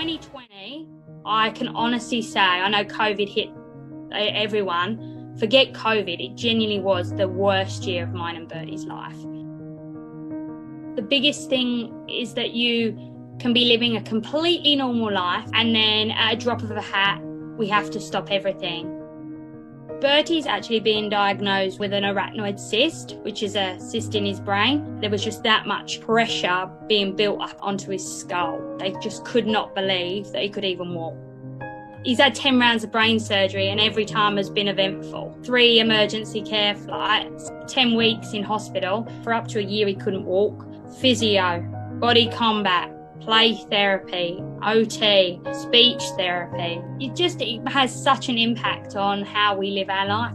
2020, I can honestly say, I know COVID hit everyone. Forget COVID, it genuinely was the worst year of mine and Bertie's life. The biggest thing is that you can be living a completely normal life and then at a drop of a hat, we have to stop everything. Bertie's actually been diagnosed with an arachnoid cyst, which is a cyst in his brain. There was just that much pressure being built up onto his skull. They just could not believe that he could even walk. He's had 10 rounds of brain surgery and every time has been eventful. 3 emergency care flights, 10 weeks in hospital. For up to a year he couldn't walk. Physio, body combat, play therapy, OT, speech therapy. It has such an impact on how we live our life.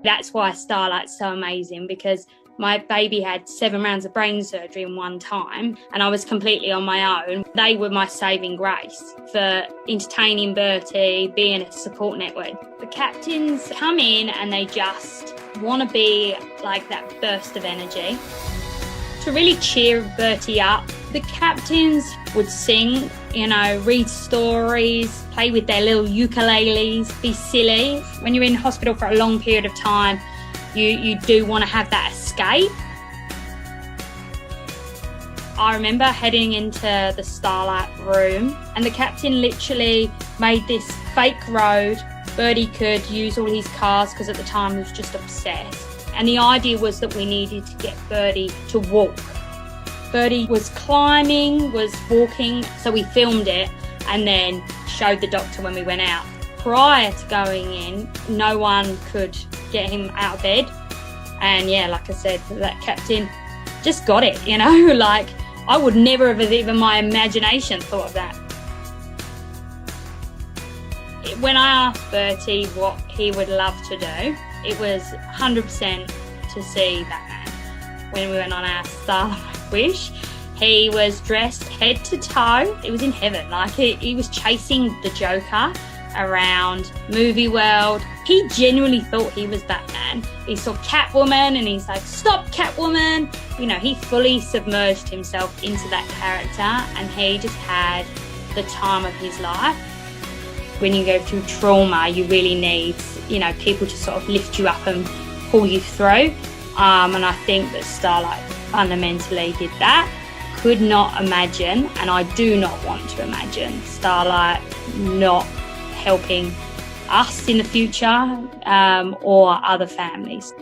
That's why Starlight's so amazing, because my baby had 7 rounds of brain surgery in one time and I was completely on my own. They were my saving grace for entertaining Bertie, being a support network. The captains come in and they just want to be like that burst of energy to really cheer Bertie up. The captains would sing, read stories, play with their little ukuleles, be silly. When you're in hospital for a long period of time, you do want to have that escape. I remember heading into the Starlight room and the captain literally made this fake road. Bertie could use all his cars because at the time he was just obsessed. And the idea was that we needed to get Bertie to walk. Bertie was climbing, was walking, so we filmed it and then showed the doctor when we went out. Prior to going in, no one could get him out of bed. And yeah, like I said, that captain just got it, like I would never have even my imagination thought of that. When I asked Bertie what he would love to do, it was 100% to see Batman. When we went on our Starlight wish, he was dressed head to toe. It was in heaven. Like he was chasing the Joker around movie world. He genuinely thought he was Batman. He saw Catwoman and he's like, stop Catwoman. He fully submerged himself into that character and he just had the time of his life. When you go through trauma, you really need, people to sort of lift you up and pull you through. And I think that Starlight fundamentally did that. Could not imagine, and I do not want to imagine, Starlight not helping us in the future or other families.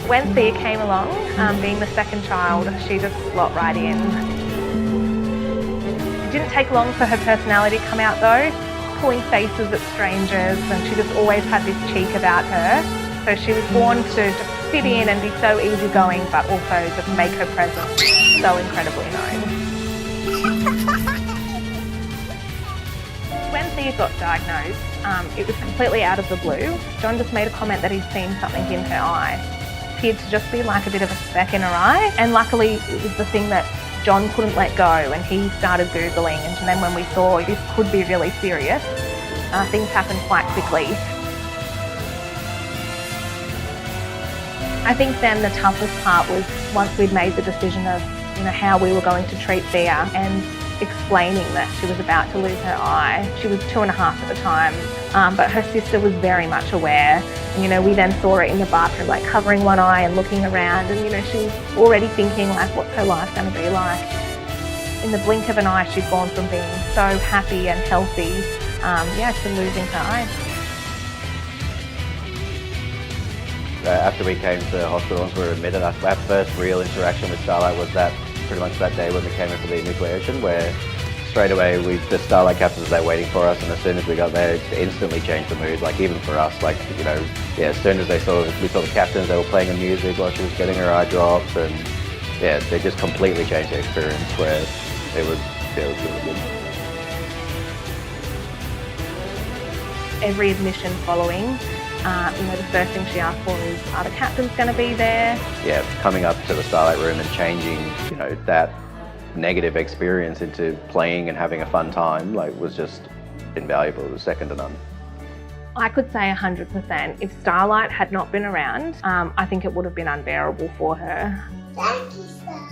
When Thea came along, being the second child, she just slot right in. It didn't take long for her personality to come out though, pulling faces at strangers, and she just always had this cheek about her. So she was born to just fit in and be so easygoing, but also just make her presence so incredibly known. When Thea got diagnosed, it was completely out of the blue. John just made a comment that he'd seen something in her eye. It appeared to just be like a bit of a speck in her eye, and luckily it was the thing that John couldn't let go, and he started Googling, and then when we saw this could be really serious, things happened quite quickly. I think then the toughest part was once we'd made the decision of how we were going to treat Thea and explaining that she was about to lose her eye. She was 2.5 at the time, but her sister was very much aware. And, we then saw her in the bathroom, like covering one eye and looking around, and she was already thinking like, what's her life going to be like? In the blink of an eye, she'd gone from being so happy and healthy, to losing her eye. After we came to the hospital and we were admitted, our first real interaction with Starlight was pretty much that day when we came in for the enucleation, where straight away, the Starlight captains were there waiting for us, and as soon as we got there, it instantly changed the mood. Like even for us, like as soon as we saw the captains, they were playing the music while she was getting her eye drops, and they just completely changed the experience. Where it was really good. Every admission following, the first thing she asked for is, are the captains going to be there? Yeah, coming up to the Starlight room and changing, that negative experience into playing and having a fun time, was just invaluable. It was second to none. I could say 100%. If Starlight had not been around, I think it would have been unbearable for her. Thank you, Starlight.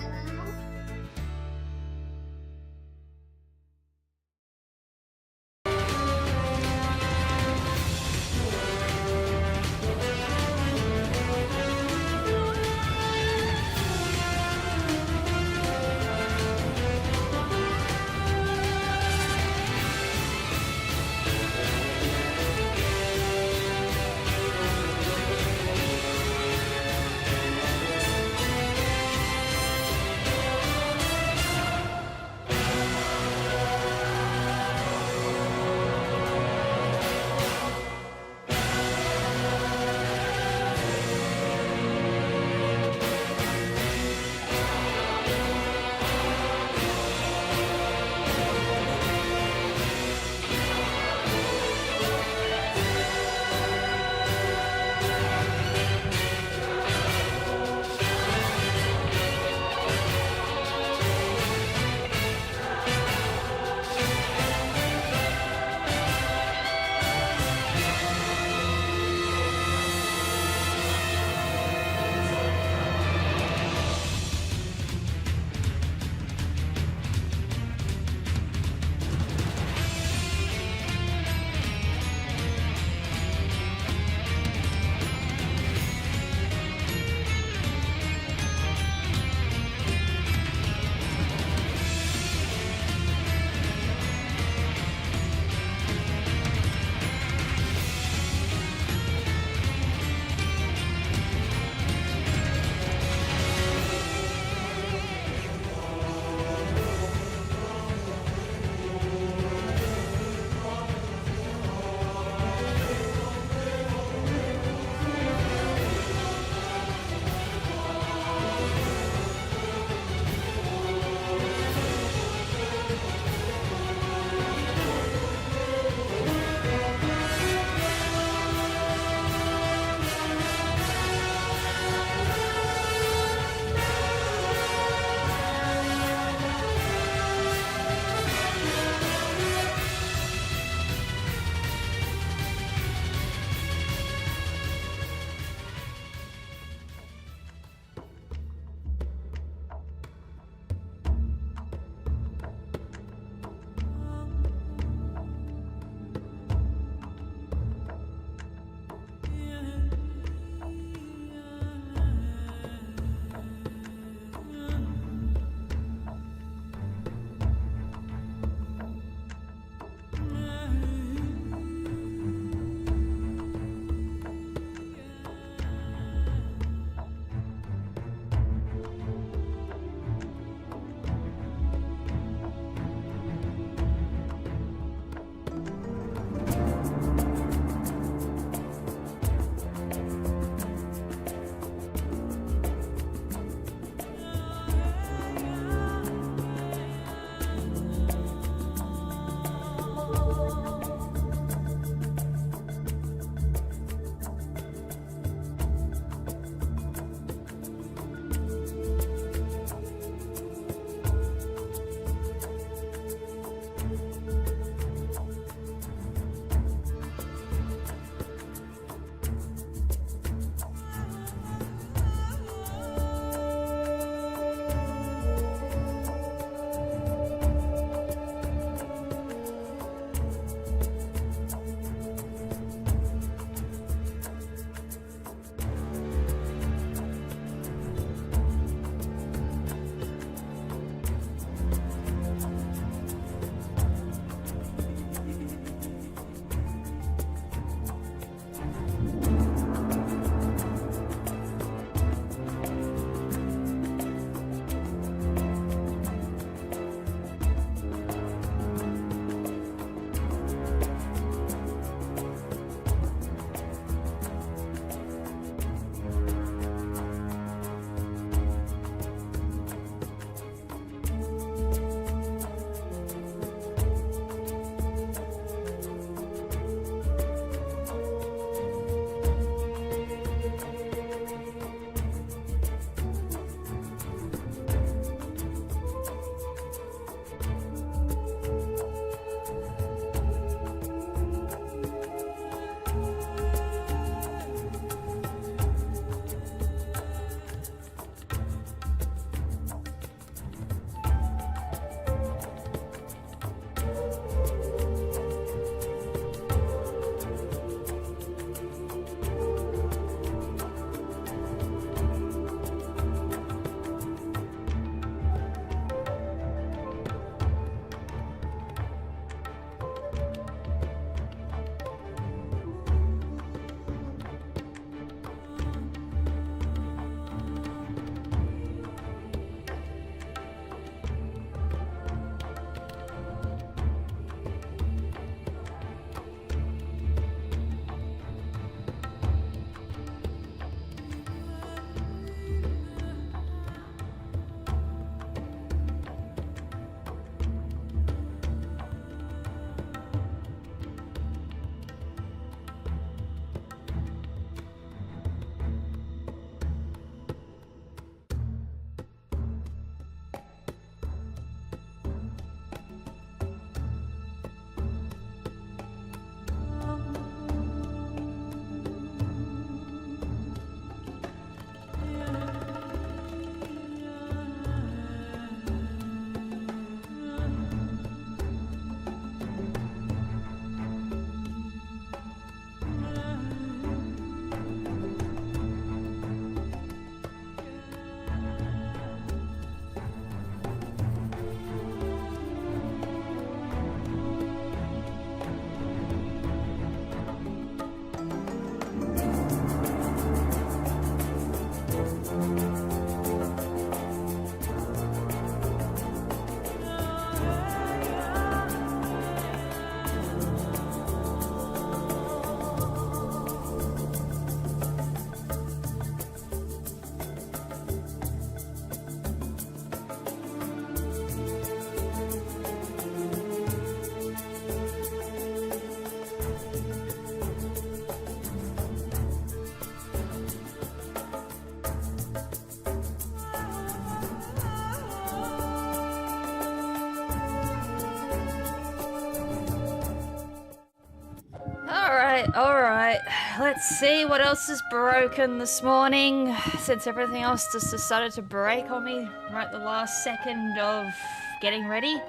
Alright, let's see what else is broken this morning, since everything else just decided to break on me right at the last second of getting ready.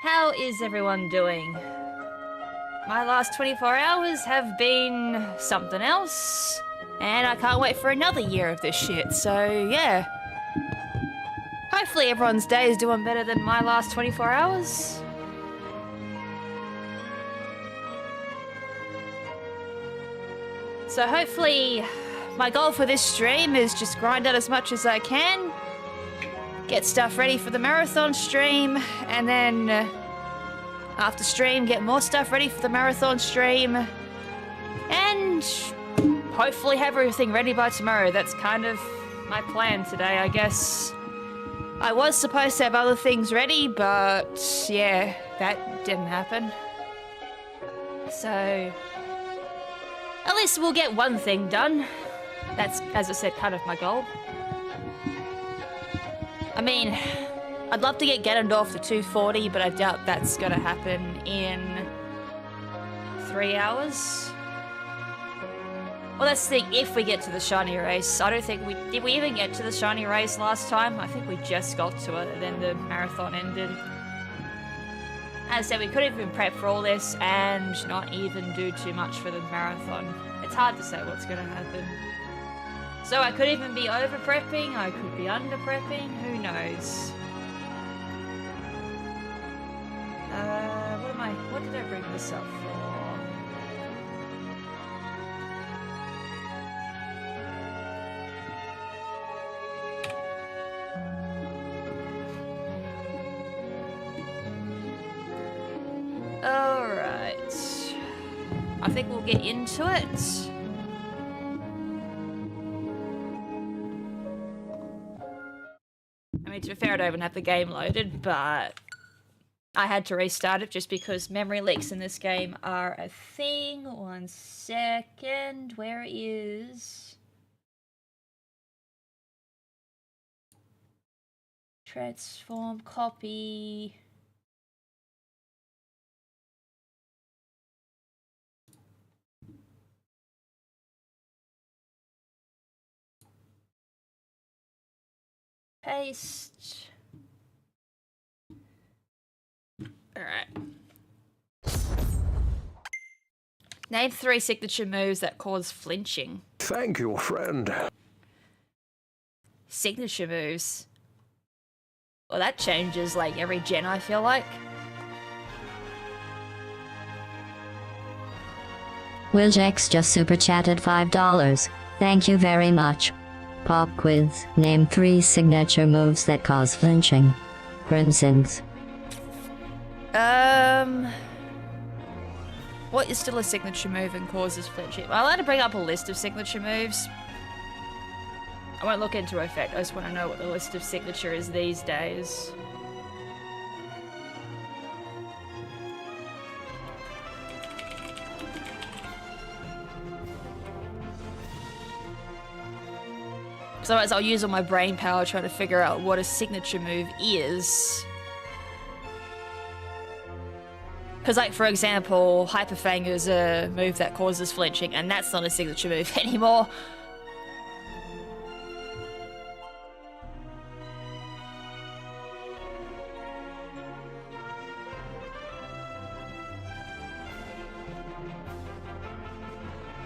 How is everyone doing? My last 24 hours have been something else, and I can't wait for another year of this shit, so yeah. Hopefully everyone's day is doing better than my last 24 hours. So hopefully my goal for this stream is just grind out as much as I can, get stuff ready for the marathon stream, and then after stream get more stuff ready for the marathon stream, and hopefully have everything ready by tomorrow. That's kind of my plan today, I guess. I was supposed to have other things ready, but yeah, that didn't happen. So at least we'll get one thing done. That's, as I said, kind of my goal. I mean, I'd love to get Ganondorf to 240, but I doubt that's gonna happen in 3 hours. Well, that's the thing, if we get to the shiny race. I don't think did we even get to the shiny race last time? I think we just got to it, and then the marathon ended. As I said, we could have been prepped for all this and not even do too much for the marathon. It's hard to say what's going to happen. So I could even be over-prepping, I could be under-prepping, who knows? What did I bring this up for? Alright. I think we'll get into it. I mean, to be fair, I don't even have the game loaded, but I had to restart it just because memory leaks in this game are a thing. 1 second. Where is... transform, copy... paste. Alright. Name 3 signature moves that cause flinching. Thank you, friend. Signature moves? Well, that changes like every gen, I feel like. Wiljex just super chatted $5. Thank you very much. Pop quiz. Name 3 signature moves that cause flinching. KrimZen. What is still a signature move and causes flinching? Well, I had to bring up a list of signature moves. I won't look into effect, I just want to know what the list of signature is these days. Otherwise I'll use all my brain power trying to figure out what a signature move is. Because, like, for example, Hyper Fang is a move that causes flinching, and that's not a signature move anymore.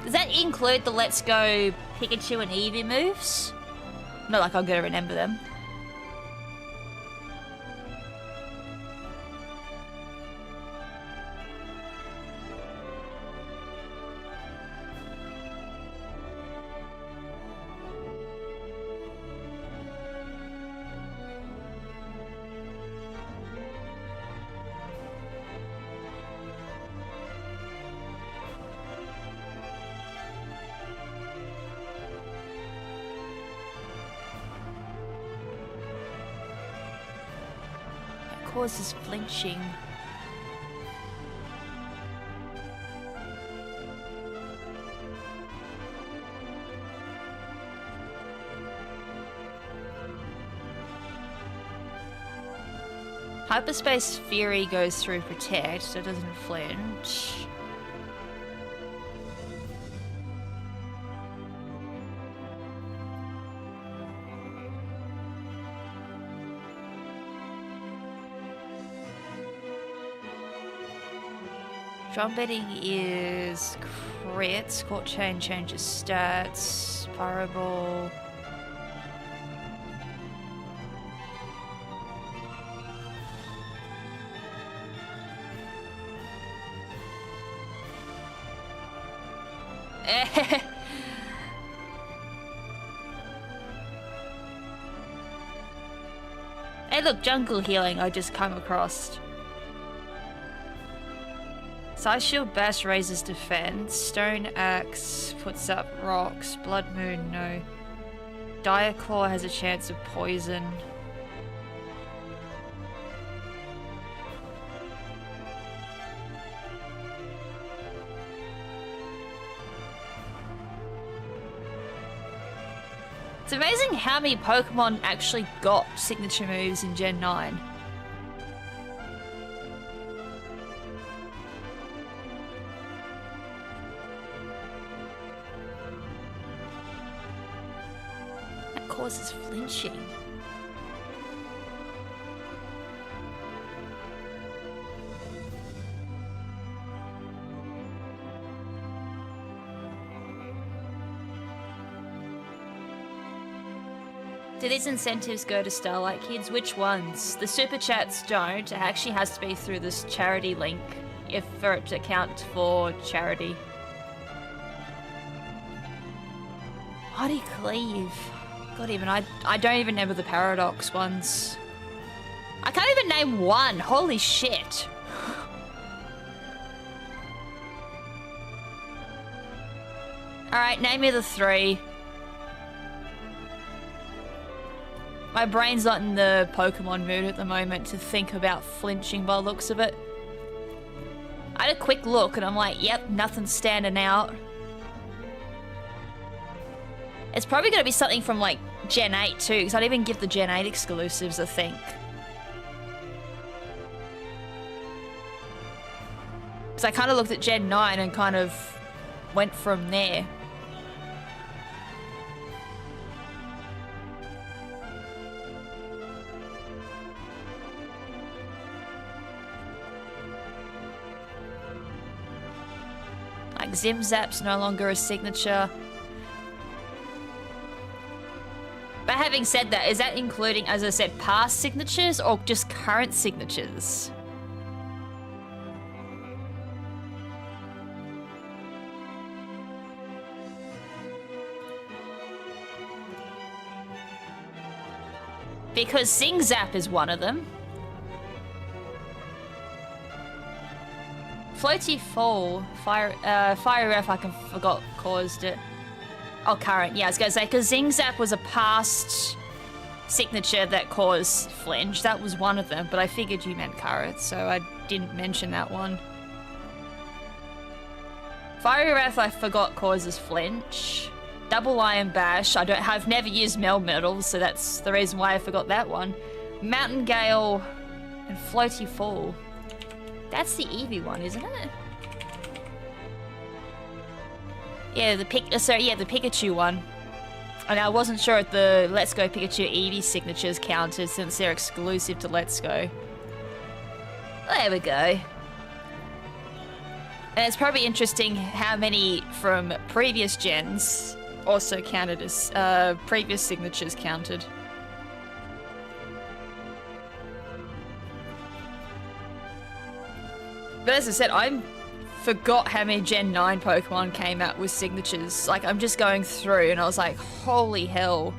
Does that include the Let's Go Pikachu and Eevee moves? Not like I'm gonna remember them. Causes flinching. Hyperspace Fury goes through Protect, so it doesn't flinch. Drum beating is crits. Court chain changes stats. Fireball. Hey look, jungle healing I just come across. Side shield bash raises defense. Stone axe puts up rocks. Blood moon, no. Dire claw has a chance of poison. It's amazing how many Pokemon actually got signature moves in Gen 9. That causes flinching. Do these incentives go to Starlight kids? Which ones? The super chats don't. It actually has to be through this charity link if for it to count for charity. Body cleave. God, even I don't even remember the paradox ones. I can't even name one. Holy shit. Alright, name me the 3. My brain's not in the Pokemon mood at the moment to think about flinching by the looks of it. I had a quick look and I'm like, yep, nothing's standing out. It's probably going to be something from like Gen 8 too, because I'd even give the Gen 8 exclusives a think. Because I kind of looked at Gen 9 and kind of went from there. Like Zimzap's no longer a signature. But having said that, is that including, as I said, past signatures or just current signatures? Because Sing Zap is one of them. Floaty Fall, Fire Ref, I forgot caused it. Oh, current, yeah, I was gonna say, because Zing Zap was a past signature that caused flinch. That was one of them, but I figured you meant current, so I didn't mention that one. Fiery Wrath, I forgot causes flinch. Double Iron Bash, I've never used Melmetal, so that's the reason why I forgot that one. Mountain Gale and Floaty Fall. That's the Eevee one, isn't it? Yeah, the Pikachu one. And I wasn't sure if the Let's Go Pikachu Eevee signatures counted since they're exclusive to Let's Go. There we go. And it's probably interesting how many from previous gens also counted as previous signatures counted. But as I said, I forgot how many Gen 9 Pokemon came out with signatures. Like, I'm just going through and I was like, holy hell.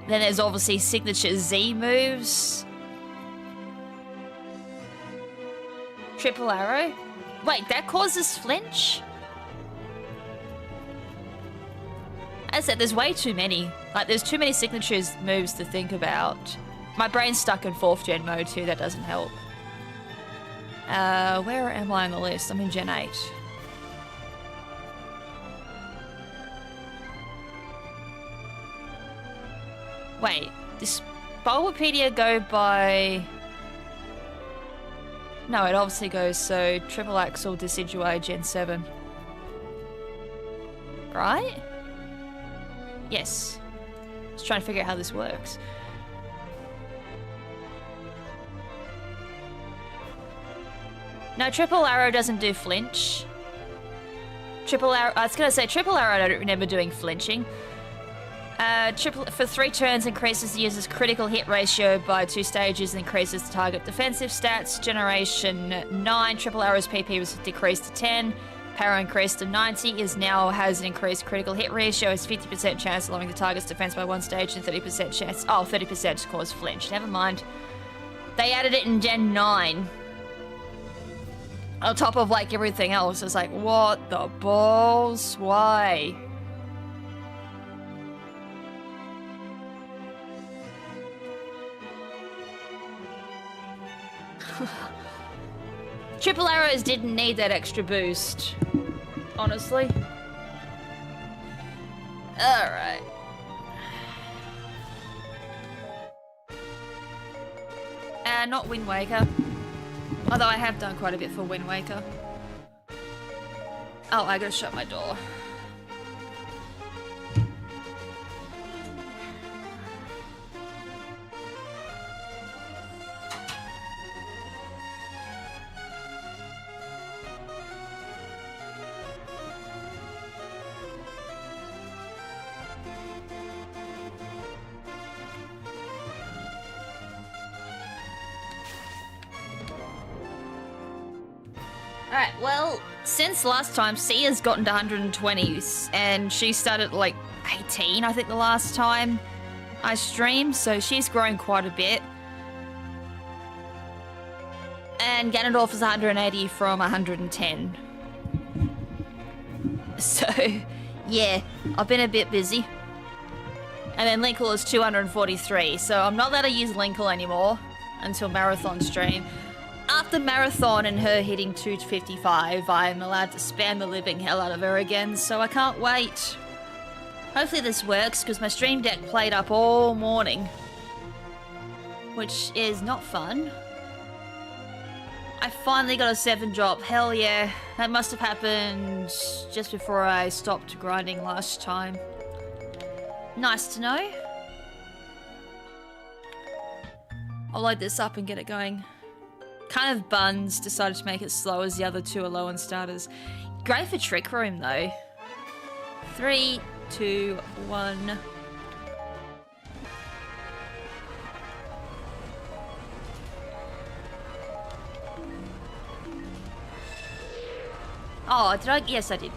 Then there's obviously signature Z moves. Triple Arrow? Wait, that causes flinch? As I said, there's way too many. Like, there's too many signatures moves to think about. My brain's stuck in 4th gen mode too, that doesn't help. Where am I on the list? I'm in Gen 8. Wait, does Bulbapedia go by... No, it obviously goes, so Triple Axle, Decidueye, Gen 7. Right? Yes. Just trying to figure out how this works. No, triple arrow doesn't do flinch. Triple arrow, I was gonna say triple arrow I don't remember doing flinching. Triple for 3 turns increases the user's critical hit ratio by 2 stages and increases the target defensive stats. Generation 9, triple arrow's PP was decreased to 10. Power increased to 90, has an increased critical hit ratio, has 50% chance of lowering the target's defense by 1 stage and 30% chance, 30% to cause flinch. Never mind. They added it in Gen 9. On top of like everything else. It's like, what the balls? Why? Triple arrows didn't need that extra boost. Honestly. Alright. Not Wind Waker. Although I have done quite a bit for Wind Waker. Oh, I gotta shut my door. Alright, well, since last time, Sia's gotten to 120s, and she started at like 18, I think, the last time I streamed, so she's grown quite a bit. And Ganondorf is 180 from 110. So, yeah, I've been a bit busy. And then Linkle is 243, so I'm not allowed to use Linkle anymore until Marathon stream. After Marathon and her hitting 255, I'm allowed to spam the living hell out of her again, so I can't wait. Hopefully this works, because my stream deck played up all morning. Which is not fun. I finally got a 7 drop, hell yeah. That must have happened just before I stopped grinding last time. Nice to know. I'll load this up and get it going. Kind of buns, decided to make it slow as the other 2 are low on starters. Great for Trick Room though. 3, 2, 1. Oh, did I? Yes, I did.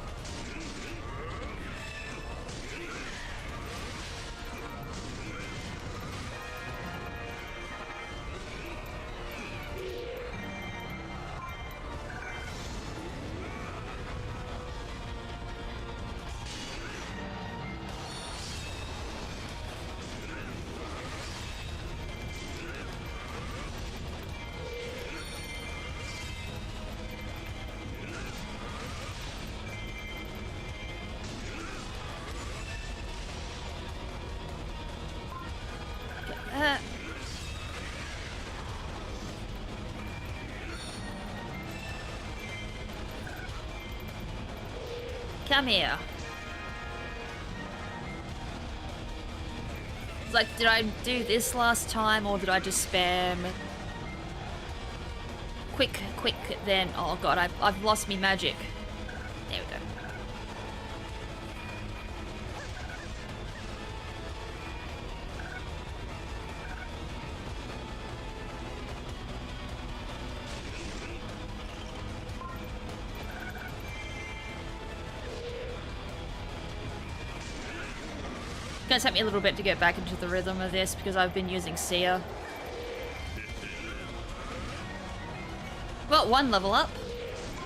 Come here. It's like, did I do this last time or did I just spam? Quick, then. Oh god, I've lost me magic. There we go. It's gonna take me a little bit to get back into the rhythm of this because I've been using Sia. Got 1 level up.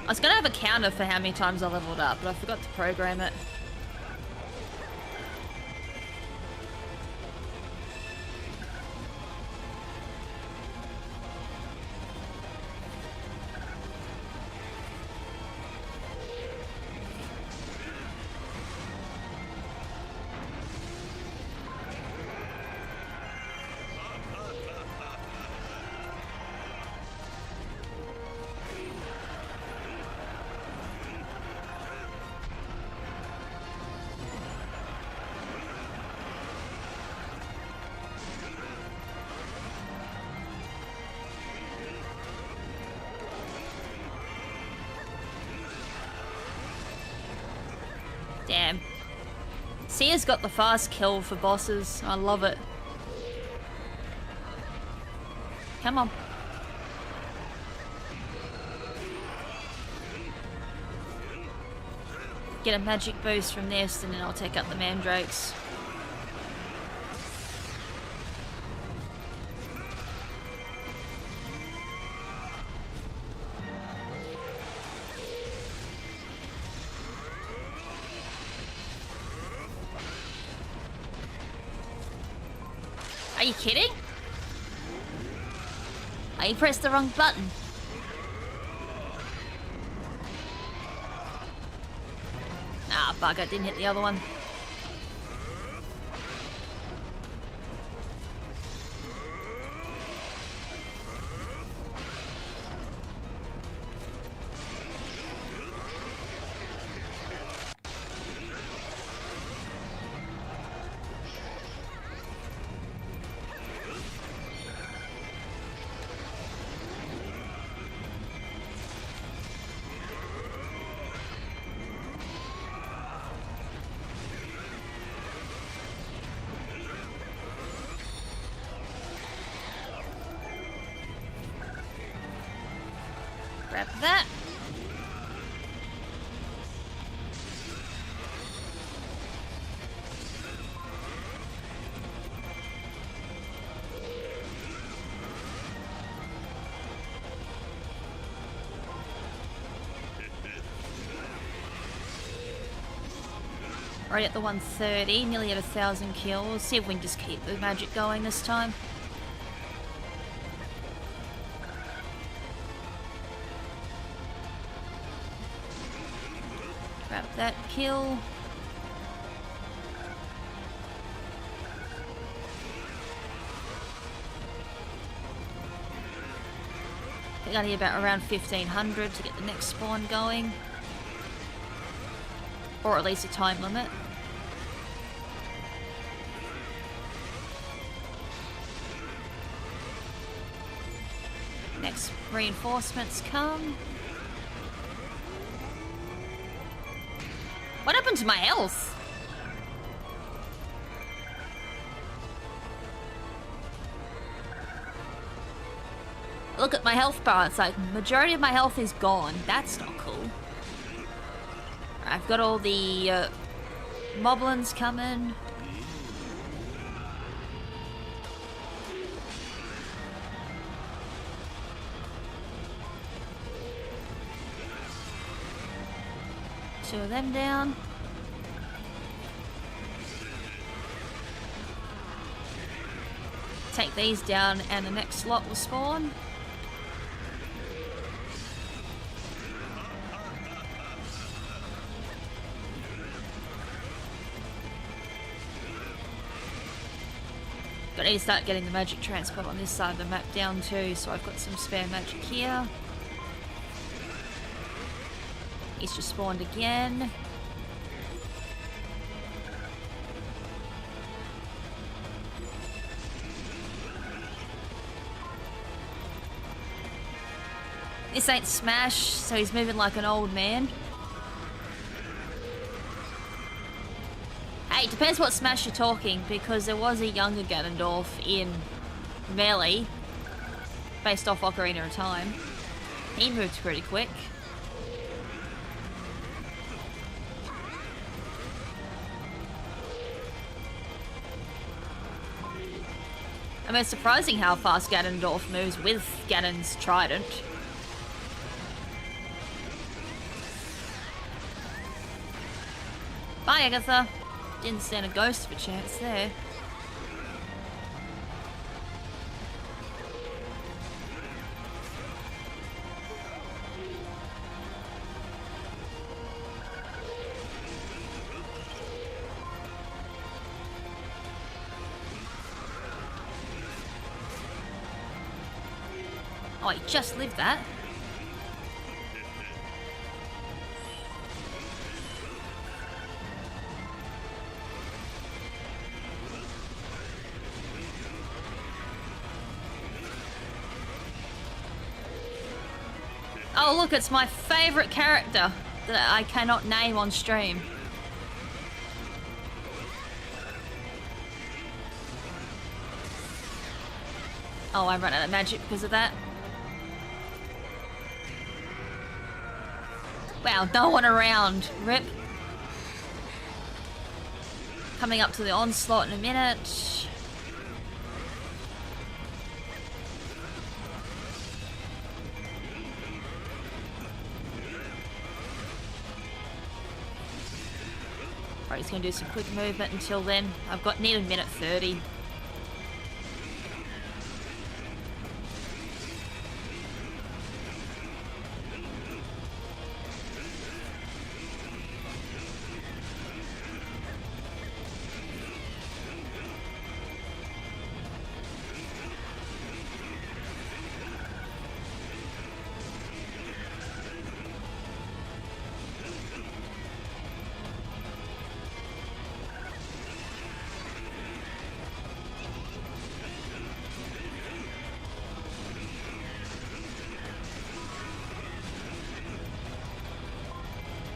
I was gonna have a counter for how many times I leveled up, but I forgot to program it. Damn. Sia's got the fast kill for bosses. I love it. Come on. Get a magic boost from this and then I'll take out the mandrakes. Are you kidding? Oh, you pressed the wrong button. Ah, bugger, didn't hit the other one. Grab that. Already at the 130, nearly at 1,000 kills. See if we can just keep the magic going this time. Grab that kill. I think I need about around 1,500 to get the next spawn going. Or at least a time limit. Next reinforcements come. What happened to my health? Look at my health bar, it's like majority of my health is gone. That's not cool. I've got all the moblins coming. Two of them down. Take these down and the next lot will spawn. But I need to start getting the magic transport on this side of the map down too, so I've got some spare magic here. He's just spawned again. This ain't Smash, so he's moving like an old man. Hey, it depends what Smash you're talking, because there was a younger Ganondorf in Melee, based off Ocarina of Time. He moved pretty quick. I mean, it's surprising how fast Ganondorf moves with Ganon's trident. Bye, Agatha. Didn't stand a ghost of a chance there. Oh, he just lived that. Oh look, it's my favourite character that I cannot name on stream. Oh, I run out of magic because of that. Wow, no one around. Rip. Coming up to the onslaught in a minute. Right, he's gonna do some quick movement until then. I've got near a minute 30.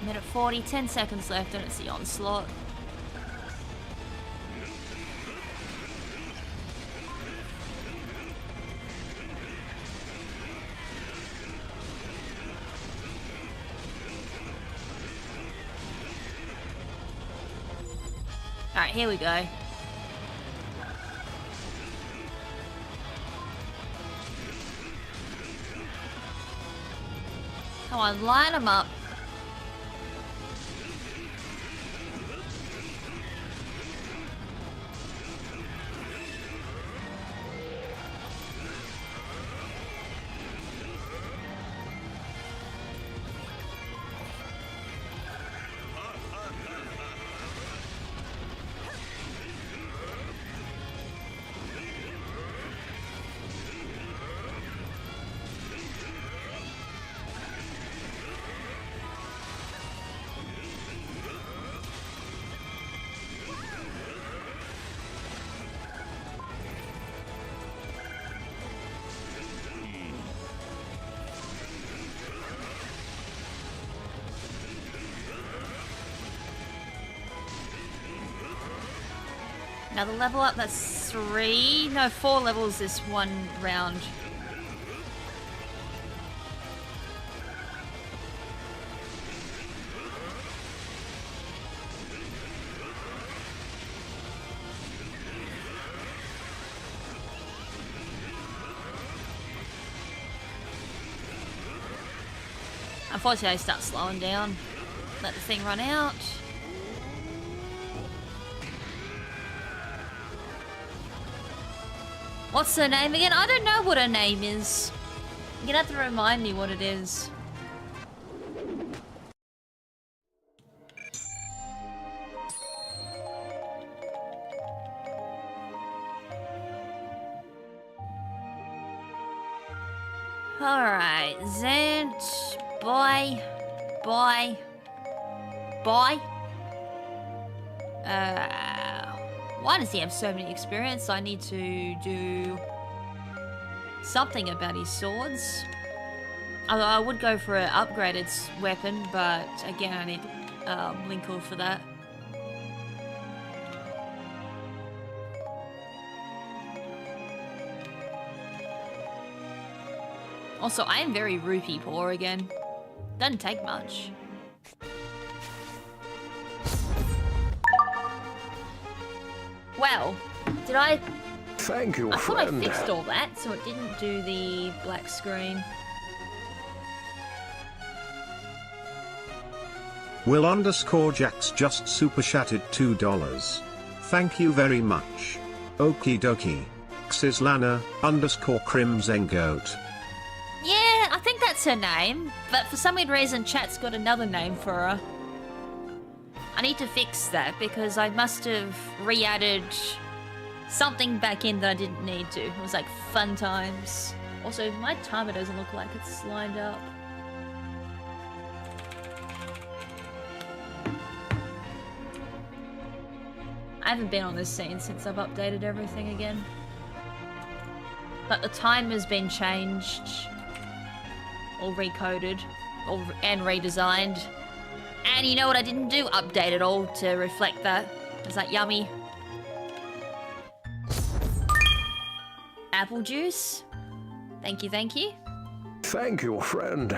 Minute 40, 10 seconds left and it's the onslaught. Alright, here we go. Come on, line them up. Another level up, that's 4 levels this one round. Unfortunately, I start slowing down. Let the thing run out. What's her name again? I don't know what her name is. You're gonna have to remind me what it is. Alright, Zant, boy. Why does he have so many experience? I need to do something about his swords. Although I would go for an upgraded weapon, but again I need Linkle for that. Also, I am very rupee poor again. Doesn't take much. Well, did I... Thank you, I thought friend. I fixed all that, so it didn't do the black screen. Will _ Jax just super chatted $2. Thank you very much. Okie dokie. Xislana _ KrimZen goat. Yeah, I think that's her name, but for some weird reason chat's got another name for her. I need to fix that because I must have re-added something back in that I didn't need to. It was like fun times. Also, my timer doesn't look like it's lined up. I haven't been on this scene since I've updated everything again. But the time has been changed. Or recoded. And redesigned. And you know what I didn't do? Update it all to reflect that. Is that yummy? apple juice. Thank you, thank you. Thank you, friend.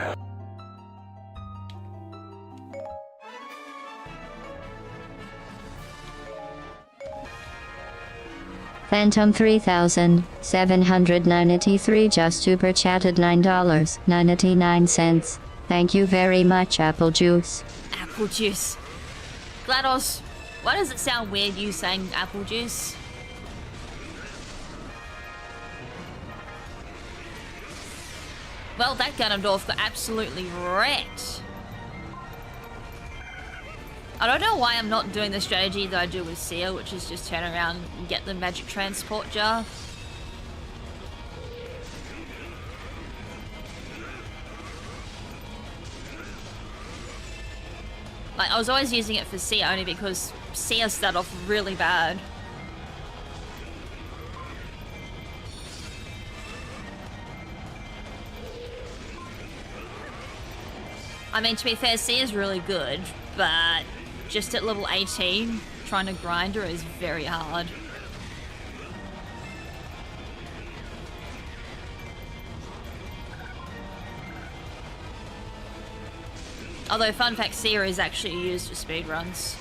Phantom 3793 just super chatted $9.99. Thank you very much, Apple Juice. Apple juice. GLaDOS, why does it sound weird you saying apple juice? Well, that Ganondorf got absolutely wrecked. I don't know why I'm not doing the strategy that I do with Sia, which is just turn around and get the magic transport jar. Like, I was always using it for Sia only because Sia started off really bad. I mean, to be fair, Sia's really good, but just at level 18, trying to grind her is very hard. Although, fun fact, Sia is actually used for speedruns.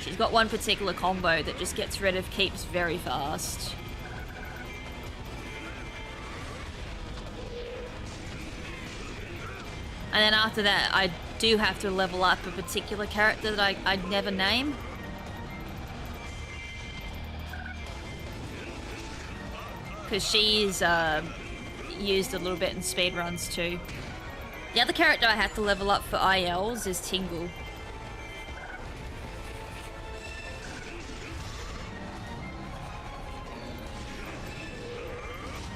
She's got one particular combo that just gets rid of keeps very fast. And then after that, I do have to level up a particular character that I'd never name. Because she's used a little bit in speedruns too. The other character I have to level up for ILs is Tingle.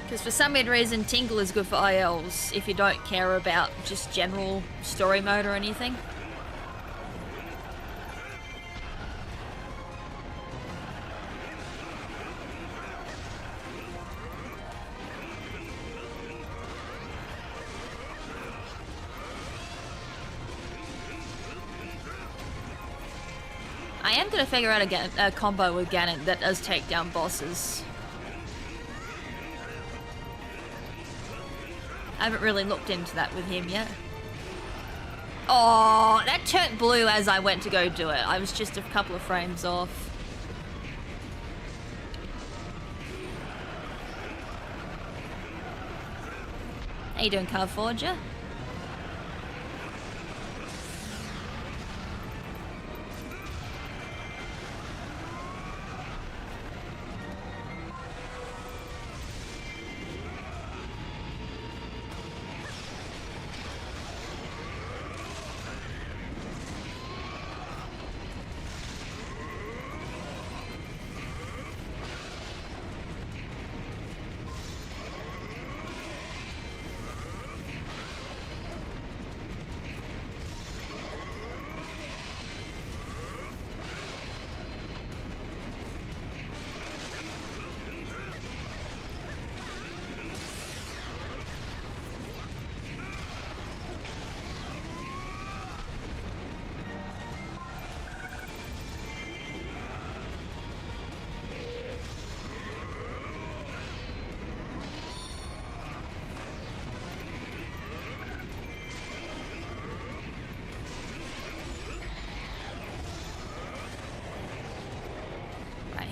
Because for some weird reason, Tingle is good for ILs if you don't care about just general story mode or anything. I am going to figure out a combo with Ganon that does take down bosses. I haven't really looked into that with him yet. Oh, that turned blue as I went to go do it. I was just a couple of frames off. How you doing, Carve Forger?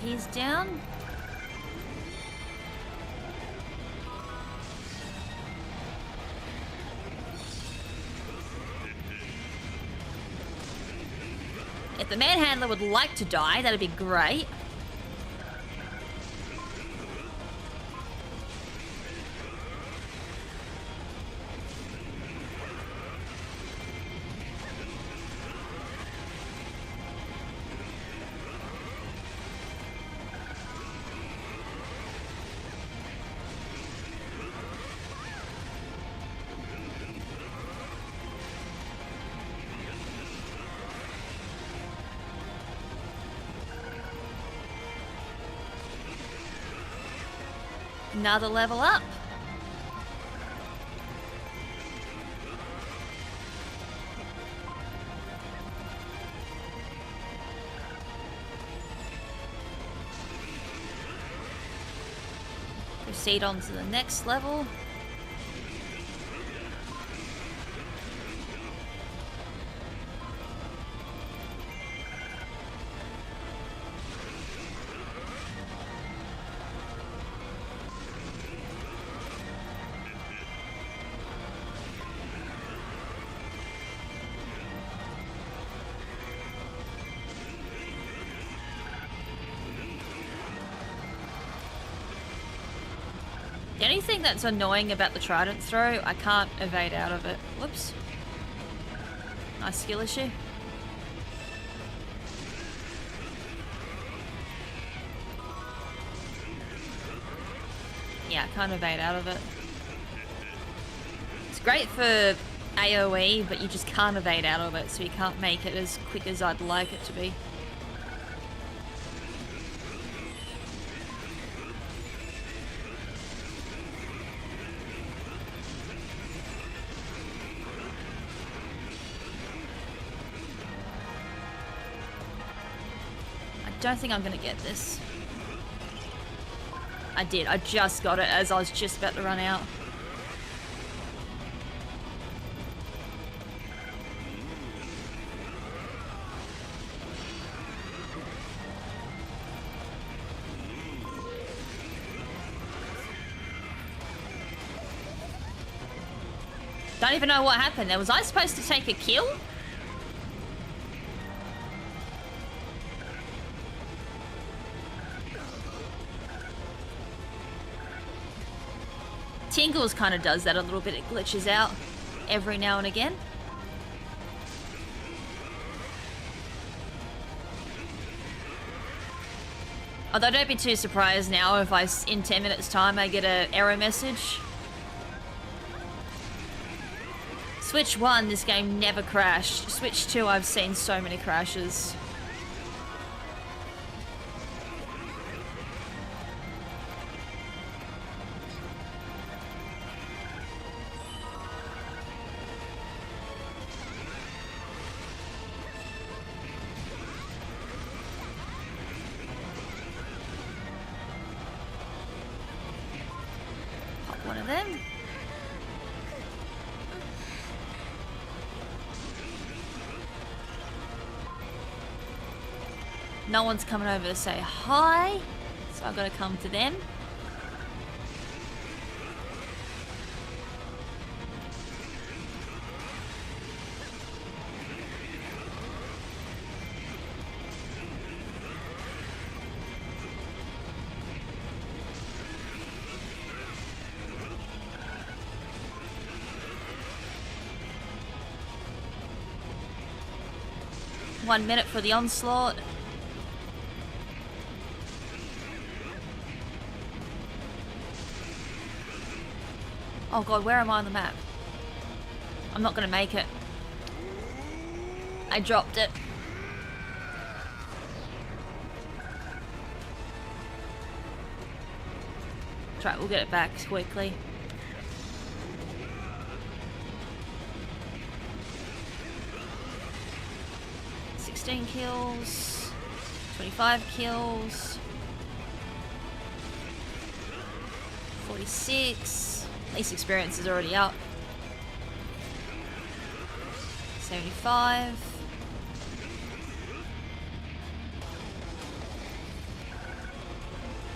He's down. If the manhandler would like to die, that'd be great. Another level up. proceed on to the next level. The only thing that's annoying about the trident throw, I can't evade out of it. Whoops. Nice skill issue. Yeah, I can't evade out of it. It's great for AoE, but you just can't evade out of it, so you can't make it as quick as I'd like it to be. I don't think I'm gonna get this. I did. I just got it as I was just about to run out. Don't even know what happened there. Was I supposed to take a kill? Tingles kind of does that a little bit. It glitches out every now and again. Although don't be too surprised now if in 10 minutes time I get an error message. Switch 1, this game never crashed. Switch 2, I've seen so many crashes. One of them. No one's coming over to say hi, so I've got to come to them. One minute for the onslaught. Oh god, where am I on the map? I'm not gonna make it. I dropped it. That's right, we'll get it back quickly. Kills, 25 kills, 46, at least experience is already up, 75,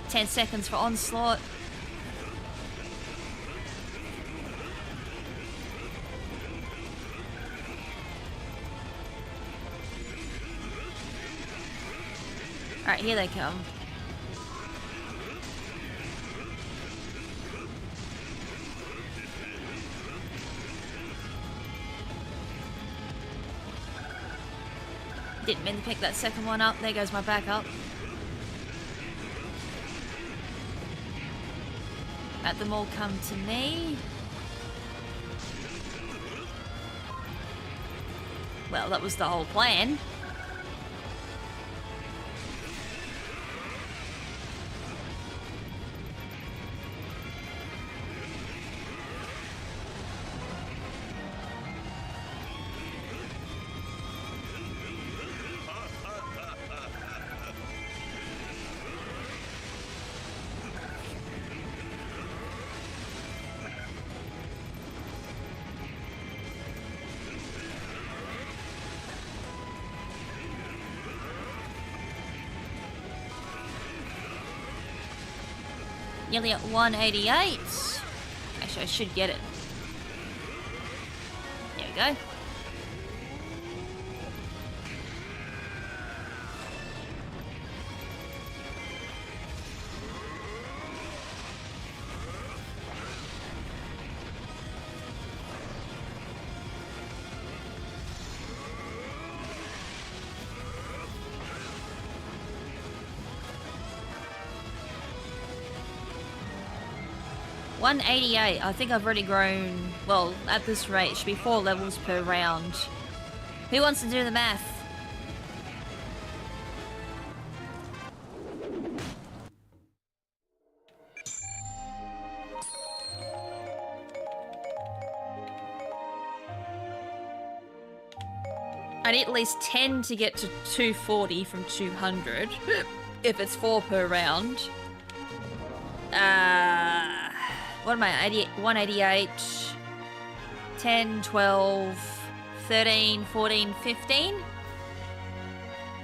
10 seconds for onslaught. Alright, here they come. Didn't mean to pick that second one up. There goes my backup. Let them all come to me. Well, that was the whole plan. Nearly at 188. Actually, I should get it. There we go. $188. I think I've already grown. Well, at this rate, it should be 4 levels per round. Who wants to do the math? I need at least 10 to get to 240 from 200. If it's 4 per round. What am I? 88, 188, 10, 12, 13, 14, 15?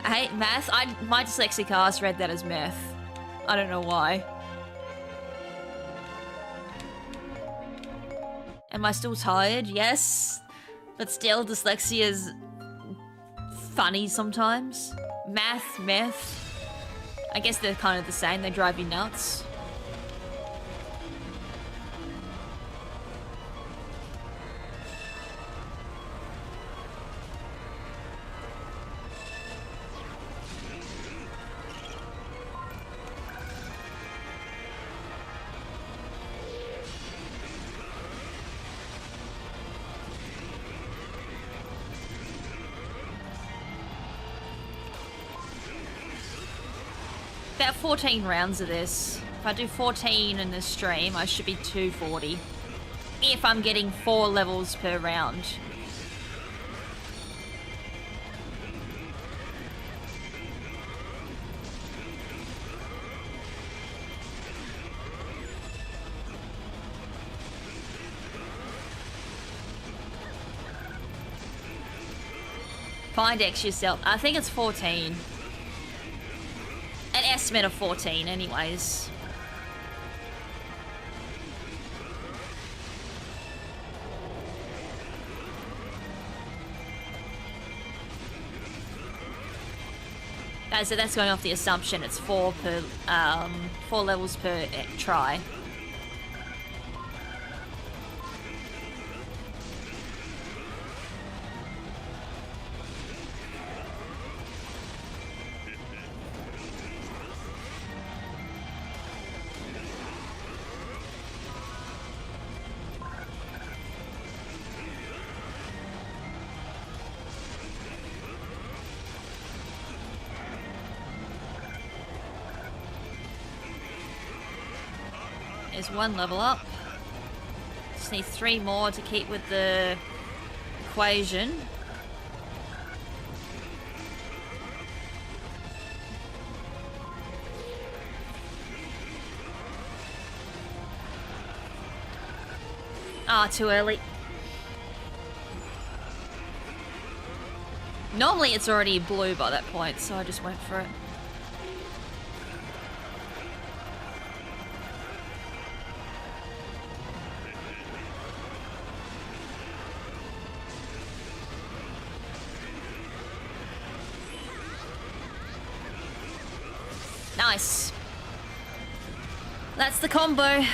I hate math. My dyslexic ass read that as math. I don't know why. Am I still tired? Yes. But still, dyslexia is funny sometimes. Math. I guess they're kind of the same. They drive you nuts. About 14 rounds of this. If I do 14 in this stream, I should be 240. If I'm getting 4 levels per round. Find X yourself. I think it's 14. An estimate of 14 anyways. So that's going off the assumption it's 4 levels per try. There's 1 level up. Just need 3 more to keep with the equation. Ah, too early. Normally it's already blue by that point, so I just went for it. Nice. That's the combo.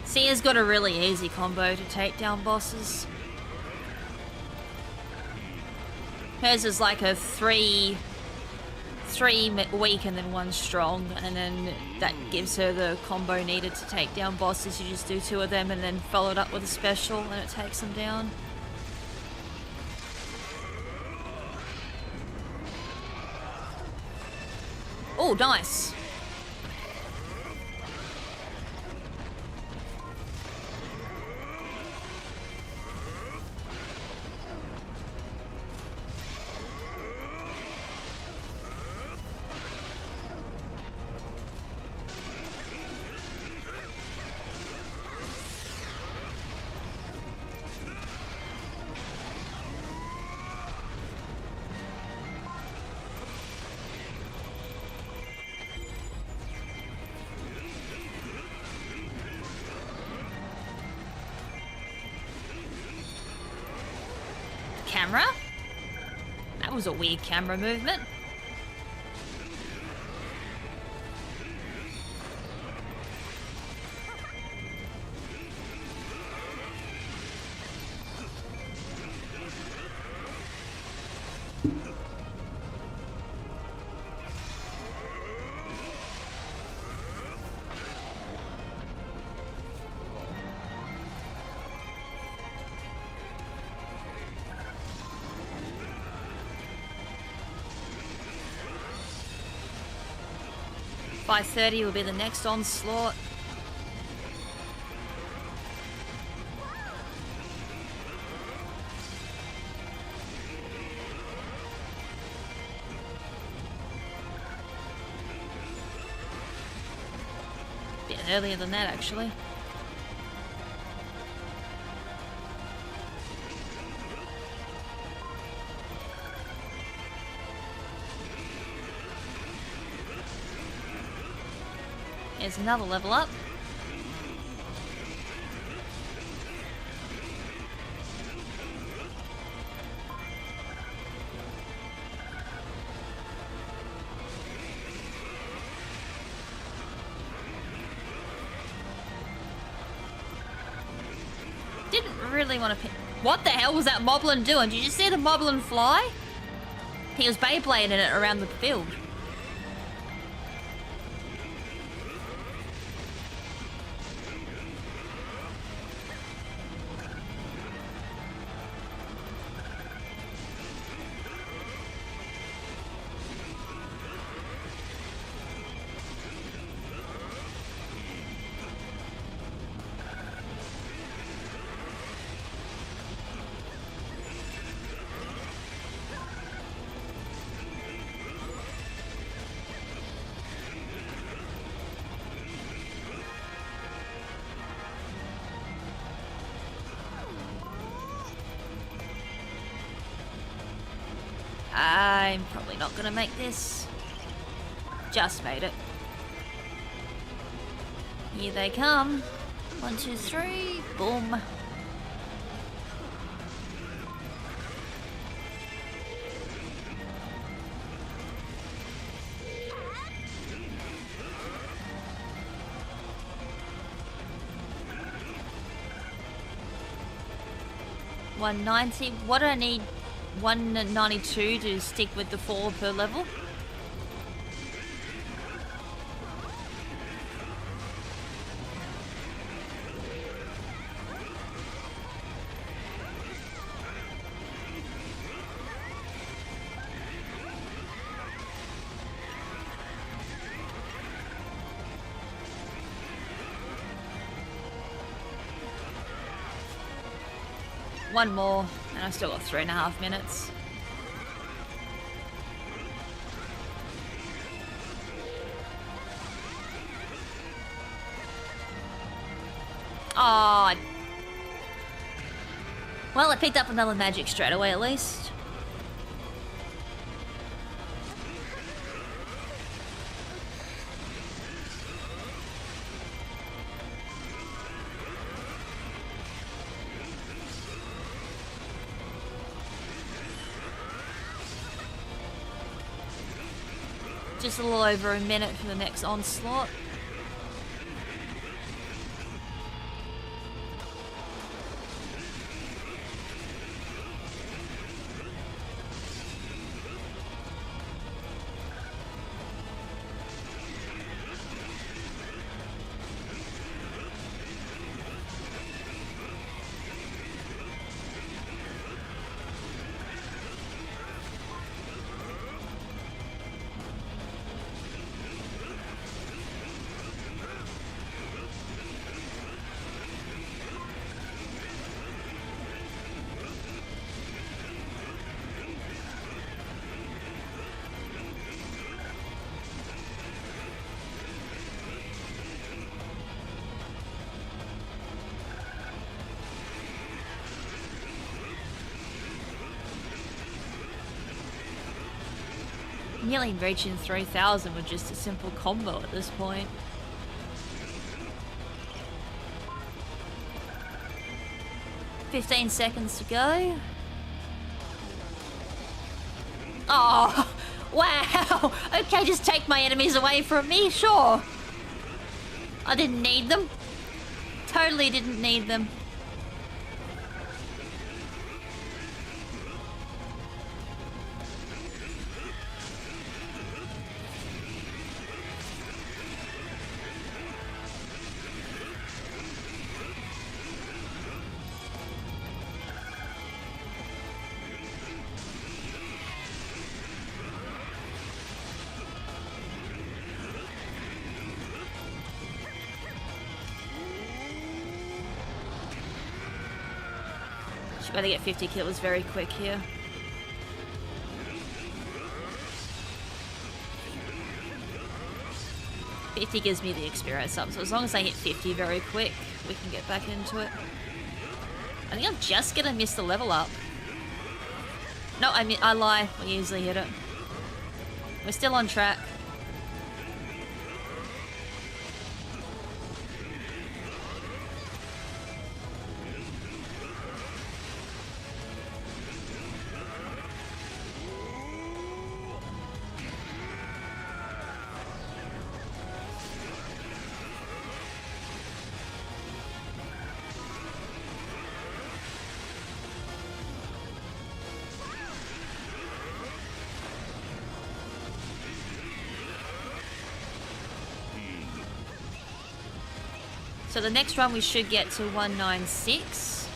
Sia's got a really easy combo to take down bosses. Hers is like a 3 weak and then 1 strong, and then that gives her the combo needed to take down bosses. You just do 2 of them and then follow it up with a special and it takes them down. Oh, nice. camera. That was a weird camera movement. .5:30 will be the next onslaught. Bit earlier than that, actually. Here's another level up. Didn't really want to pick. What the hell was that moblin doing? Did you just see the moblin fly? He was Beyblading it around the field. I'm probably not gonna make this. Just made it. Here they come. 1, 2, 3. Boom. $190. What do I need? 192 to stick with the 4 per level. One more, and I've still got 3.5 minutes. Oh. Well, I picked up another magic straight away at least. Just a little over a minute for the next onslaught. Nearly reaching 3,000 with just a simple combo at this point. "15 seconds to go. Oh, wow. Okay, just take my enemies away from me, sure. I didn't need them. Totally didn't need them. Should better get 50 kills very quick here. It gives me the experience up, so as long as I hit 50 very quick, we can get back into it. I think I'm just gonna miss the level up. No, I lie. We easily hit it. We're still on track. So the next run we should get to 196.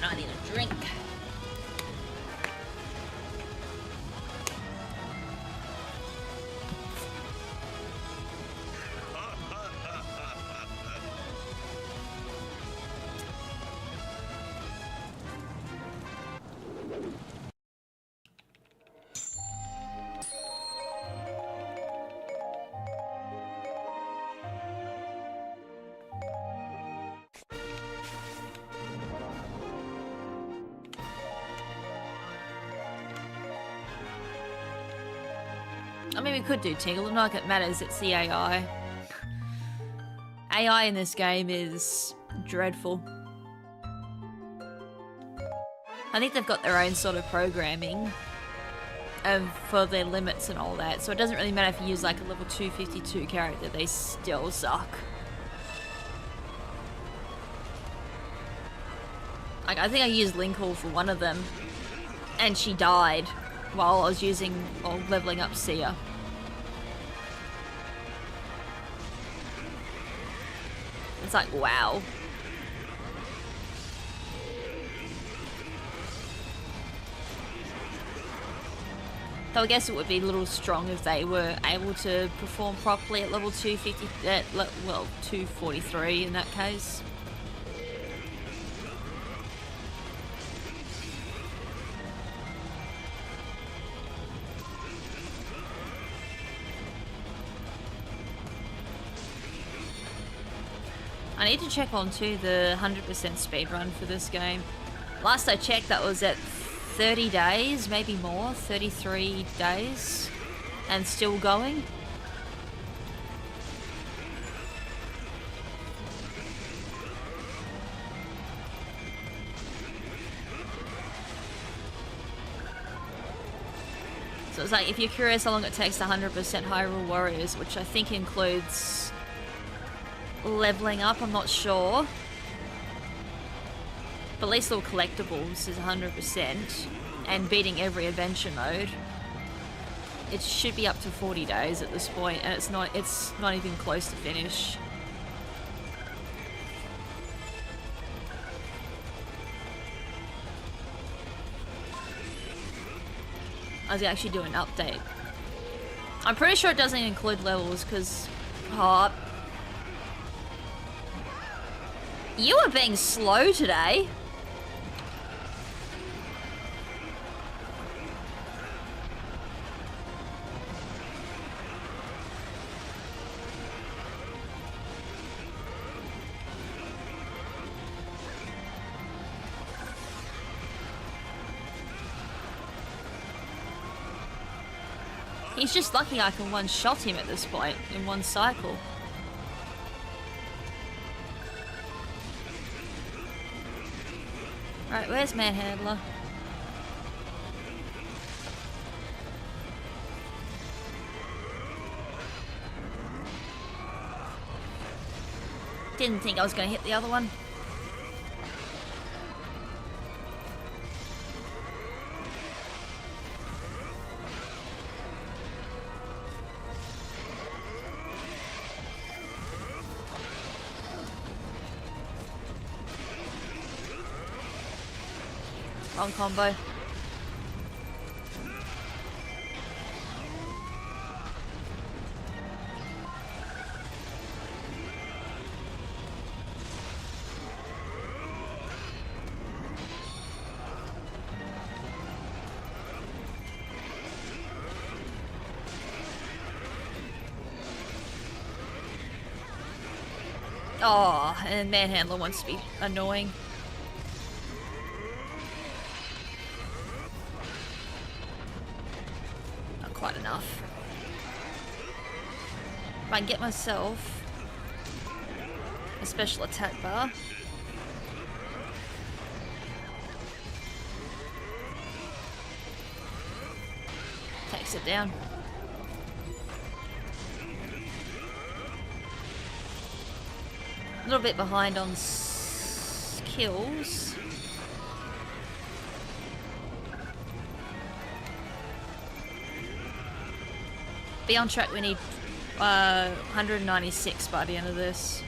I need a drink. I mean, we could do Tingle, not like it matters, it's the AI. AI in this game is dreadful. I think they've got their own sort of programming for their limits and all that, so it doesn't really matter if you use like a level 252 character, they still suck. Like, I think I used Linkle for one of them, and she died while I was using or leveling up Sia. It's like, wow. Though I guess it would be a little strong if they were able to perform properly at level 250, well, 243 in that case. I need to check on too the 100% speedrun for this game. Last I checked, that was at 30 days, maybe more, 33 days, and still going. So it's like, if you're curious how long it takes to 100% Hyrule Warriors, which I think includes leveling up, I'm not sure. But at least all collectibles is 100%, and beating every adventure mode. It should be up to 40 days at this point, and it's not even close to finish. I was actually doing an update. I'm pretty sure it doesn't include levels, because you are being slow today. He's just lucky I can one-shot him at this point in one cycle. Right, where's Manhandler? Didn't think I was going to hit the other one. Wrong combo. Oh, and Manhandler wants to be annoying. Not quite enough. If I can get myself a special attack bar. Takes it down. A little bit behind on kills. Be on track, we need 196 by the end of this.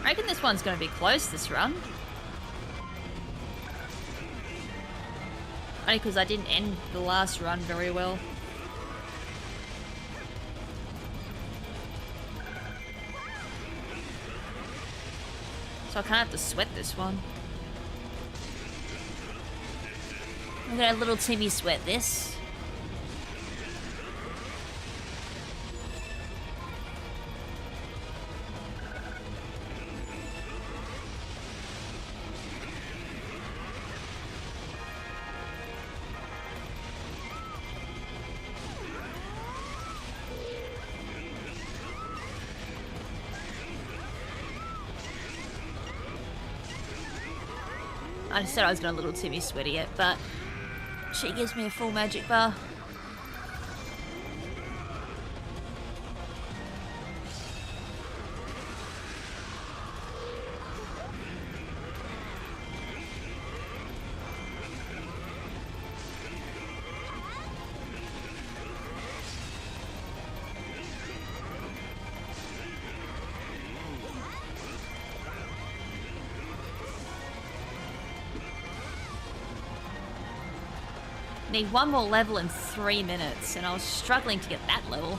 I reckon this one's going to be close this run. Only because I didn't end the last run very well. So I kind of have to sweat this one. I'm going to little Timmy sweat this. I said I was going to little Timmy sweaty it, but she gives me a full magic bar. Need one more level in 3 minutes, and I was struggling to get that level.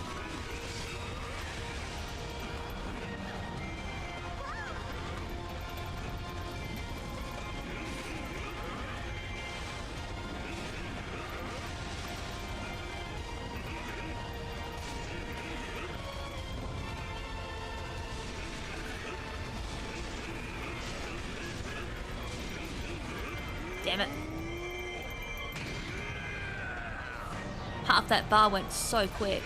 Damn it. Half that bar went so quick.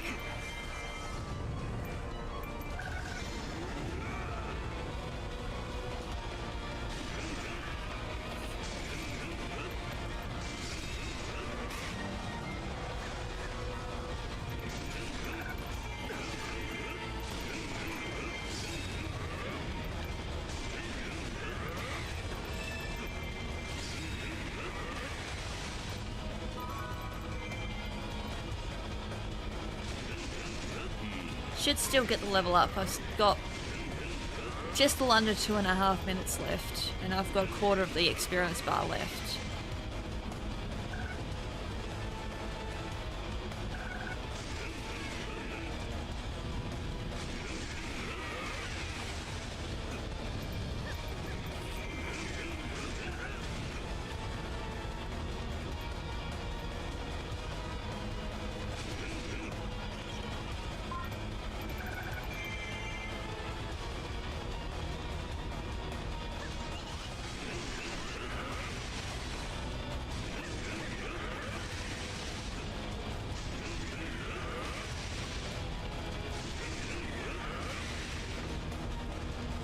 Should still get the level up. I've got just a little under 2.5 minutes left, and I've got a quarter of the experience bar left.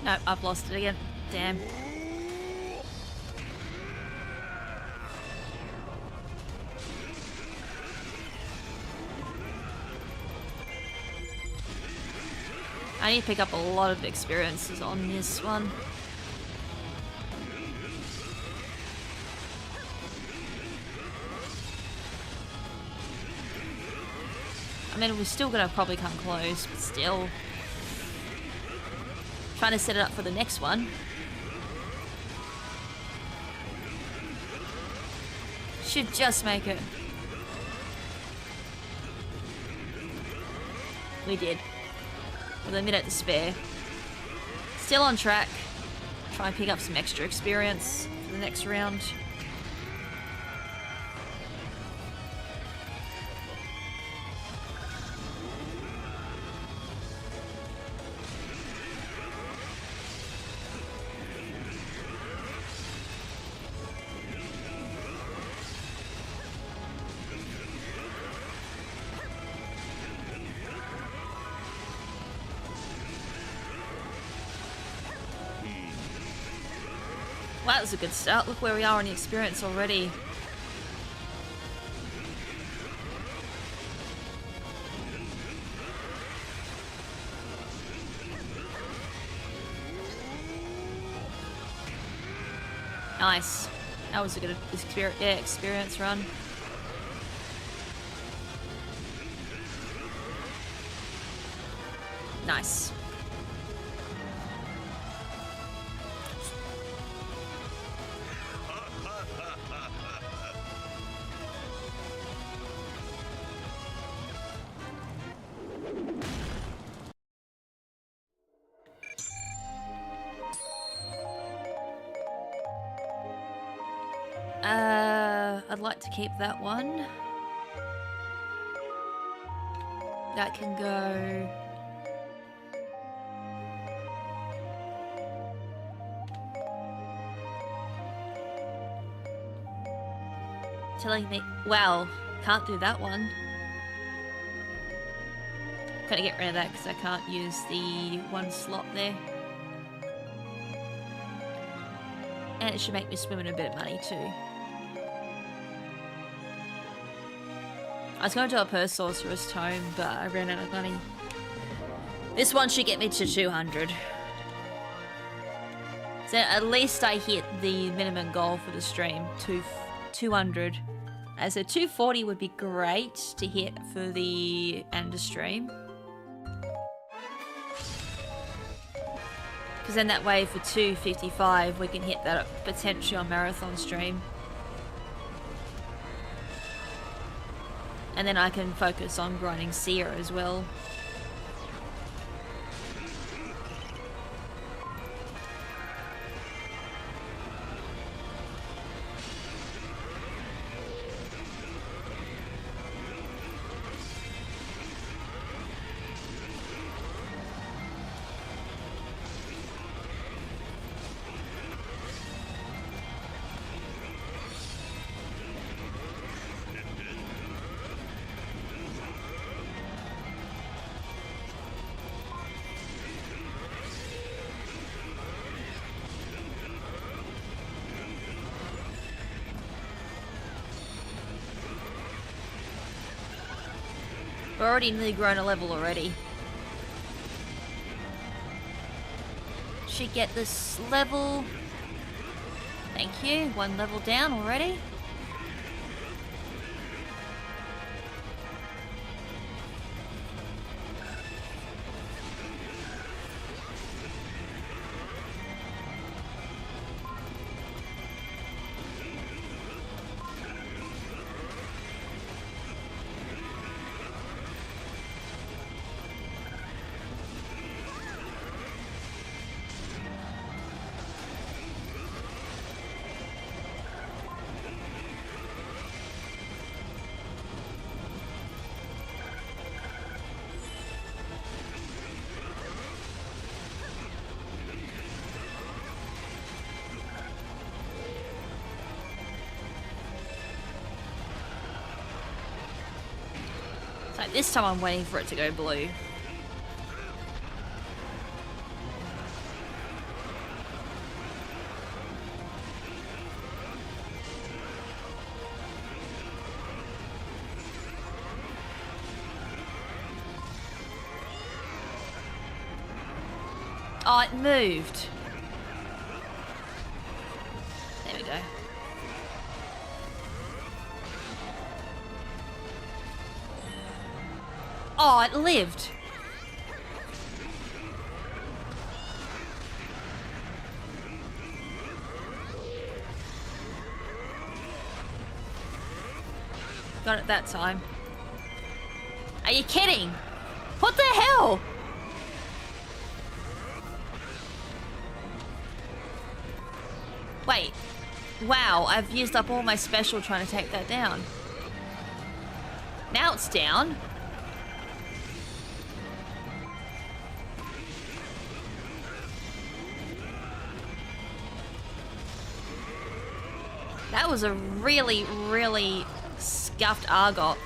No, I've lost it again. Damn. I need to pick up a lot of experiences on this one. I mean, we're still gonna probably come close, but still. Trying to set it up for the next one. Should just make it. We did. With a minute to spare. Still on track. Try and pick up some extra experience for the next round. Wow, that was a good start. Look where we are on the experience already. Nice. That was a good experience run. Nice. I'd like to keep that one. That can go. Telling me, well, can't do that one. Gotta get rid of that because I can't use the one slot there. And it should make me swim in a bit of money too. I was going to do a per sorcerer's tome, but I ran out of money. This one should get me to 200. So at least I hit the minimum goal for the stream, 200. As a 240 would be great to hit for the end of stream. Because then that way for 255 we can hit that potentially on marathon stream. And then I can focus on grinding Seer as well. We're already nearly grown a level already. Should get this level. Thank you. One level down already. Like, this time I'm waiting for it to go blue. Oh, it moved. There we go. Oh, it lived. Got it that time. Are you kidding? What the hell? Wait. Wow, I've used up all my special trying to take that down. Now it's down. That was a really, really scuffed Argot.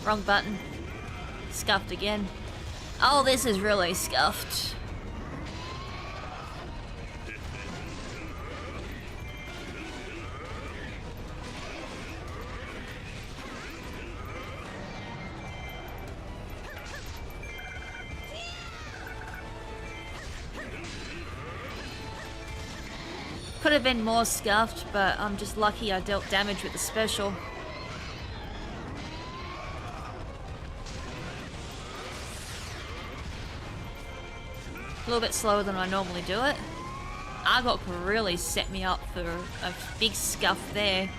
Wrong button. Scuffed again. Oh, this is really scuffed. Could have been more scuffed, but I'm just lucky I dealt damage with the special. A little bit slower than I normally do it. Argot could really set me up for a big scuff there.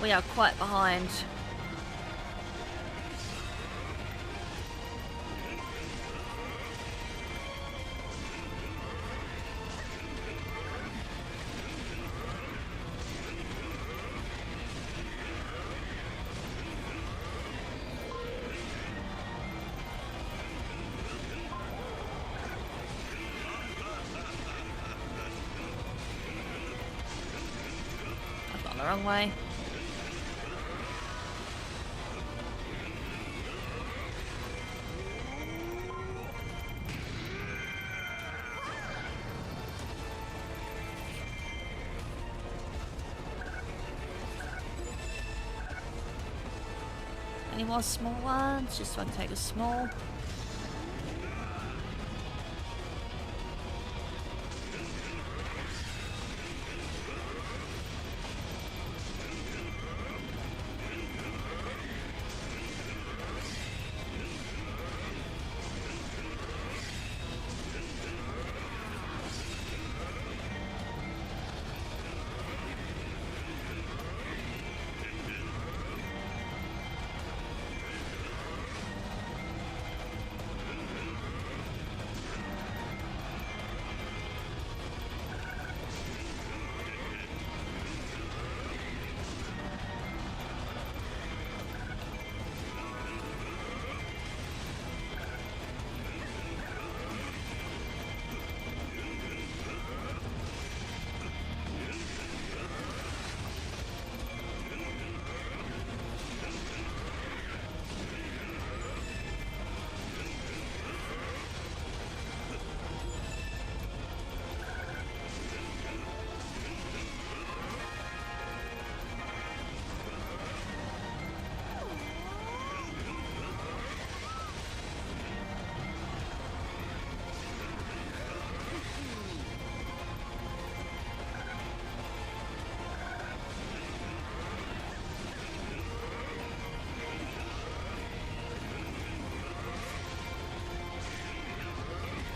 We are quite behind. I've gone the wrong way. Any more small ones? Just so I can take a small.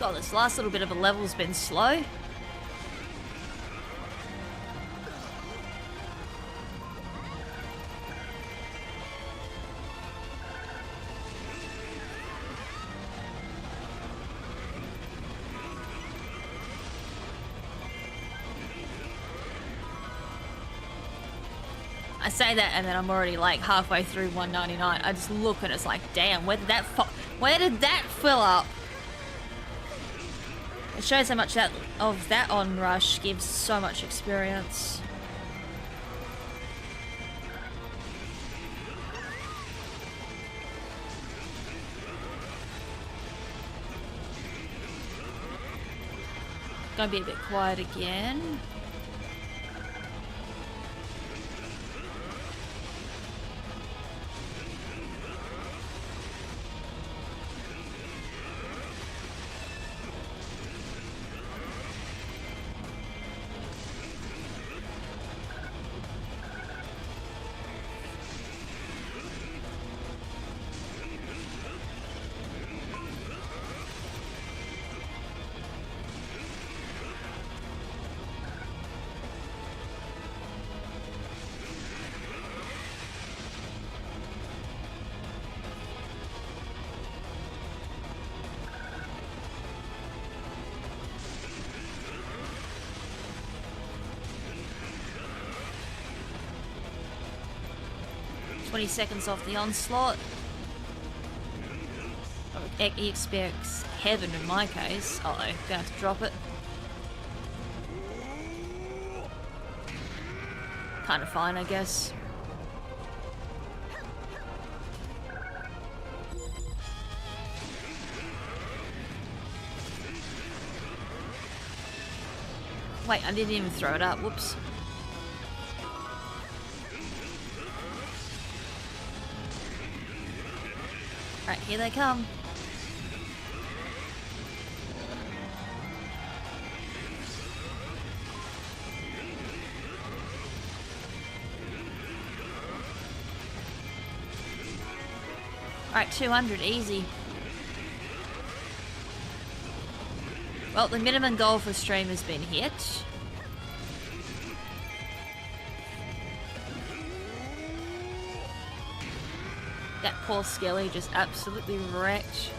God, this last little bit of a level's been slow. I say that and then I'm already like halfway through 199. I just look and it's like, damn, where did that fill up? It shows how much that onrush gives so much experience. Gonna be a bit quiet again. Seconds off the onslaught. He expects heaven in my case. Uh-oh, gonna have to drop it. Kind of fine, I guess. Wait, I didn't even throw it up. Whoops. Right, here they come. Alright, 200, easy. Well, the minimum goal for stream has been hit. That poor Skelly just absolutely wrecked.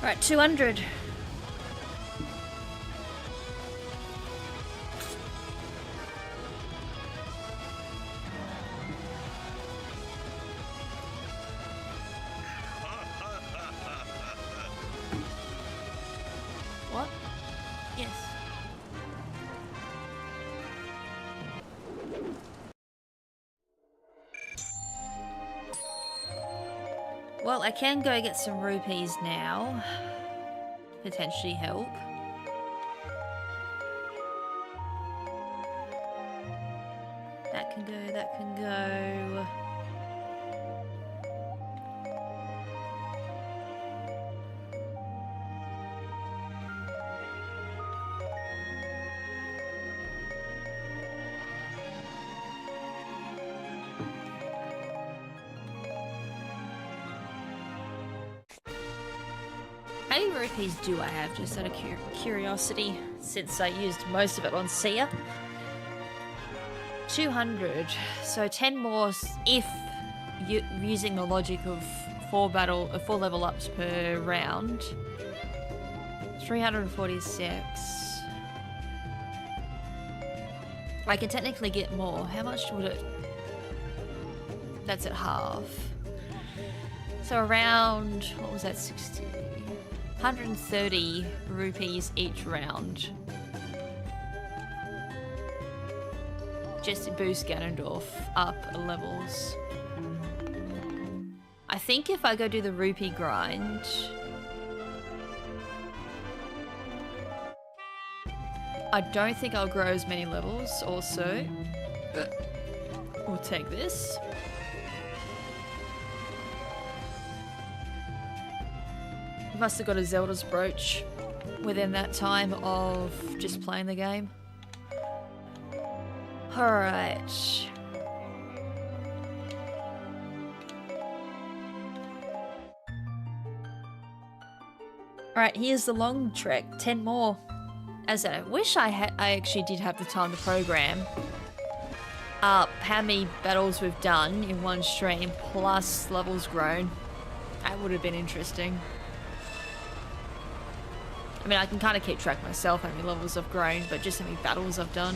Right, 200. What? Yes. Well, I can go get some rupees now. Potentially help. That can go, that can go. How many rupees do I have, just out of curiosity, since I used most of it on Sia? 200, so 10 more if using the logic of 4 level ups per round. 346. I can technically get more. How much would it... That's at half. So around, what was that, 60? 130 rupees each round. Just to boost Ganondorf up levels. I think if I go do the rupee grind... I don't think I'll grow as many levels also. But we'll take this. Must have got a Zelda's brooch within that time of just playing the game. Alright. Alright, here's the long trek. 10 more. As I wish I actually did have the time to program up how many battles we've done in one stream plus levels grown. That would have been interesting. I mean, I can kind of keep track myself how many levels I've grown, but just how many battles I've done.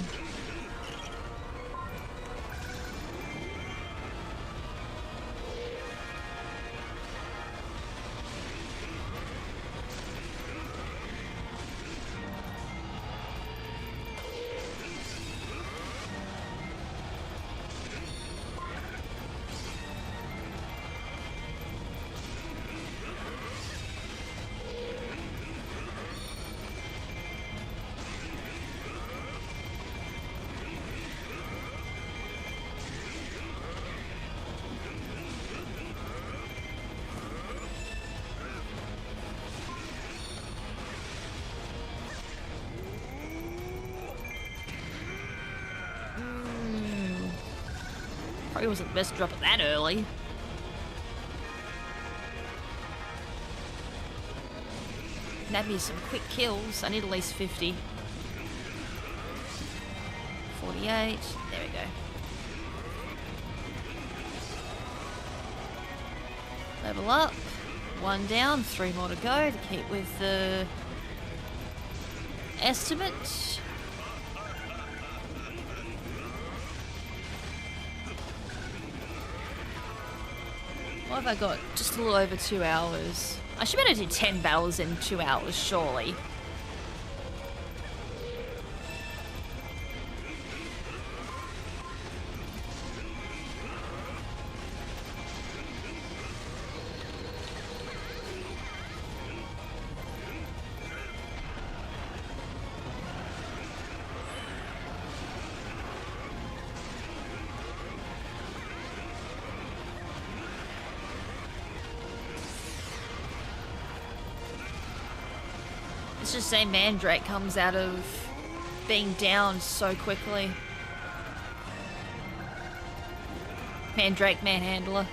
Probably wasn't the best to drop it that early. That'd be some quick kills. I need at least 50. 48. There we go. Level up. 1 down. 3 more to go to keep with the estimate. What have I got? Just a little over 2 hours. I should be able to do 10 battles in 2 hours, surely. Let's just say Mandrake comes out of being down so quickly. Mandrake Manhandler.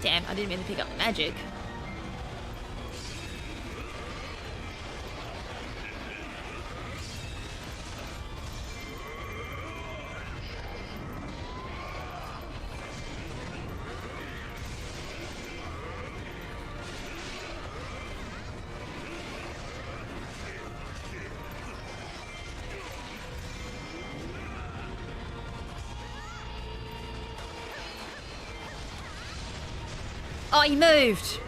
Damn, I didn't mean to pick up the magic. Oh, he moved!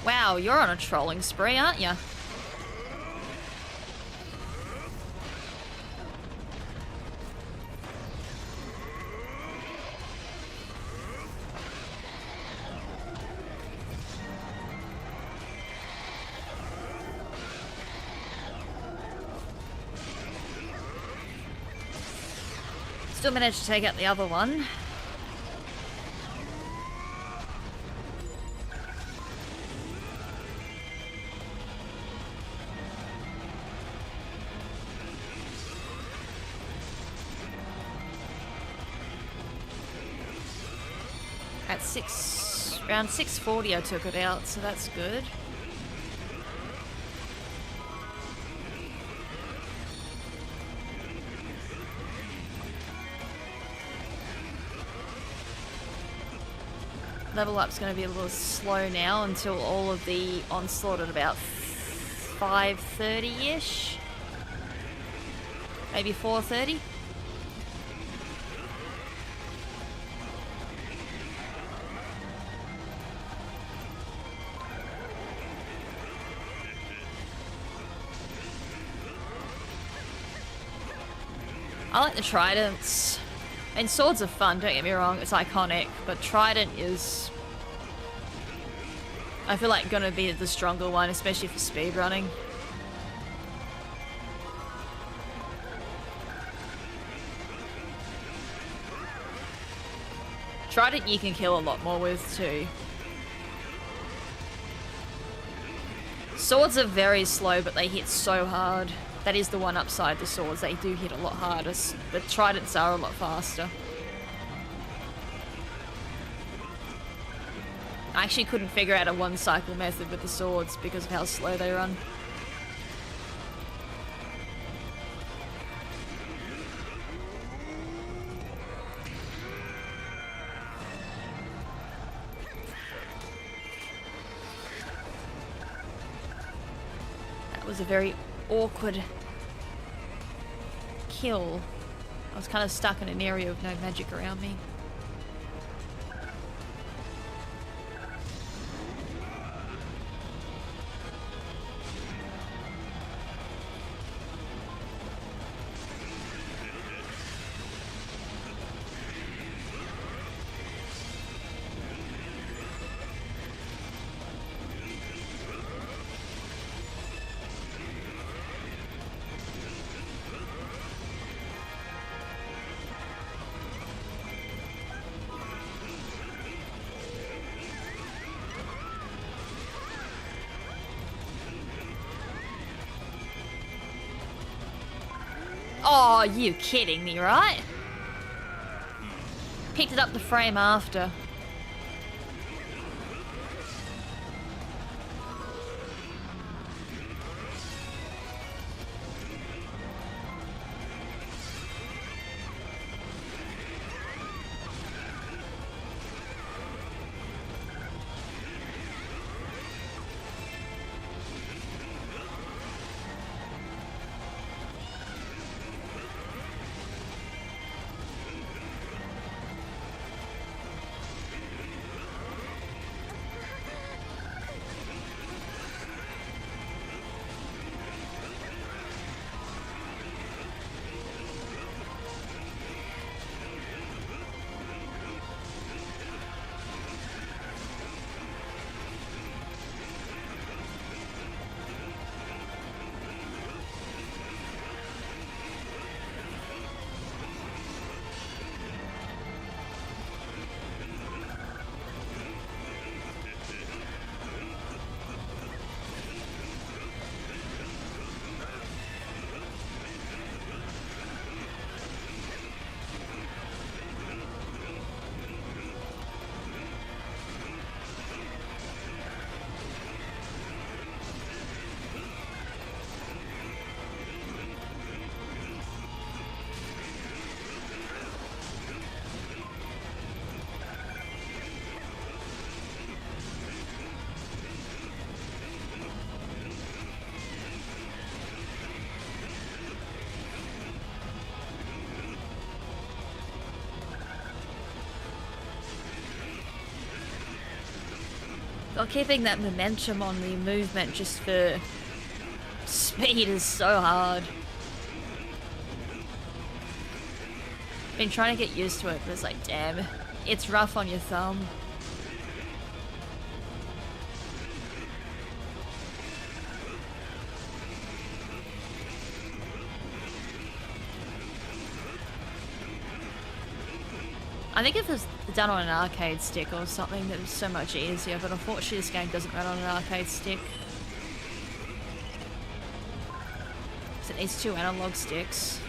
Wow, you're on a trolling spree, aren't you? Still managed to take out the other one. At around 6:40 I took it out, so that's good. Level up's going to be a little slow now until all of the onslaught at about 5:30-ish. Maybe 4:30? I like the tridents. And swords are fun, don't get me wrong, it's iconic, but trident is... I feel like gonna be the stronger one, especially for speedrunning. Trident you can kill a lot more with too. Swords are very slow, but they hit so hard. That is the one upside the swords, they do hit a lot harder, but tridents are a lot faster. I actually couldn't figure out a one cycle method with the swords because of how slow they run. That was a very awkward kill. I was kind of stuck in an area with no magic around me. Oh, you kidding me, right? Picked it up the frame after. Well, keeping that momentum on the movement just for speed is so hard. Been trying to get used to it, but it's like, damn, it's rough on your thumb. I think if it was done on an arcade stick or something, that was so much easier, but unfortunately this game doesn't run on an arcade stick. So it needs 2 analog sticks.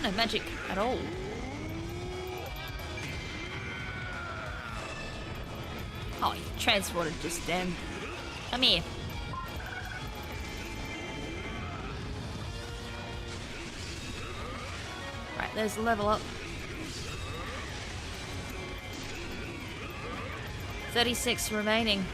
no magic at all. Oh, you transported just then. Come here. Right, there's the level up. 36 remaining.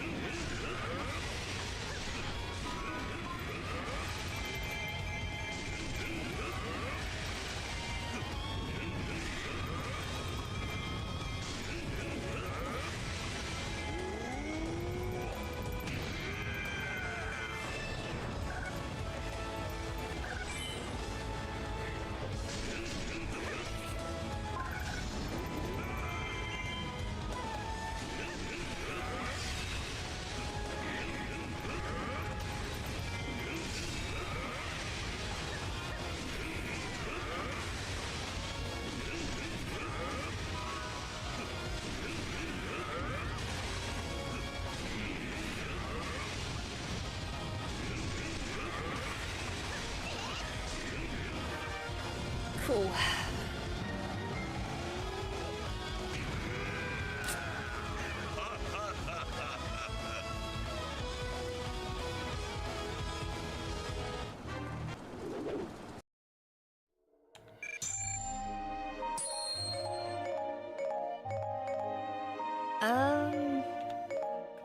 Cool.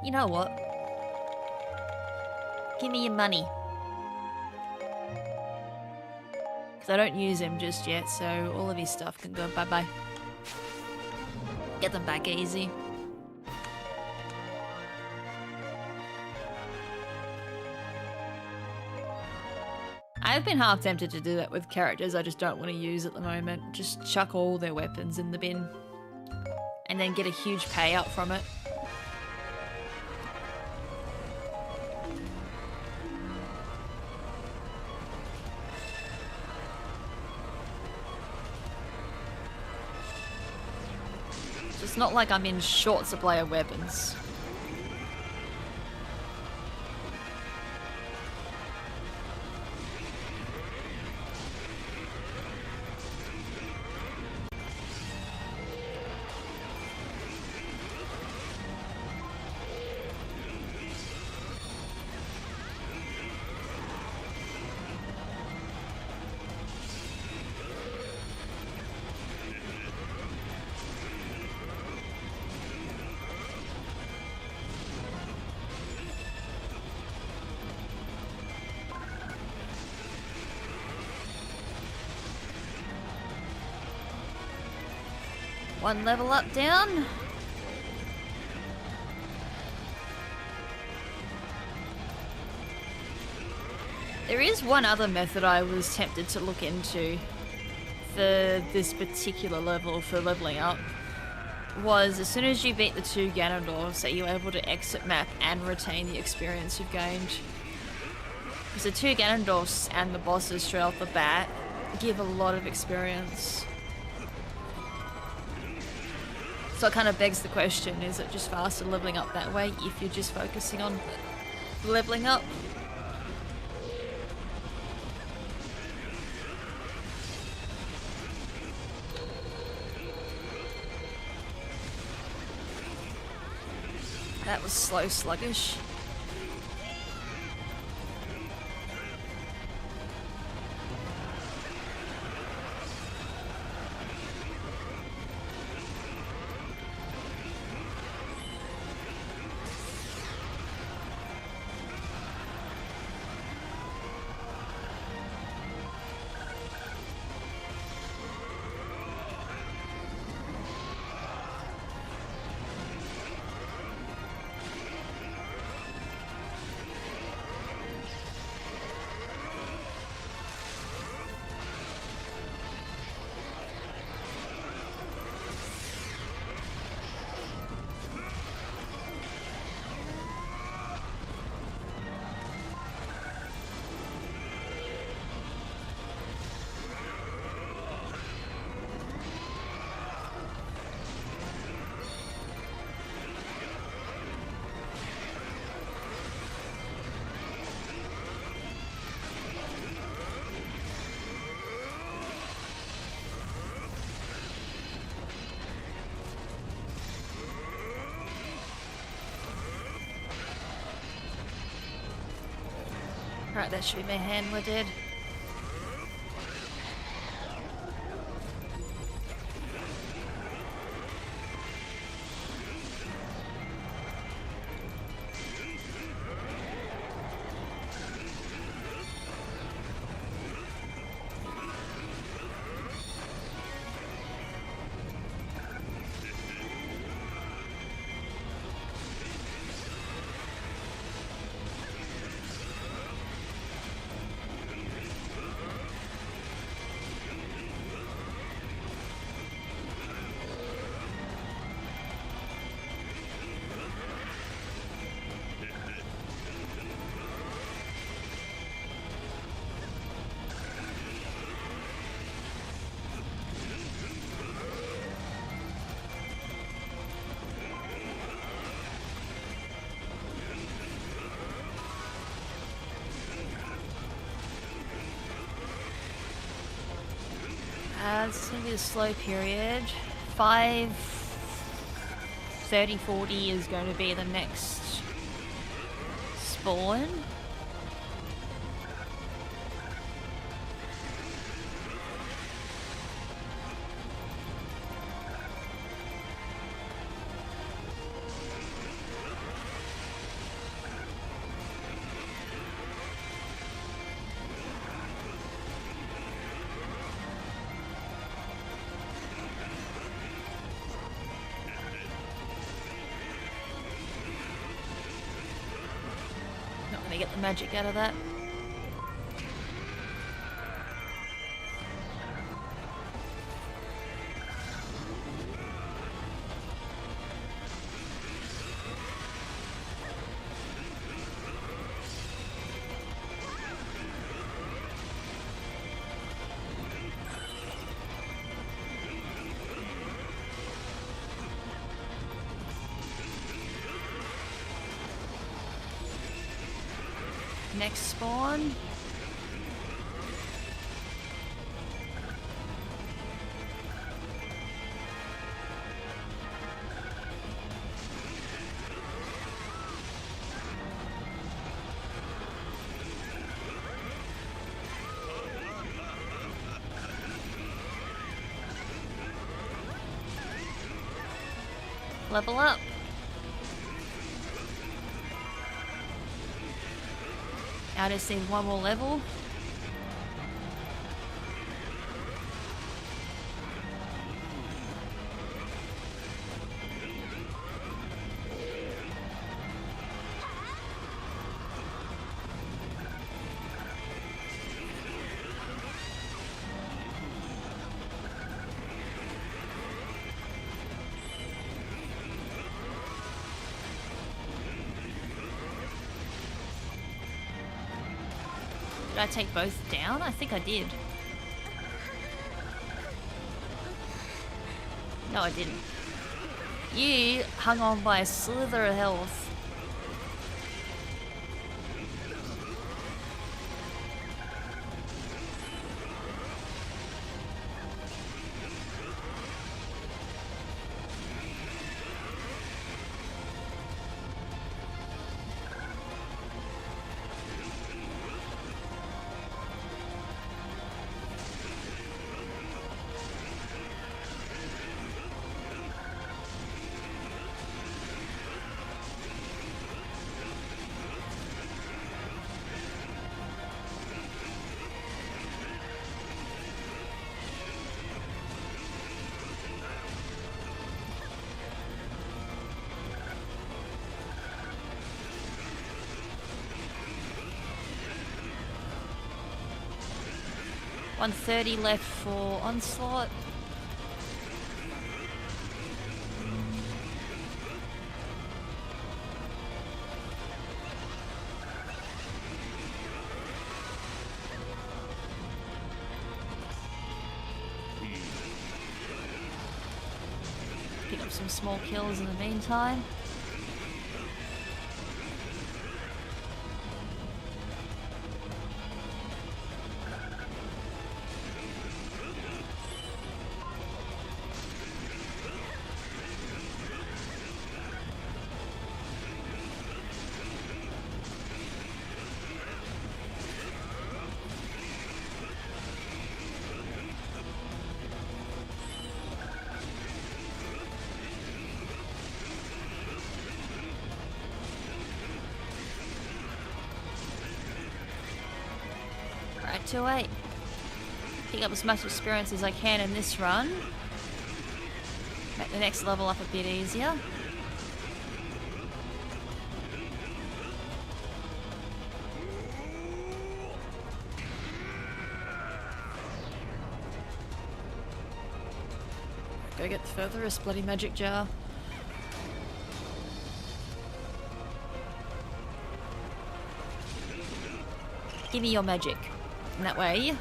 You know what? Give me your money. Because I don't use him just yet, so all of his stuff can go bye-bye. Get them back easy. I've been half tempted to do that with characters I just don't want to use at the moment. Just chuck all their weapons in the bin. And then get a huge payout from it. It's not like I'm in short supply of weapons. One level up down. There is one other method I was tempted to look into for this particular level for leveling up. Was as soon as you beat the 2 Ganondorfs, are you able to exit map and retain the experience you've gained? Because the 2 Ganondorfs and the bosses straight off the bat give a lot of experience. So it kind of begs the question, is it just faster leveling up that way if you're just focusing on leveling up? That was slow, sluggish. Right, that should be my handler dead. This is going to be the slow period. 5:30-40 is going to be the next spawn. Get the magic out of that. Next spawn. Level up. I just need one more level. Did I take both down? I think I did. No, I didn't. You hung on by a slither of health. $130 left for Onslaught. Pick up some small kills in the meantime. 2-8. Pick up as much experience as I can in this run. Make the next level up a bit easier. Go get the furthest bloody magic jar. Give me your magic. And that way.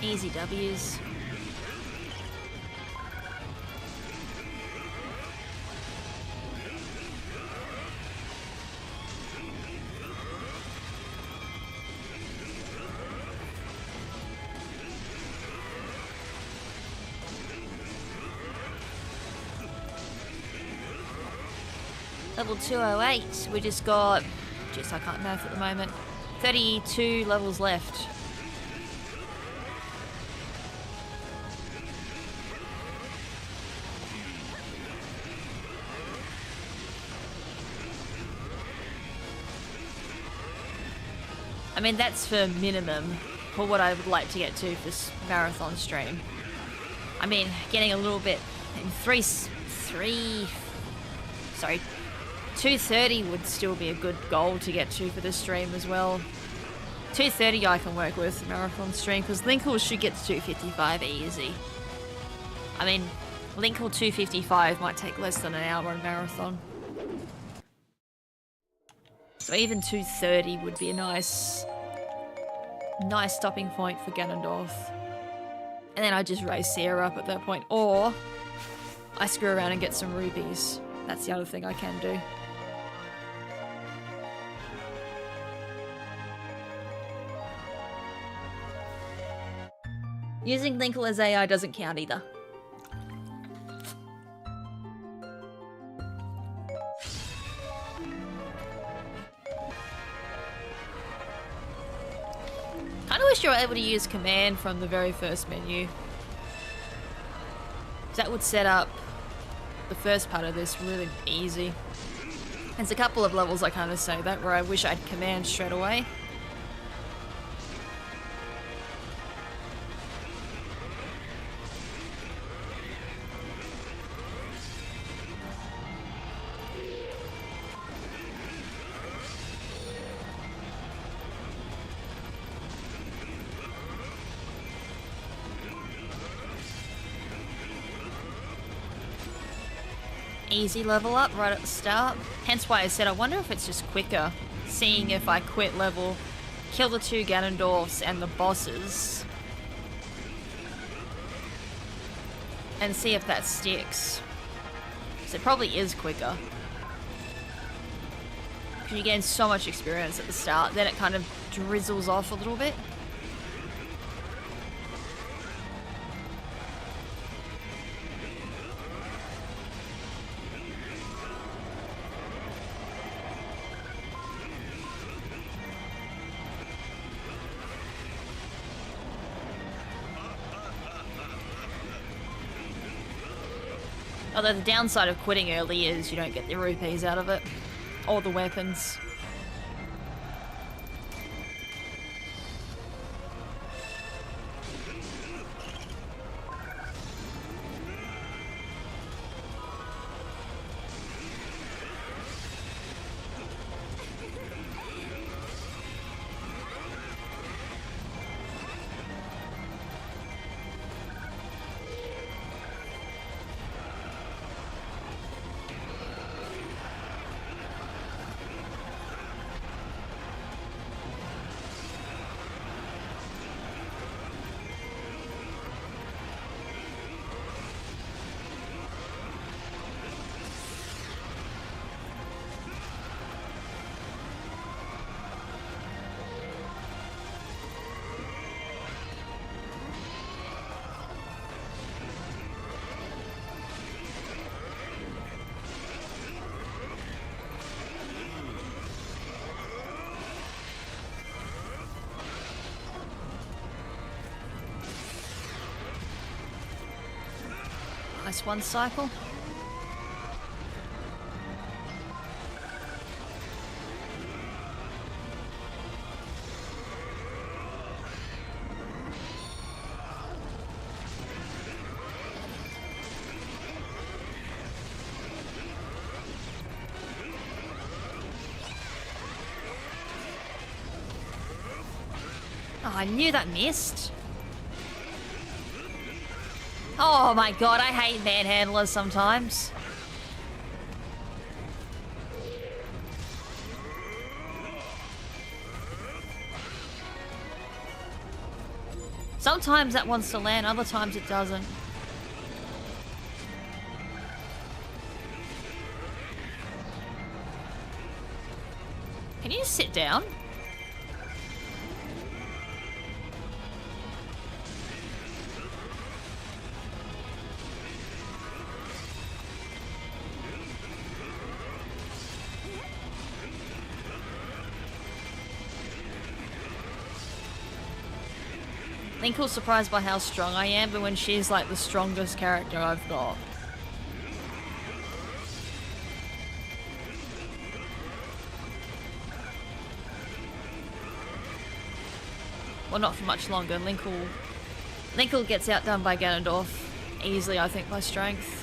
Easy W's. Level 208, we just got, I can't math at the moment, 32 levels left. I mean, that's for minimum for what I would like to get to for this marathon stream. I mean, getting a little bit in 230 would still be a good goal to get to for this stream as well. 230 I can work with the marathon stream because Linkle should get to 255 easy. I mean, Linkle 255 might take less than an hour on marathon. So even 230 would be a nice stopping point for Ganondorf. And then I just raise Sierra up at that point. Or I screw around and get some rupees. That's the other thing I can do. Using Linkle as AI doesn't count either. Kinda wish you were able to use command from the very first menu. That would set up the first part of this really easy. There's a couple of levels I kind of say that where I wish I'd command straight away. Easy level up right at the start. Hence why I said I wonder if it's just quicker seeing if I quit level, kill the 2 Ganondorfs and the bosses, and see if that sticks. So it probably is quicker. Because you gain so much experience at the start, then it kind of drizzles off a little bit. Although the downside of quitting early is you don't get the rupees out of it, or the weapons. Nice one cycle. Oh, I knew that missed. Oh my god, I hate manhandlers sometimes. Sometimes that wants to land, other times it doesn't. Can you just sit down? Link was surprised by how strong I am, but when she's like the strongest character I've got. Well, not for much longer. Linkle gets outdone by Ganondorf easily, I think, by strength.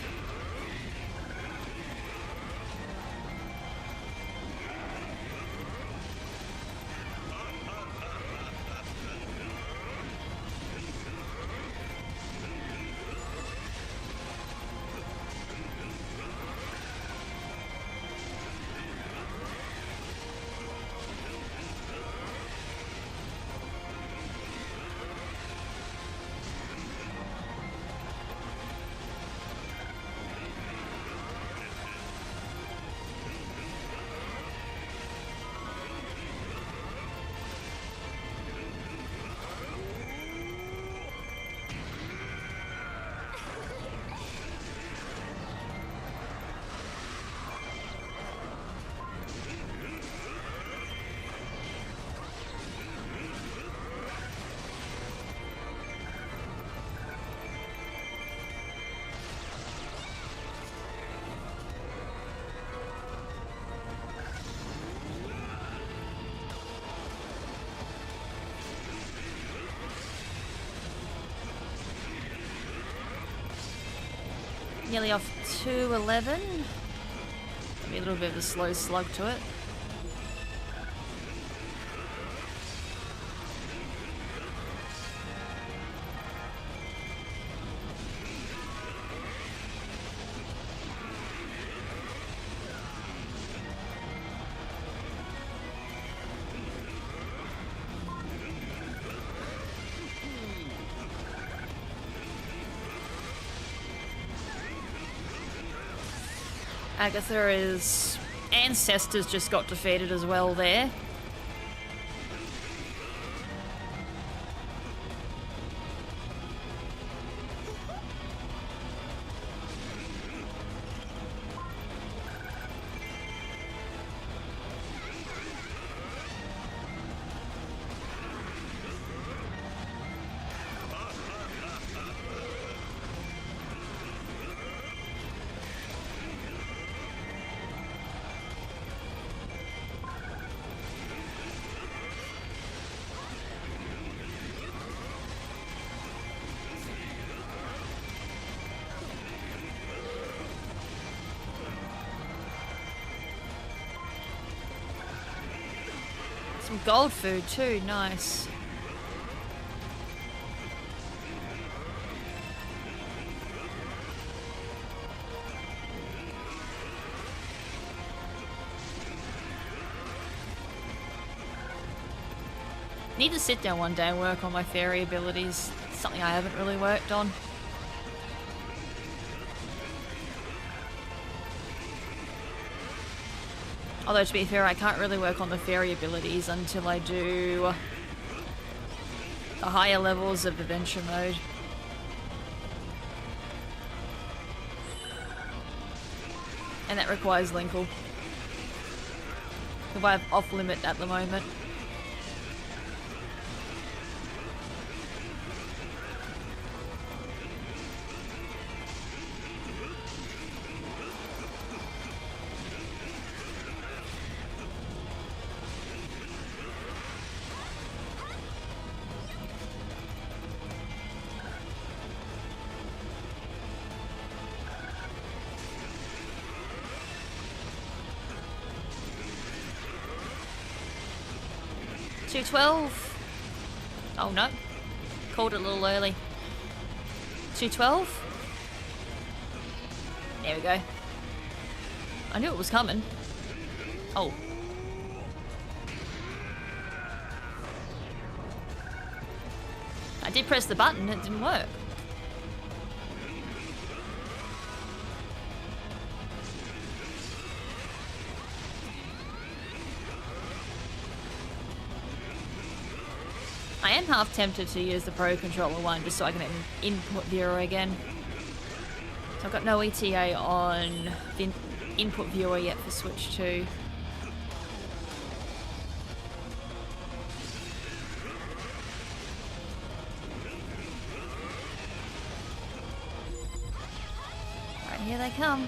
Nearly off 211. Maybe a little bit of a slow slug to it. Agatha's ancestors just got defeated as well there. Some gold food too, nice. Need to sit down one day and work on my fairy abilities. It's something I haven't really worked on. Although to be fair, I can't really work on the fairy abilities until I do the higher levels of adventure mode. And that requires Linkle, who I have off limit at the moment. 212. Oh no. Called it a little early. 212. There we go. I knew it was coming. Oh. I did press the button, it didn't work. I am half tempted to use the Pro Controller one just so I can input viewer again. So I've got no ETA on the input viewer yet for Switch 2. Right, here they come.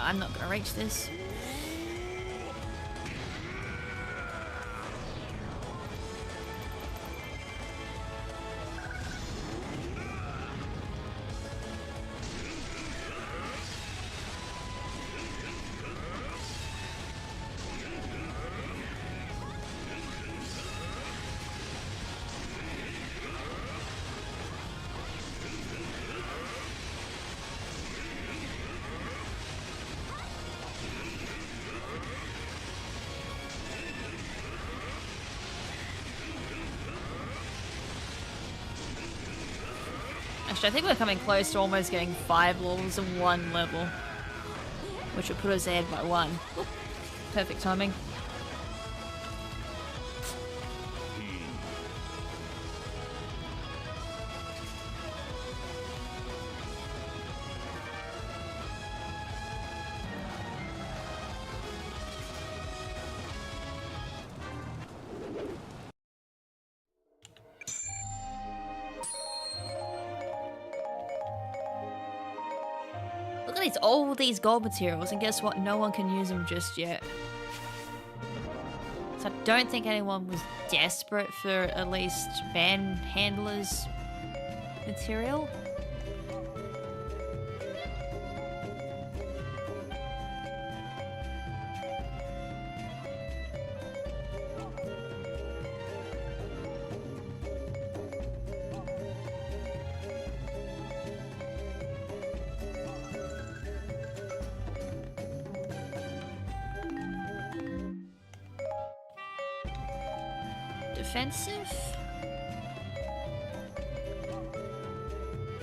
I'm not gonna reach this. Actually, I think we're coming close to almost getting 5 levels in 1 level, which would put us ahead by 1. Oop. Perfect timing. All these gold materials, and guess what? No one can use them just yet. So I don't think anyone was desperate for at least van handlers material. Defensive?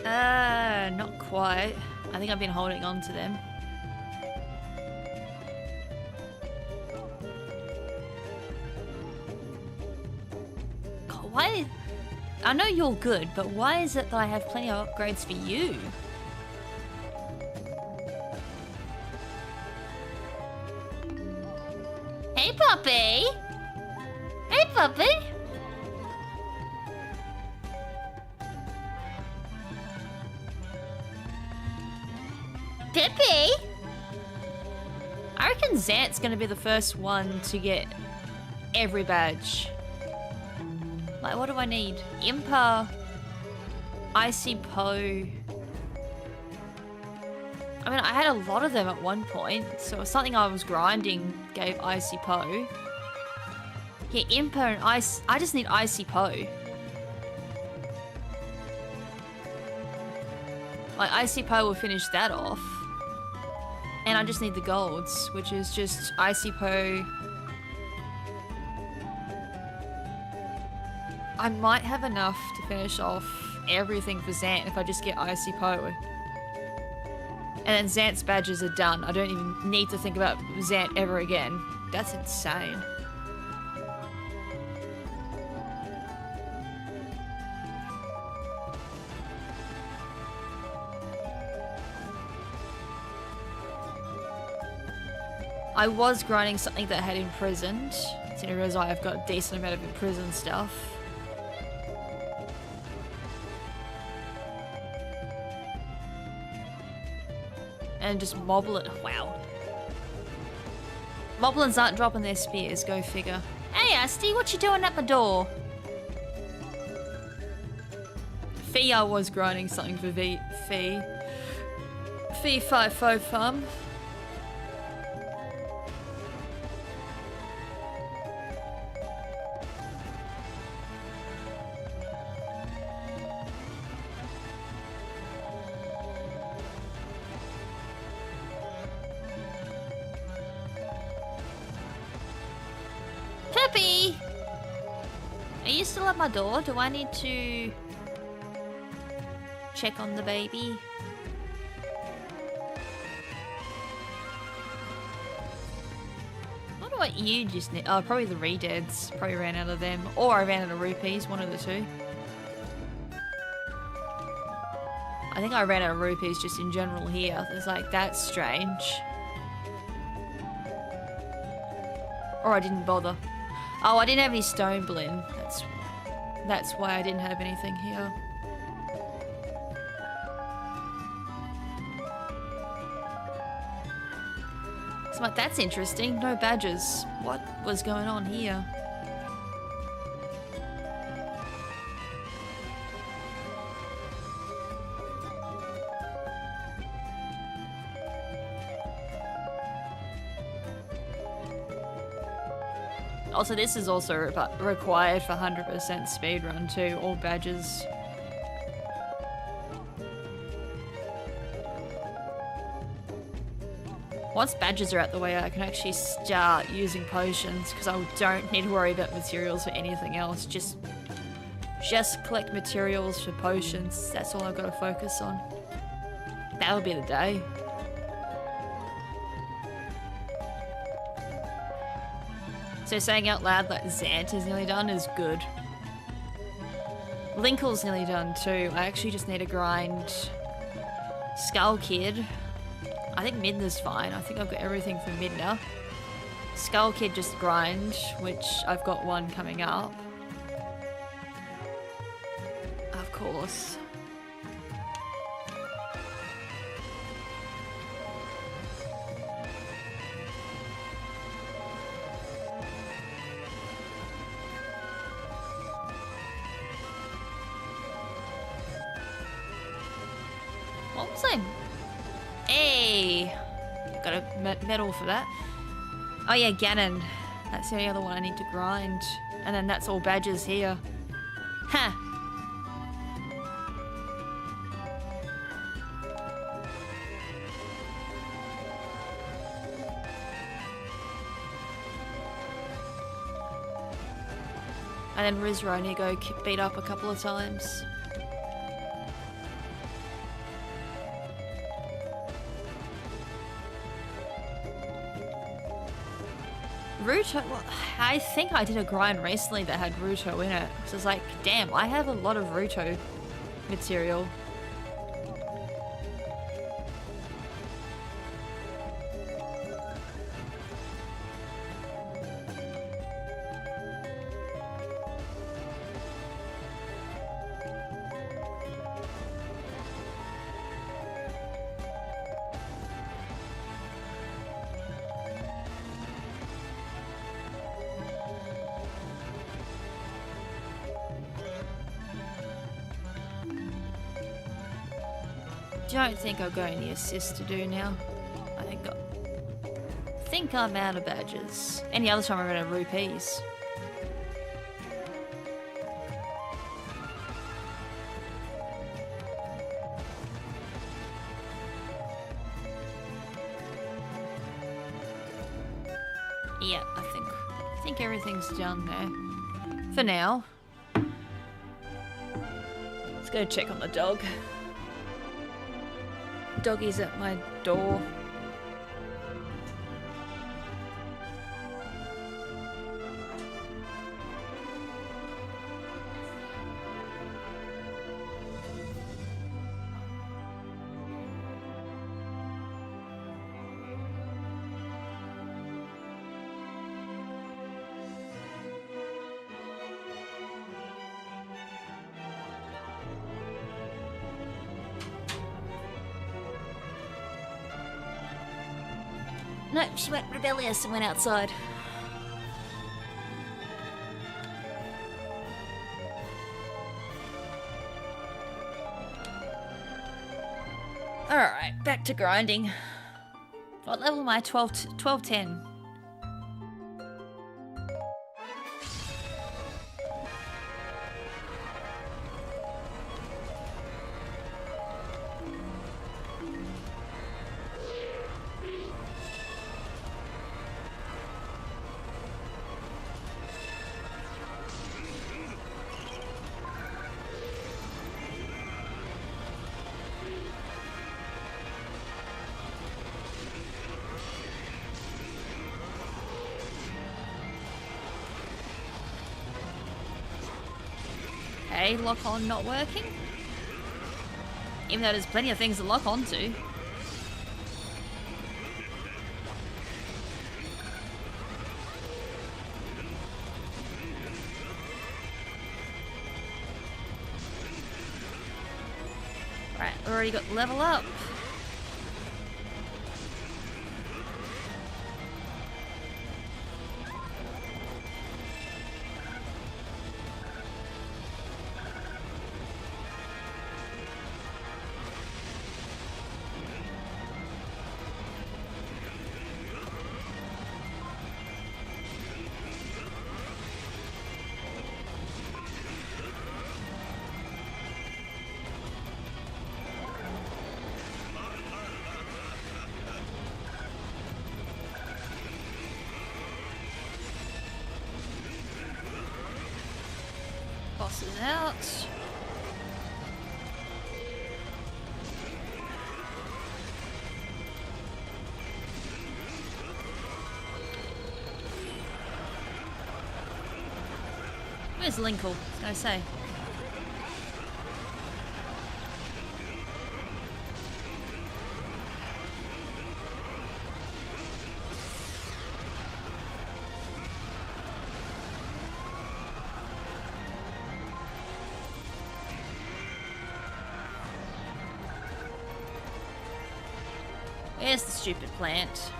Not quite. I think I've been holding on to them. God, why? I know you're good, but why is it that I have plenty of upgrades for you? Hey, puppy! Hey, puppy! Pippi! I reckon Zant's gonna be the first one to get every badge. Like, what do I need? Impa, Icy Poe. I mean, I had a lot of them at one point, so something I was grinding gave Icy Poe. Yeah, Impa and Ice. I just need Icy Poe. Like, Icy Poe will finish that off. And I just need the golds, which is just Icy Poe. I might have enough to finish off everything for Zant if I just get Icy Poe. And then Zant's badges are done. I don't even need to think about Zant ever again. That's insane. I was grinding something that had imprisoned. So I realize I've got a decent amount of imprisoned stuff. And just mobble it. Wow. Moblins aren't dropping their spears, go figure. Hey Asti, what you doing at my door? Fee, I was grinding something for Fee. Fee 5 farm. Peppy! Are you still at my door? Do I need to check on the baby? I wonder what you just need. Oh, probably the redeads. Probably ran out of them. Or I ran out of rupees, one of the two. I think I ran out of rupees just in general here. It's like, that's strange. Or I didn't bother. Oh, I didn't have any stone blend. That's why I didn't have anything here. So I'm like, that's interesting. No badges. What was going on here? Also, this is also required for 100% speedrun too, all badges. Once badges are out the way, I can actually start using potions because I don't need to worry about materials for anything else. Just collect materials for potions. That's all I've got to focus on. That'll be the day. So saying out loud that Zant is nearly done is good. Linkle's nearly done too. I actually just need to grind Skull Kid. I think Midna's fine. I think I've got everything for Midna. Skull Kid just grind, which I've got one coming up. Of course. What was I? Hey! Got a medal for that. Oh yeah, Ganon. That's the only other one I need to grind. And then that's all badges here. Huh. And then Rizra I need to go beat up a couple of times. Ruto, well, I think I did a grind recently that had Ruto in it. So it's like, damn, I have a lot of Ruto material. Don't think I've got any assists to do now. I think I'm out of badges. Any other time I'm out of rupees. Yeah, I think everything's done there. For now. Let's go check on the dog. Doggy's at my door. No, she went rebellious and went outside. Alright, back to grinding. What level am I? 12, 10. Okay, lock on not working. Even though there's plenty of things to lock on to. Right, already got level up. Boss is out. Where's Linkle? Can I say? Where's the stupid plant?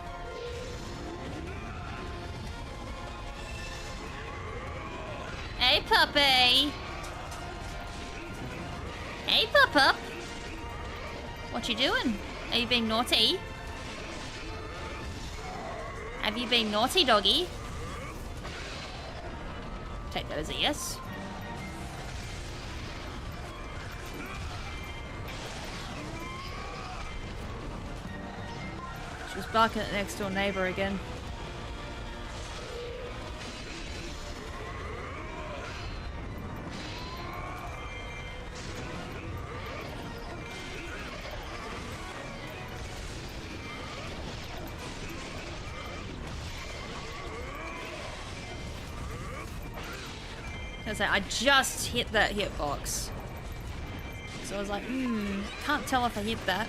Hey, puppy! Hey, pup-pup! What you doing? Are you being naughty? Have you been naughty, doggy? Take that as a yes. She was barking at the next door neighbor again. I just hit that hitbox. So I was like, can't tell if I hit that.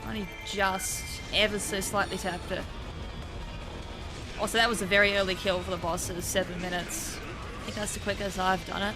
Only just ever so slightly tapped it. Also, that was a very early kill for the boss. It was 7 minutes. I think that's the quickest I've done it.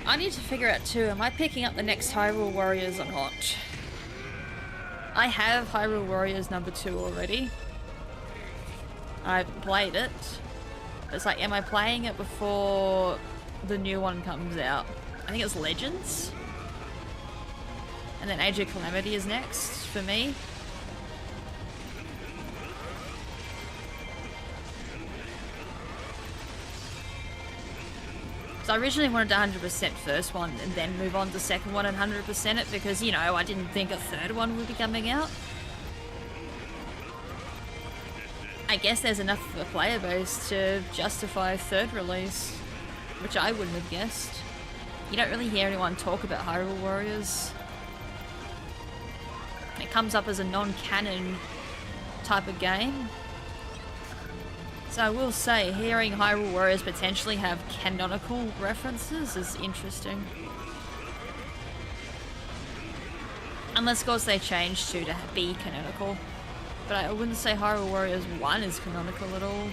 I need to figure out too, am I picking up the next Hyrule Warriors or not? I have Hyrule Warriors number 2 already. I haven't played it. It's like, am I playing it before the new one comes out? I think it's Legends. And then Age of Calamity is next for me. So I originally wanted to 100% first one and then move on to second one and 100% it because, you know, I didn't think a third one would be coming out. I guess there's enough of a player base to justify a third release, which I wouldn't have guessed. you don't really hear anyone talk about Hyrule Warriors. It comes up as a non-canon type of game. So I will say, hearing Hyrule Warriors potentially have canonical references is interesting. Unless, of course, they change to be canonical. But I wouldn't say Hyrule Warriors 1 is canonical at all.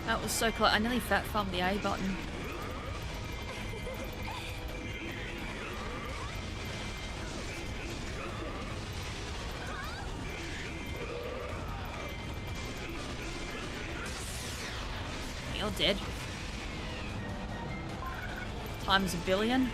That was so close. I nearly fat thumbed the A button. You're dead. Times a billion.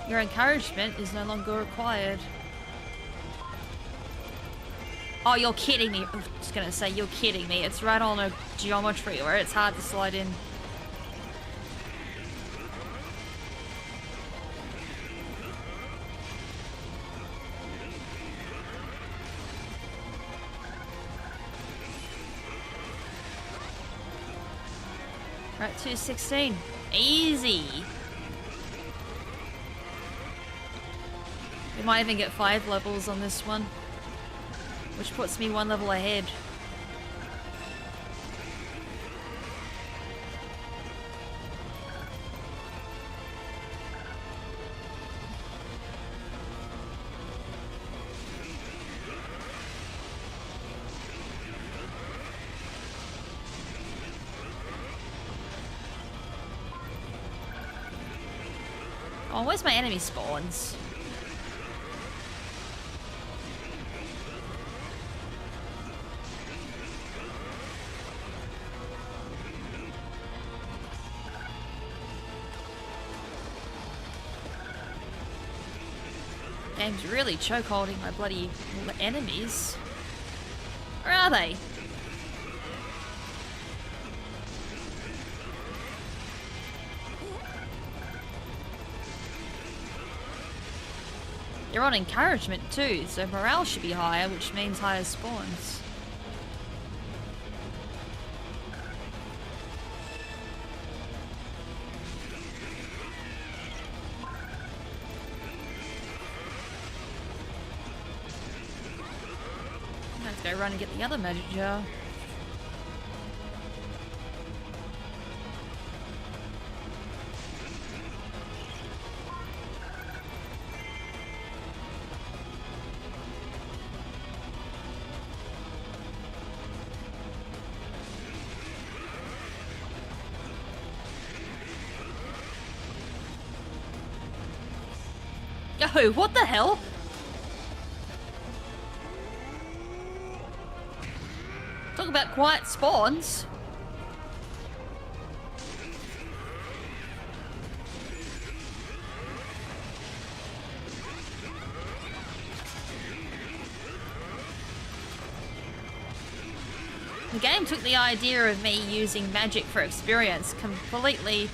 Your encouragement is no longer required. Oh, you're kidding me. I'm just gonna say, you're kidding me. It's right on a geometry where it's hard to slide in. Right, 216. Easy. We might even get 5 levels on this one, which puts me 1 level ahead. Oh, where's my enemy spawns? Game's really chokeholding my bloody enemies. Where are they? They're on encouragement too, so morale should be higher, which means higher spawns. Let's go run and get the other magic jar. Yo, what the hell? Talk about quiet spawns. The game took the idea of me using magic for experience completely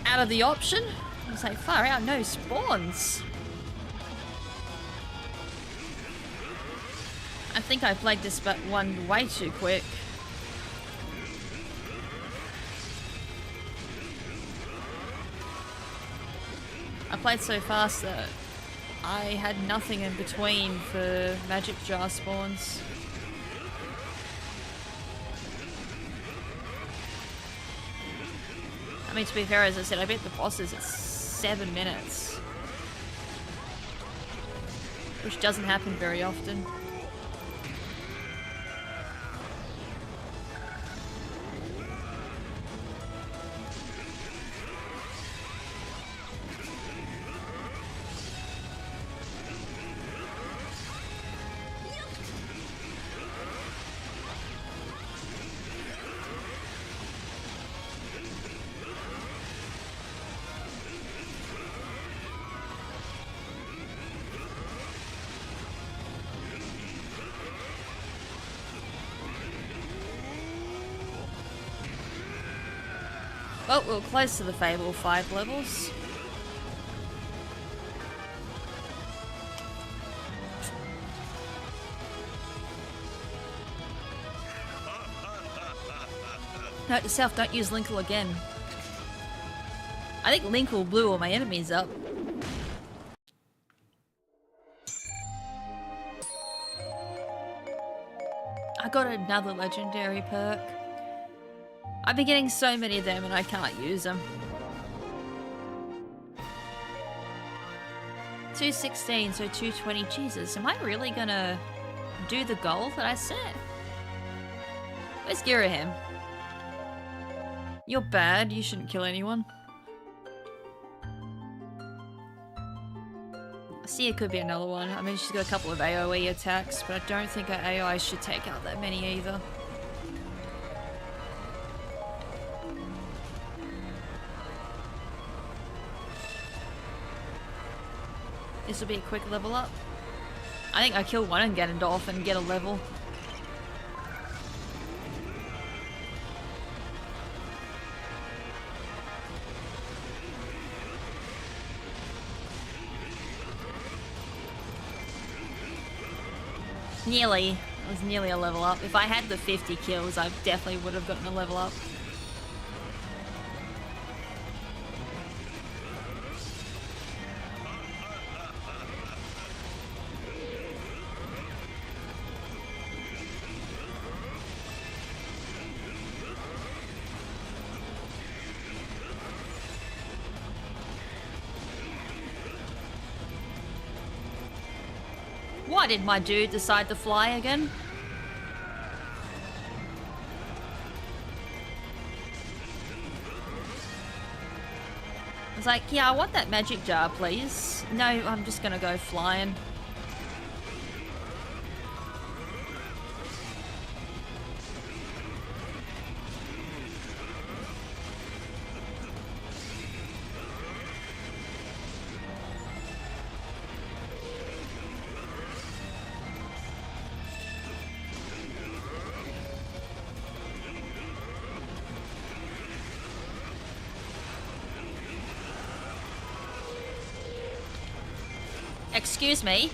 out of the option. I was like, far out, no spawns. I think I played this but one way too quick. I played so fast that I had nothing in between for magic jar spawns. I mean, to be fair, as I said, I beat the bosses at 7 minutes. Which doesn't happen very often. Well, we're close to the Fable 5 levels. Note to self, don't use Linkle again. I think Linkle blew all my enemies up. I got another legendary perk. I've been getting so many of them and I can't use them. 216, so 220. Jesus, am I really gonna do the goal that I set? Where's Girahim? You're bad, you shouldn't kill anyone. I see it could be another one. I mean, she's got a couple of AoE attacks, but I don't think her AI should take out that many either. This will be a quick level up. I think I kill one in Ganondorf and get a level. Nearly. It was nearly a level up. If I had the 50 kills, I definitely would have gotten a level up. Why did my dude decide to fly again? I was like, yeah, I want that magic jar, please. No, I'm just gonna go flying. Excuse me.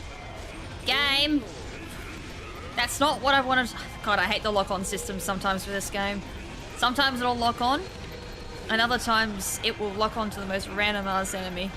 Game. That's not what I wanted. God, I hate the lock-on system sometimes for this game. Sometimes it'll lock on, and other times it will lock on to the most random ass enemy.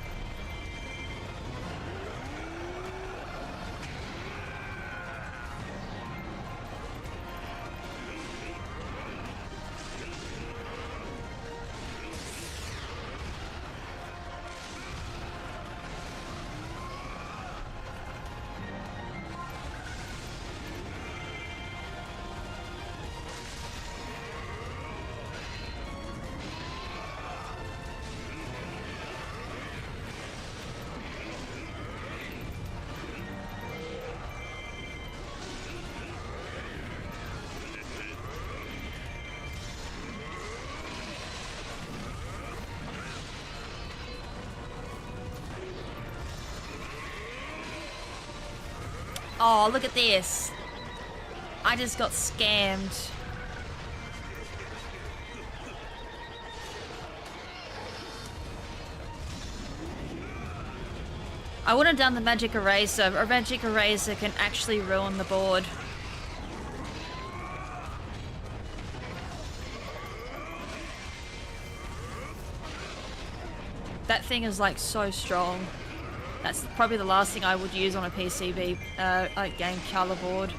Oh, look at this. I just got scammed. I would have done the magic eraser. A magic eraser can actually ruin the board. That thing is like so strong. That's probably the last thing I would use on a PCB game color board.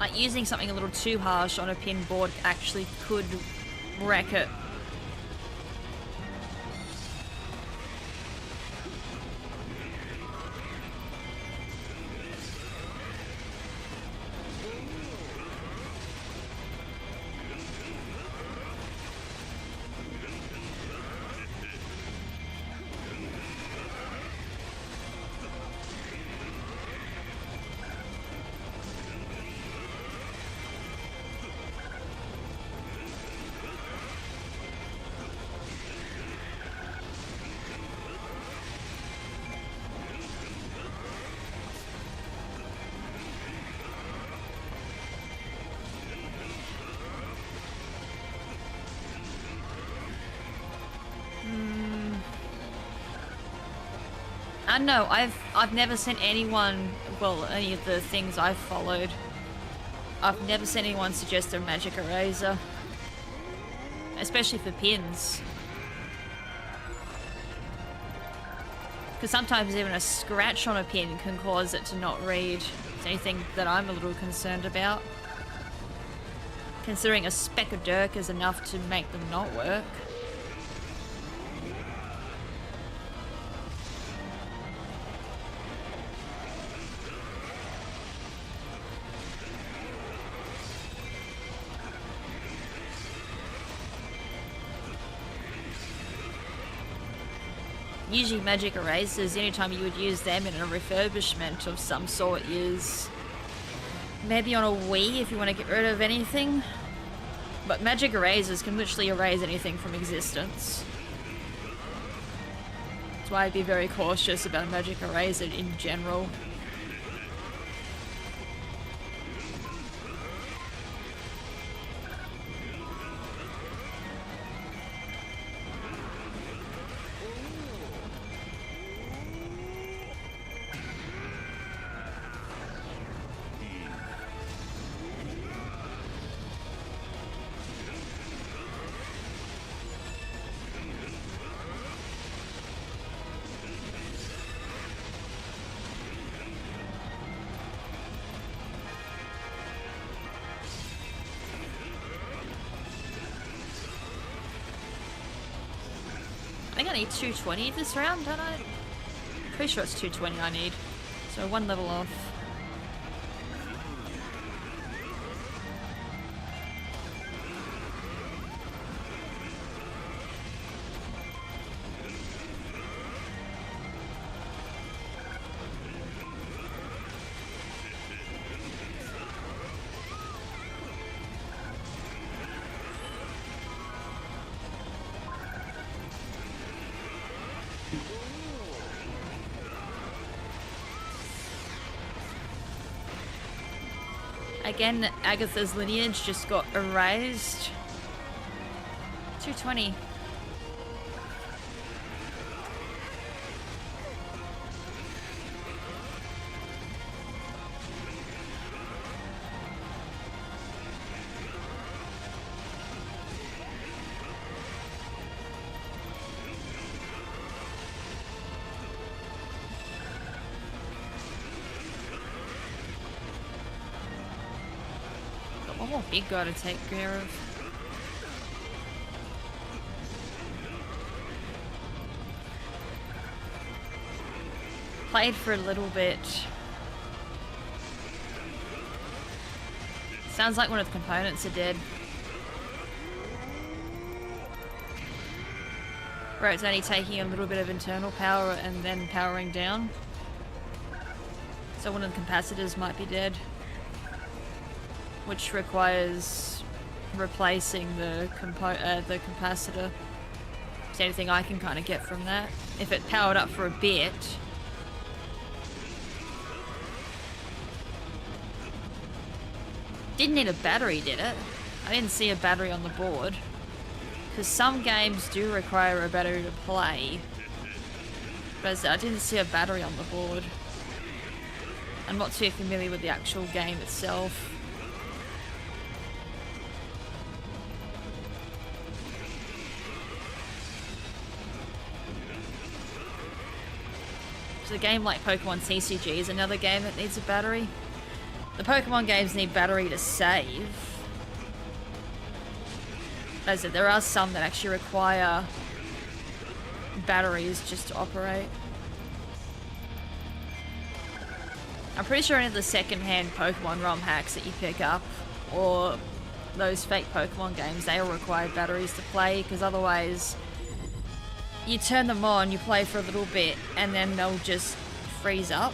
Like, using something a little too harsh on a pin board actually could wreck it. I don't know, I've never sent anyone, well, any of the things I've followed, I've never seen anyone suggest a magic eraser. Especially for pins. Because sometimes even a scratch on a pin can cause it to not read. It's anything that I'm a little concerned about. Considering a speck of dirt is enough to make them not work. Usually magic erasers, the only time you would use them in a refurbishment of some sort is maybe on a Wii if you want to get rid of anything. But magic erasers can literally erase anything from existence. That's why I'd be very cautious about a magic eraser in general. I think I need 220 this round, don't I? Pretty sure it's 220 I need. So one level off. Again, Agatha's lineage just got erased. 220. One more big guy to take care of. Played for a little bit. Sounds like one of the components are dead. Where it's only taking a little bit of internal power and then powering down. So one of the capacitors might be dead. Which requires replacing the capacitor. It's the only thing I can kind of get from that. If it powered up for a bit. Didn't need a battery, did it? I didn't see a battery on the board. Because some games do require a battery to play. But I didn't see a battery on the board. I'm not too familiar with the actual game itself. So a game like Pokemon TCG is another game that needs a battery. The Pokemon games need battery to save. As I said, there are some that actually require batteries just to operate. I'm pretty sure any of the second-hand Pokemon ROM hacks that you pick up, or those fake Pokemon games, they all require batteries to play, because otherwise you turn them on, you play for a little bit, and then they'll just freeze up,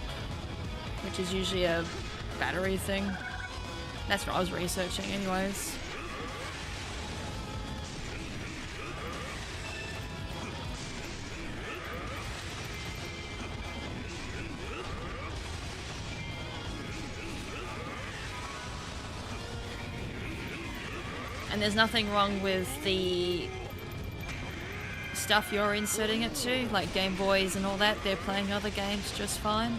which is usually a battery thing. That's what I was researching anyways. And there's nothing wrong with the stuff you're inserting it to, like Game Boys and all that. They're playing other games just fine.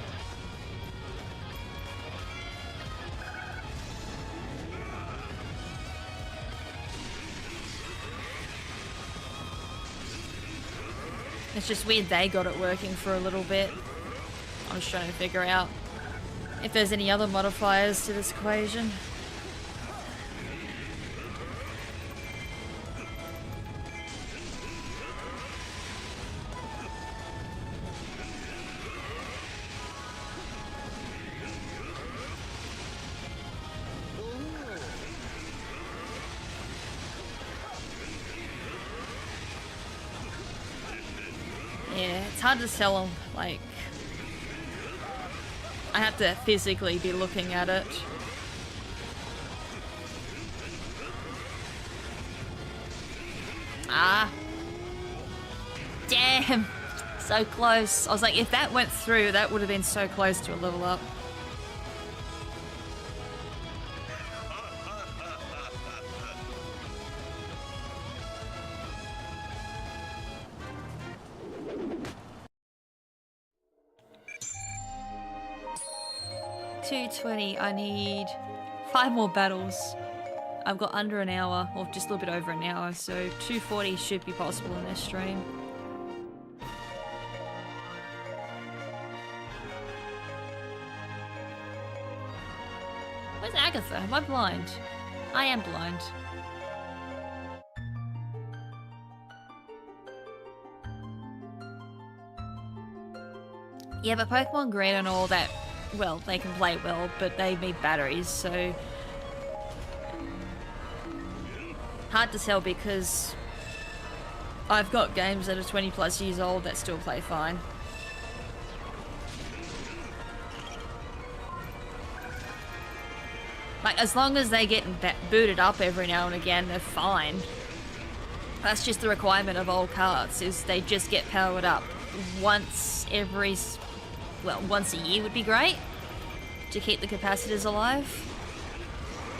It's just weird they got it working for a little bit. I'm just trying to figure out if there's any other modifiers to this equation. Yeah, it's hard to sell them, like, I have to physically be looking at it. Ah. Damn! So close. I was like, if that went through, that would have been so close to a level up. $220. I need 5 more battles. I've got under an hour, or just a little bit over an hour, so $240 should be possible in this stream. Where's Agatha? Am I blind? I am blind. Yeah, but Pokemon Green and all that, well, they can play well, but they need batteries, so hard to sell because I've got games that are 20 plus years old that still play fine. Like, as long as they get booted up every now and again, they're fine. That's just the requirement of old carts, is they just get powered up once every... well, once a year would be great to keep the capacitors alive.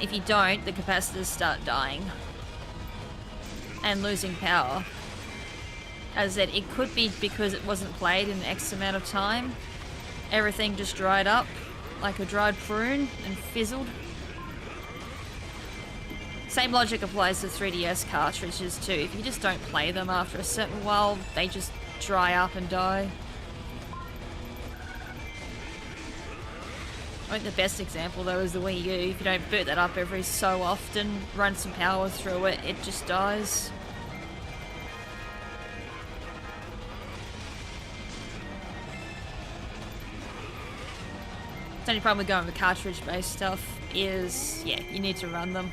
If you don't, the capacitors start dying and losing power. As I said, it could be because it wasn't played in X amount of time. Everything just dried up like a dried prune and fizzled. Same logic applies to 3DS cartridges too. If you just don't play them after a certain while, they just dry up and die. I think the best example though is the Wii U. If you don't boot that up every so often, run some power through it, it just dies. The only problem with going with cartridge-based stuff is, yeah, you need to run them.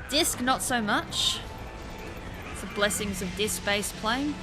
Disc, not so much. It's the blessings of disc-based playing.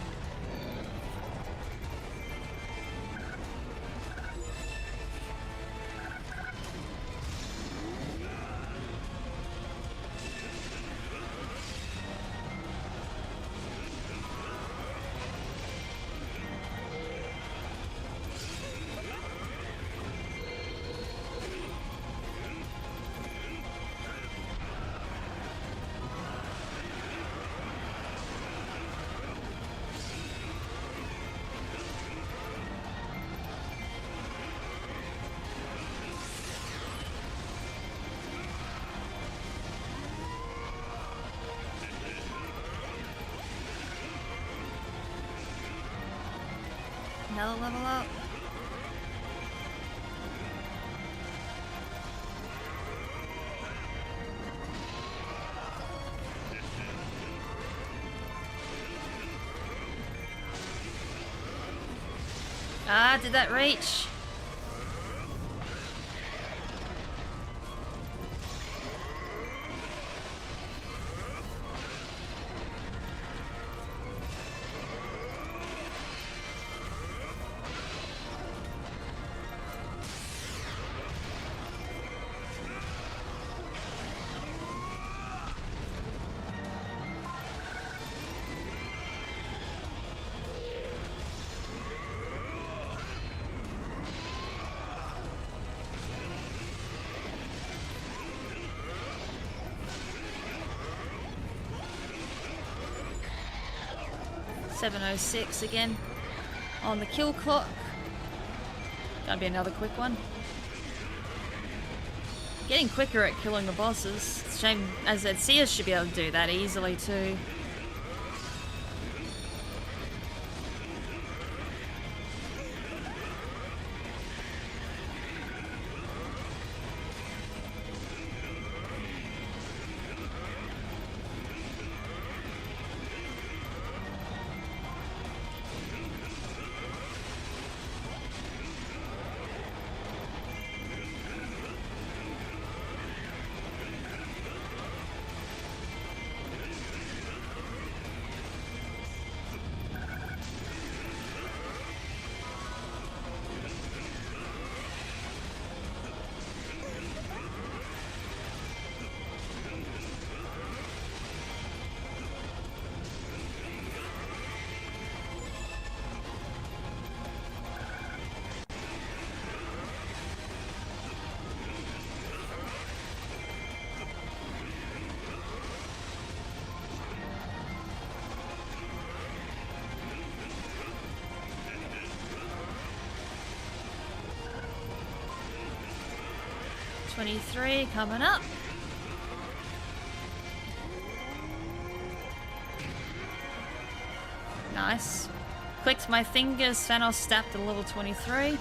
Another level up. Ah, did that reach? .706 again on the kill clock. Gonna be another quick one. Getting quicker at killing the bosses. It's a shame, as I said, Seers should be able to do that easily too. .23 coming up. Nice. Clicked my fingers, Thanos stabbed at level 23.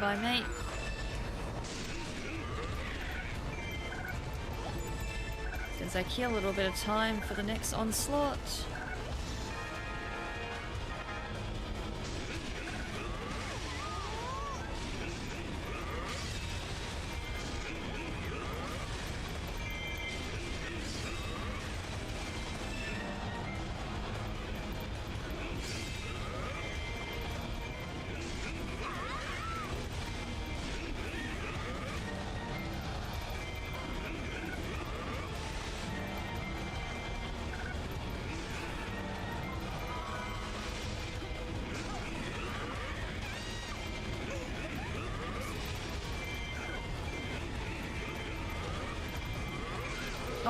By mate. Since I kill a little bit of time for the next onslaught.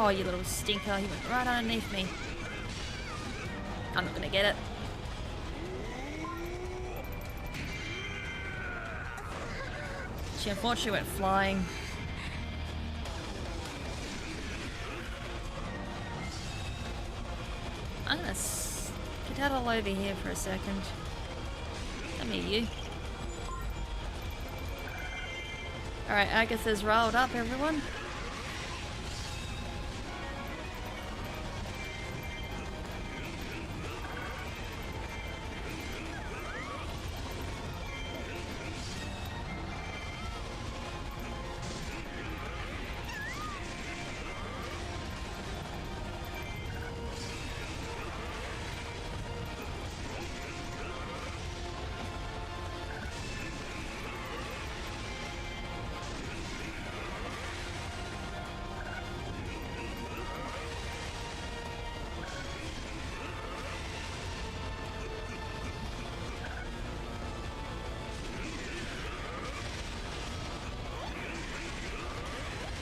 Oh, you little stinker. He went right underneath me. I'm not gonna get it. She unfortunately went flying. I'm gonna skedaddle over here for a second. Come here, you. Alright, Agatha's riled up, everyone.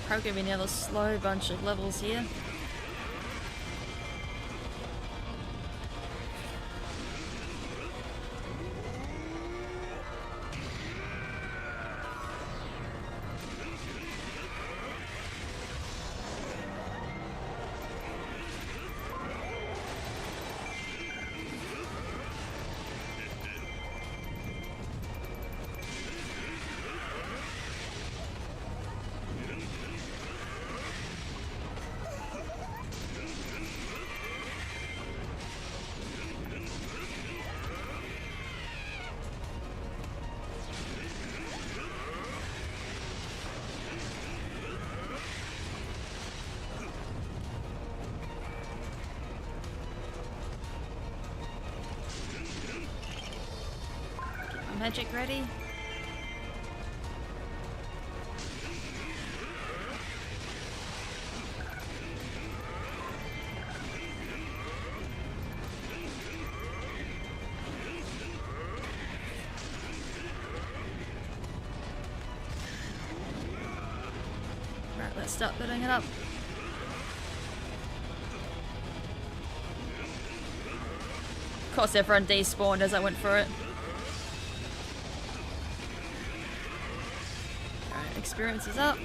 Probably gonna be another slow bunch of levels here. magic ready. Right, let's start building it up. Of course, everyone despawned as I went for it. Alright, experience is up.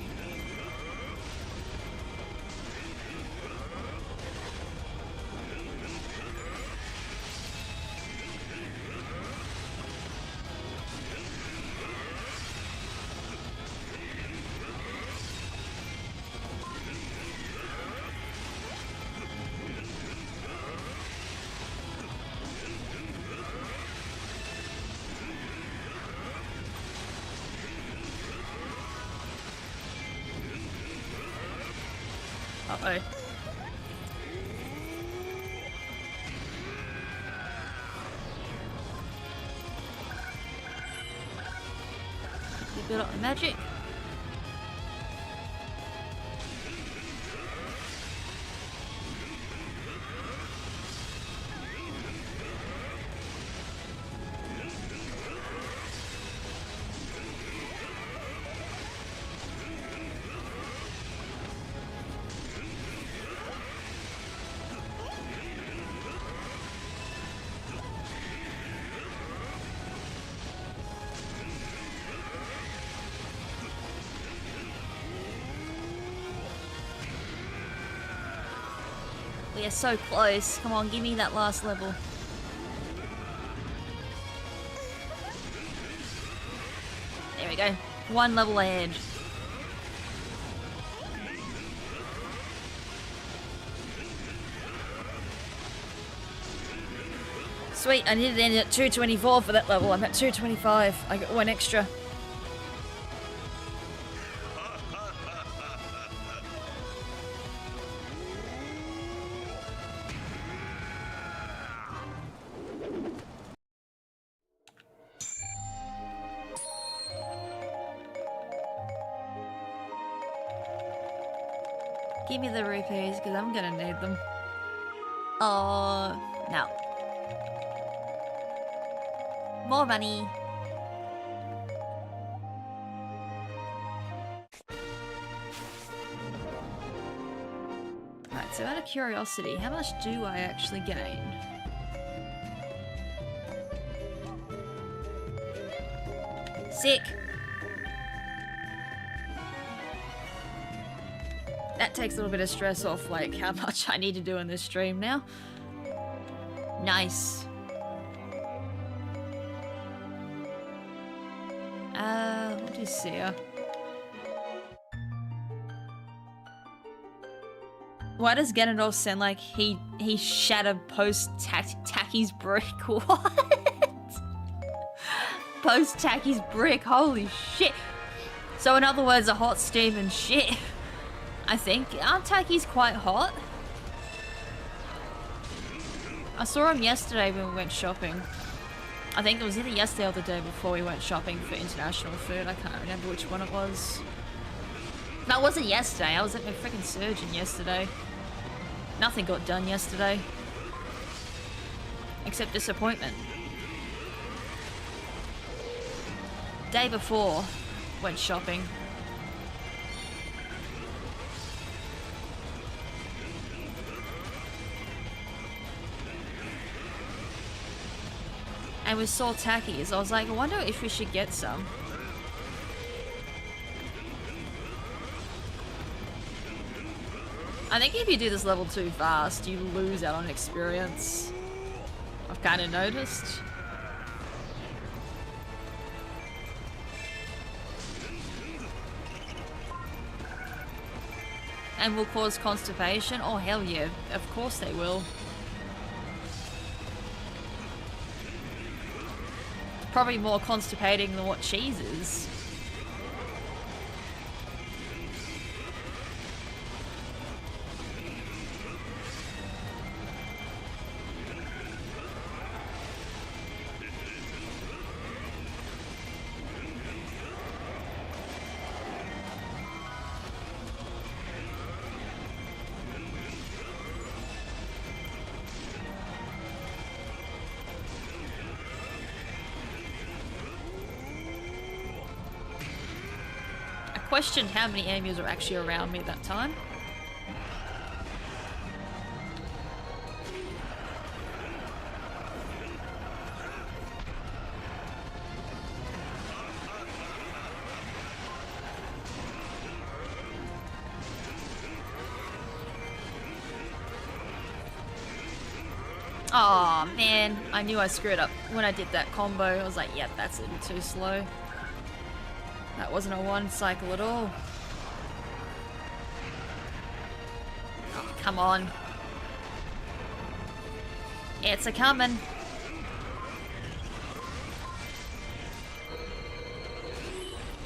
Uh-oh. You build up the magic. We are so close. Come on, give me that last level. There we go. One level ahead. Sweet, I needed to end at 224 for that level. I'm at 225. I got one extra. Give me the rupees, because I'm gonna need them. Oh, no. More money. Right, so out of curiosity, how much do I actually gain? Sick. That takes a little bit of stress off, like, how much I need to do in this stream now. Nice. What do you see here? Why does Ganondorf sound like he shattered post-Tacky's brick? What? Post-Tacky's brick, holy shit. So in other words, a hot steam and shit. I think. Aren't Tackies quite hot? I saw him yesterday when we went shopping. I think it was either yesterday or the day before we went shopping for international food. I can't remember which one it was. No, it wasn't yesterday. I was at my freaking surgeon yesterday. Nothing got done yesterday. Except disappointment. Day before, went shopping. And we saw Tackies. I was like, I wonder if we should get some. I think if you do this level too fast, you lose out on experience. I've kind of noticed. And will cause constipation? Oh, hell yeah. Of course they will. Probably more constipating than what cheese is. questioned how many enemies were actually around me at that time. Oh man, I knew I screwed up when I did that combo. I was like, yep, that's a bit too slow. That wasn't a one cycle at all. Oh, come on. It's a coming.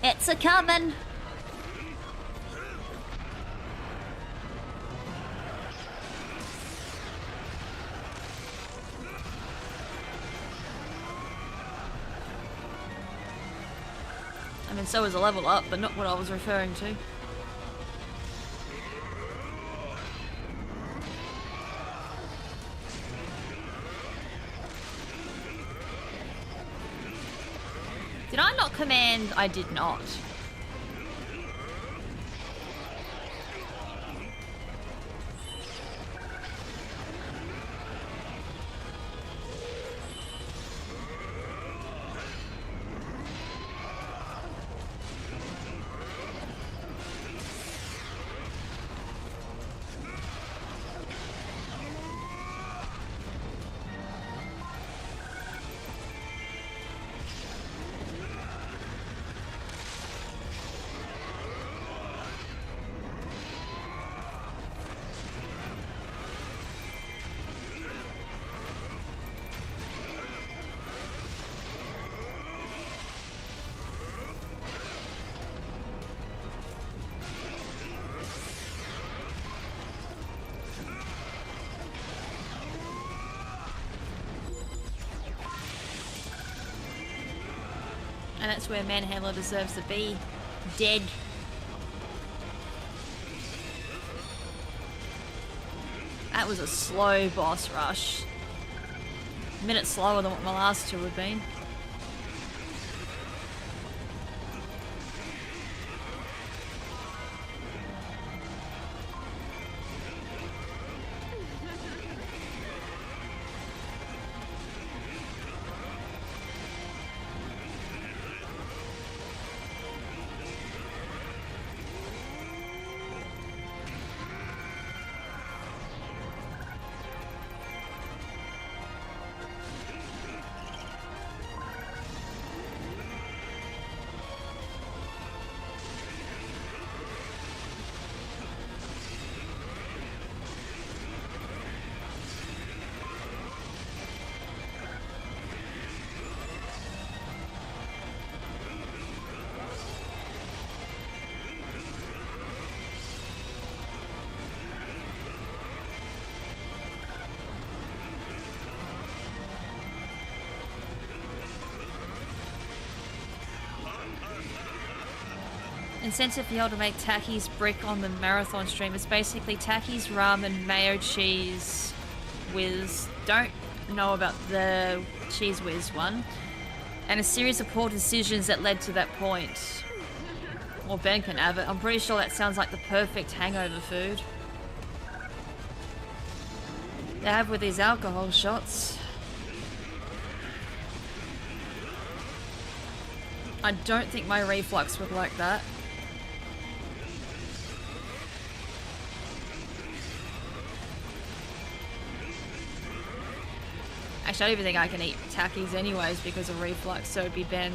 It's a coming. I mean, so is a level up, but not what I was referring to. Did I not command? I did not. And that's where Manhandler deserves to be. Dead. That was a slow boss rush. A minute slower than what my last two had been. Incentive for y'all to make Taki's brick on the marathon stream. It's basically Taki's ramen, mayo cheese, whiz. Don't know about the cheese whiz one. And a series of poor decisions that led to that point. Well, Ben can have it. I'm pretty sure that sounds like the perfect hangover food. They have with these alcohol shots. I don't think my reflux would like that. Actually, I don't even think I can eat Takis anyways because of reflux, so it'd be Ben.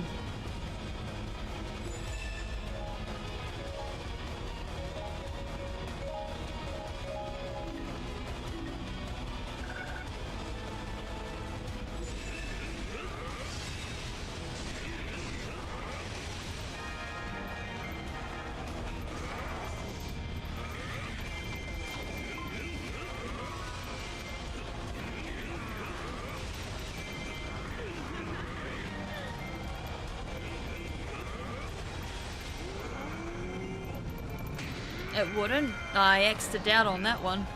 It wouldn't. I X'd out on that one.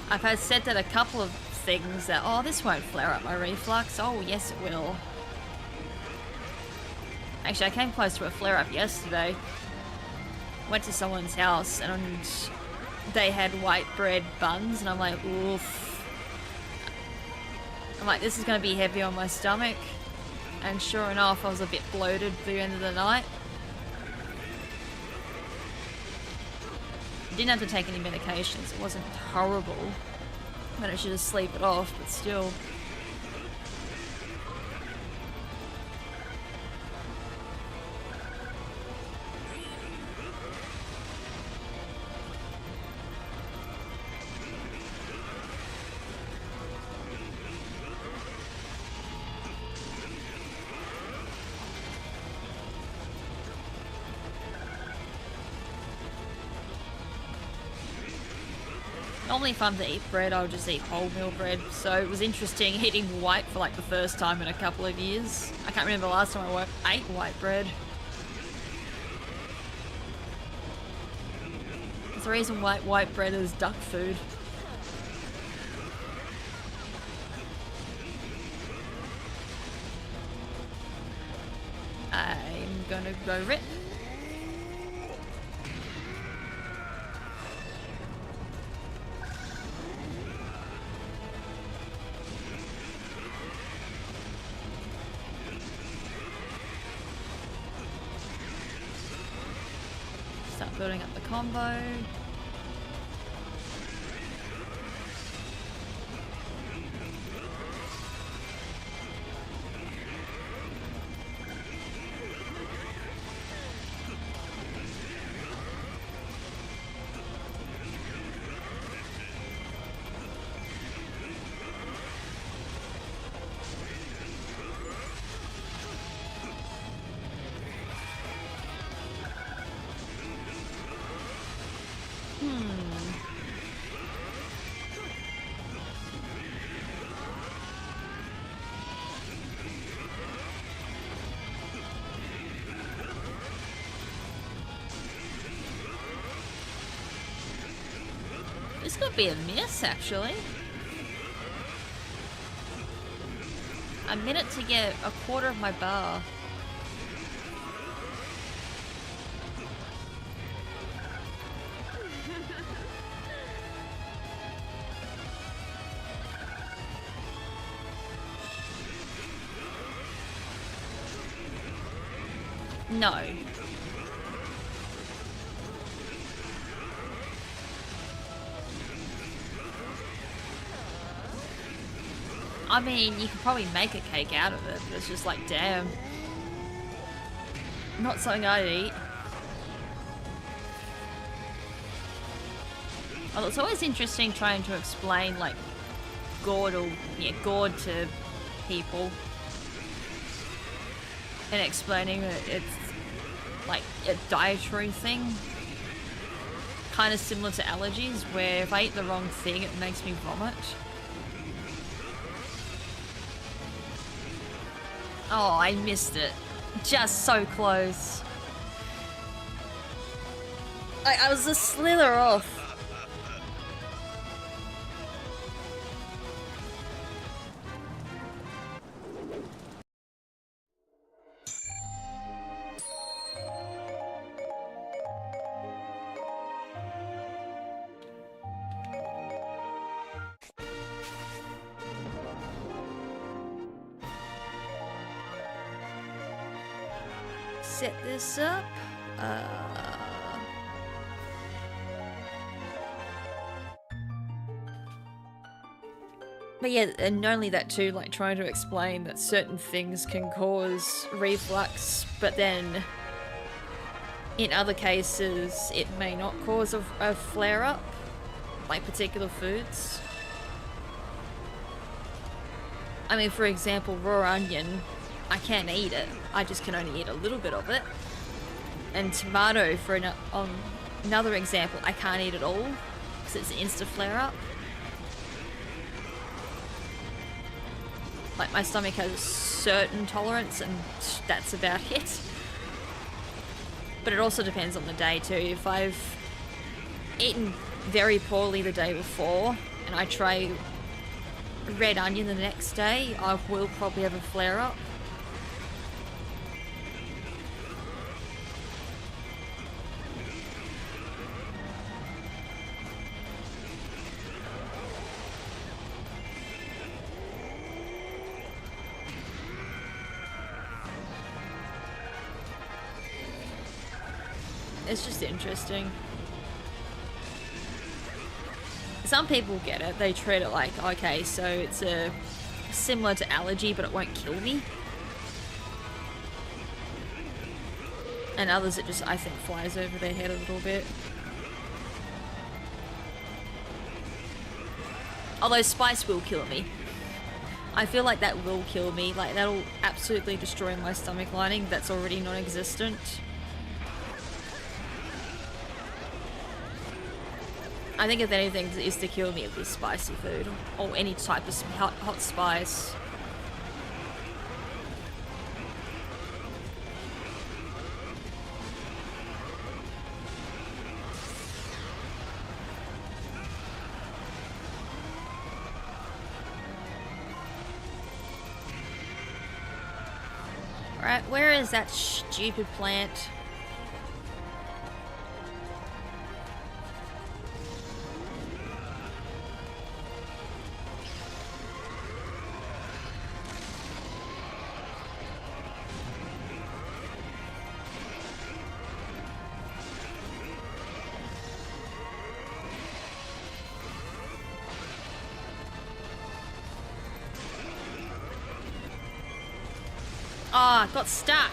I've had said that a couple of things that, oh, this won't flare up my reflux. Oh, yes it will. Actually, I came close to a flare up yesterday. Went to someone's house and they had white bread buns and I'm like, oof. I'm like, this is going to be heavy on my stomach. And sure enough, I was a bit bloated for the end of the night. Didn't have to take any medications. It wasn't horrible. Managed to just sleep it off, but still. Normally if I'm to eat bread, I'll just eat wholemeal bread. So it was interesting eating white for like the first time in a couple of years. I can't remember the last time I ate white bread. It's the reason white bread is duck food. I'm gonna go rip. Start building up the combo. This could be a miss, actually. A minute to get a quarter of my bar. No. I mean, you could probably make a cake out of it, but it's just like, damn. Not something I'd eat. Well, it's always interesting trying to explain, like, gourd to people. And explaining that it's, like, a dietary thing. Kind of similar to allergies, where if I eat the wrong thing, it makes me vomit. Oh, I missed it. Just so close. I was a slither off. Set this up. But yeah, and not only that too, like trying to explain that certain things can cause reflux, but then in other cases it may not cause a flare-up, like particular foods. I mean, for example, raw onion, I can't eat it. I just can only eat a little bit of it. And tomato, for another example, I can't eat it all because it's an insta flare-up. Like, my stomach has a certain tolerance and that's about it. But it also depends on the day too. If I've eaten very poorly the day before and I try red onion the next day, I will probably have a flare up. It's just interesting. Some people get it. They treat it like, okay, so it's similar to allergy, but it won't kill me. And others, it just, I think, flies over their head a little bit. Although spice will kill me. I feel like that will kill me. Like, that'll absolutely destroy my stomach lining that's already non-existent. I think if anything is to kill me, it would be spicy food. Or any type of hot spice. Right, where is that stupid plant? Ah, got stuck.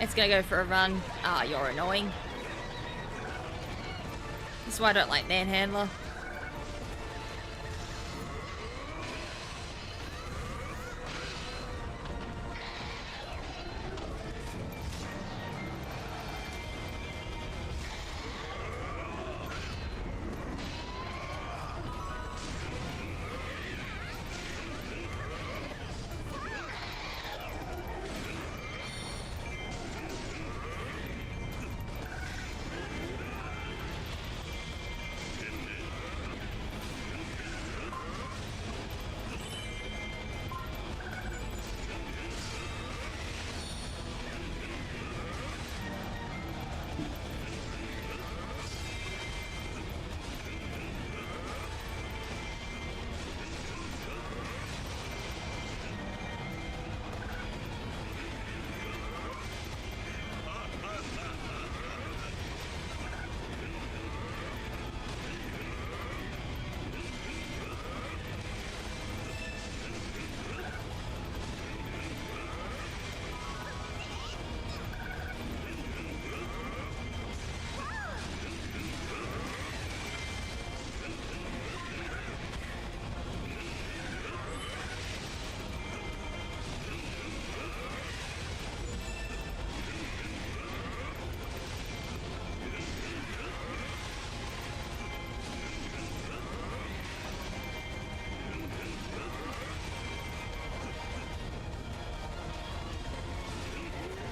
It's gonna go for a run. Ah, you're annoying. That's why I don't like Manhandler.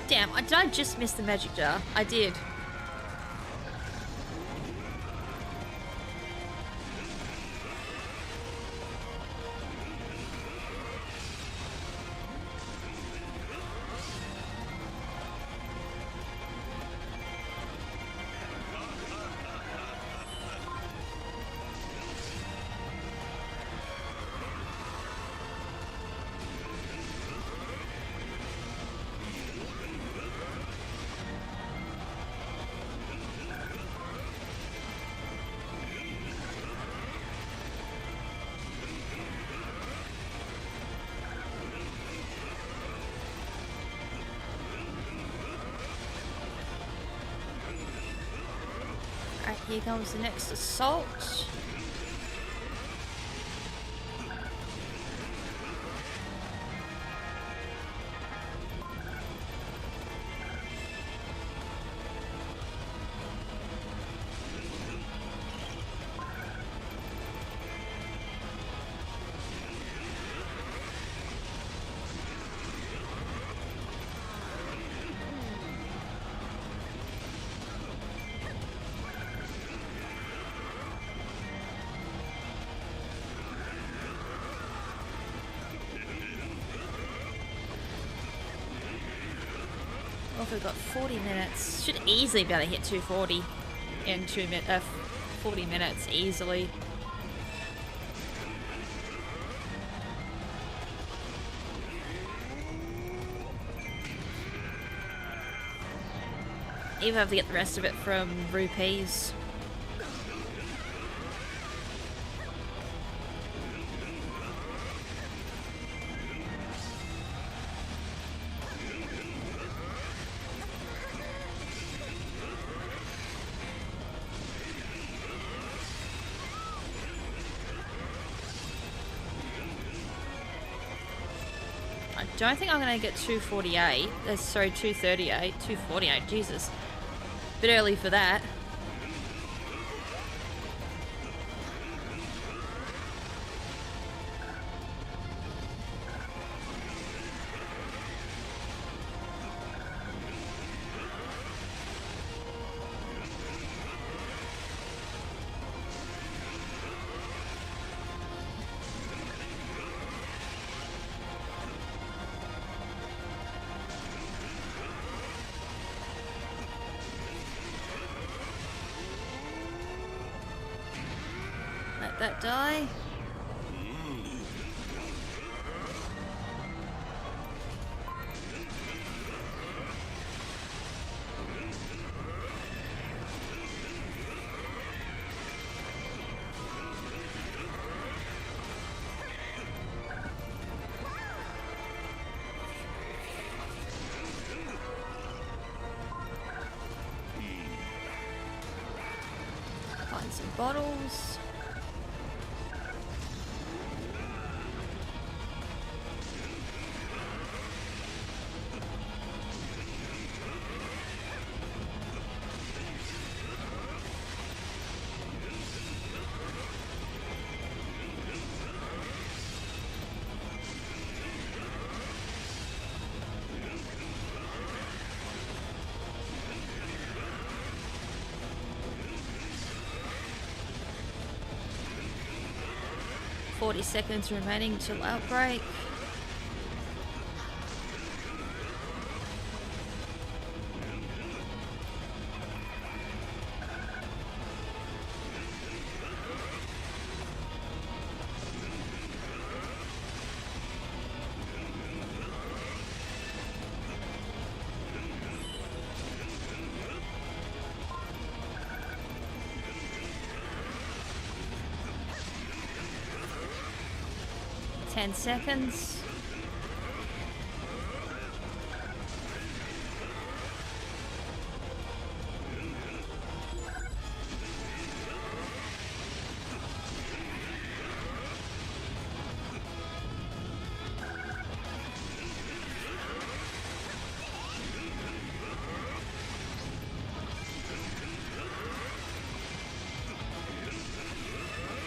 Damn, did I just miss the magic jar? I did. Here comes the next assault. we've got 40 minutes. Should easily be able to hit 240 in 40 minutes easily. Even have to get the rest of it from rupees. I don't think I'm going to get 248. Sorry, 238. 248, Jesus. Bit early for that. Let that die. Find some bottles. .40 seconds remaining till outbreak. Ten seconds.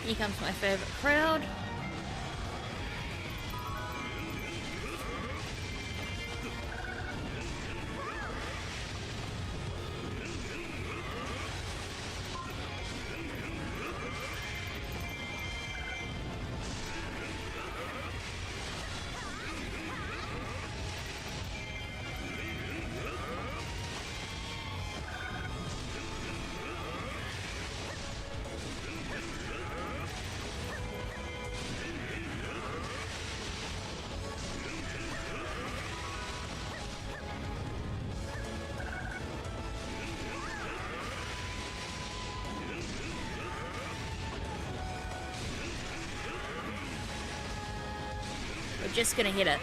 Here comes my favorite crowd. We're just gonna hit it.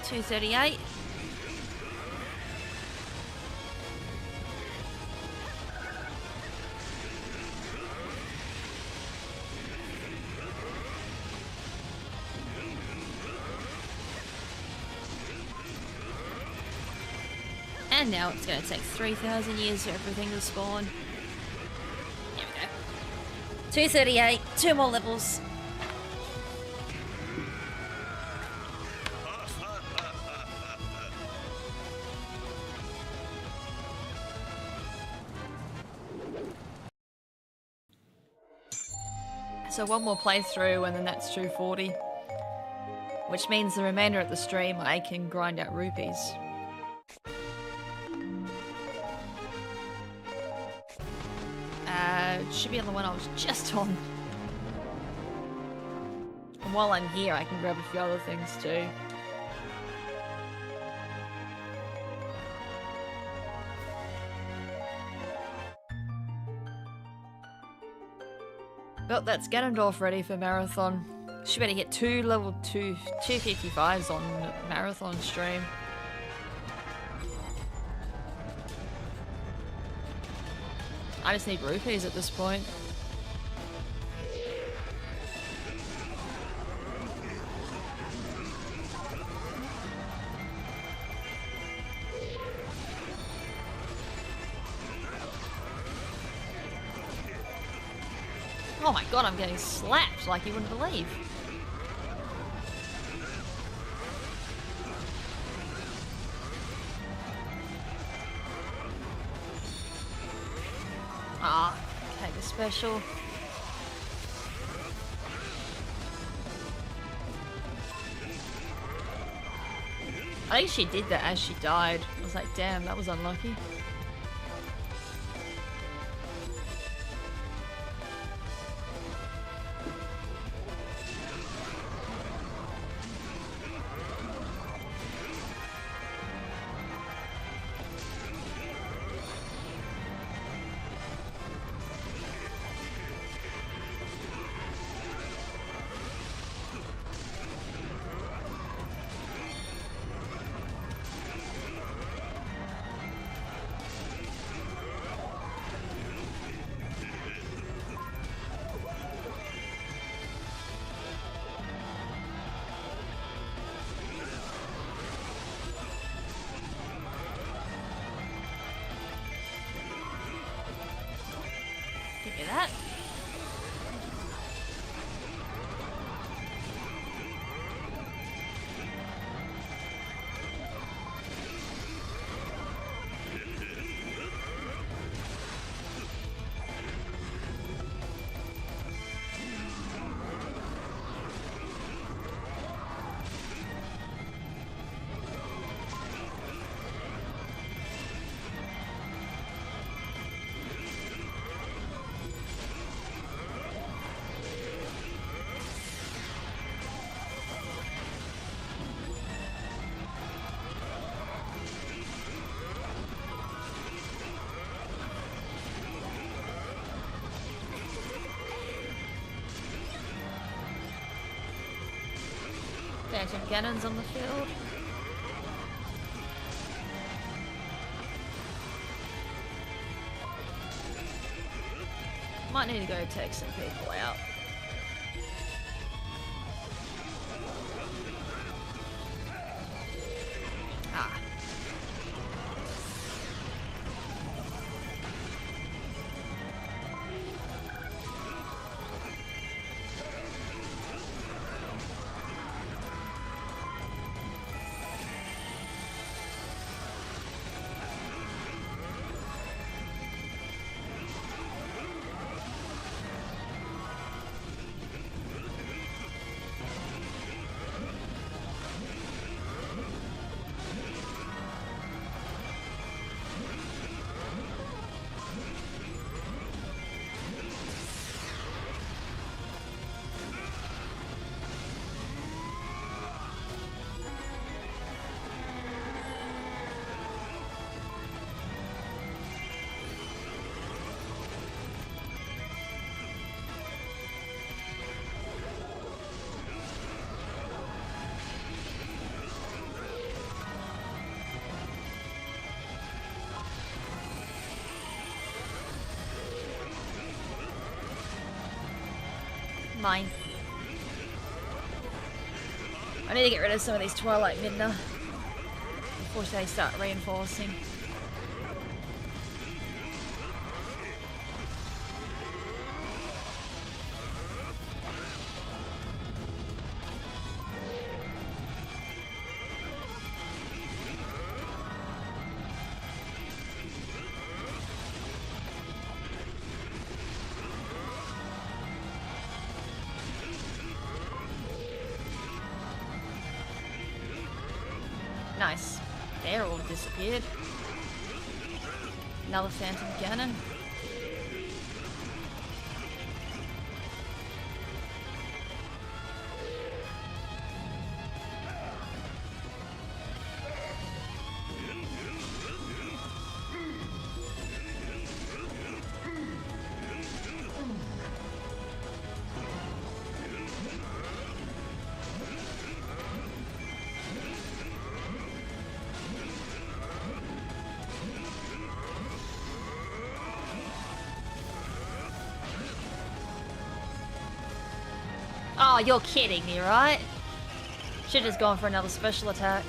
238. And now it's gonna take 3,000 years for everything to spawn. Here we go. 238, 2 more levels. So one more playthrough and then that's 240. Which means the remainder of the stream I can grind out rupees. It should be on the one I was just on. And while I'm here, I can grab a few other things too. Well, that's Ganondorf ready for marathon. She better hit 2 level 255s on marathon stream. I just need rupees at this point. Oh my god, I'm getting slapped like you wouldn't believe. Ah, take a special. I think she did that as she died. I was like, damn, that was unlucky. Give me that. There's some Ganons on the field. Might need to go take some people out. Ah. Mine. I need to get rid of some of these Twilight Midna before they start reinforcing. Nice. They're all disappeared. Another Phantom Ganon. Oh, you're kidding me, right? Should've just gone for another special attack.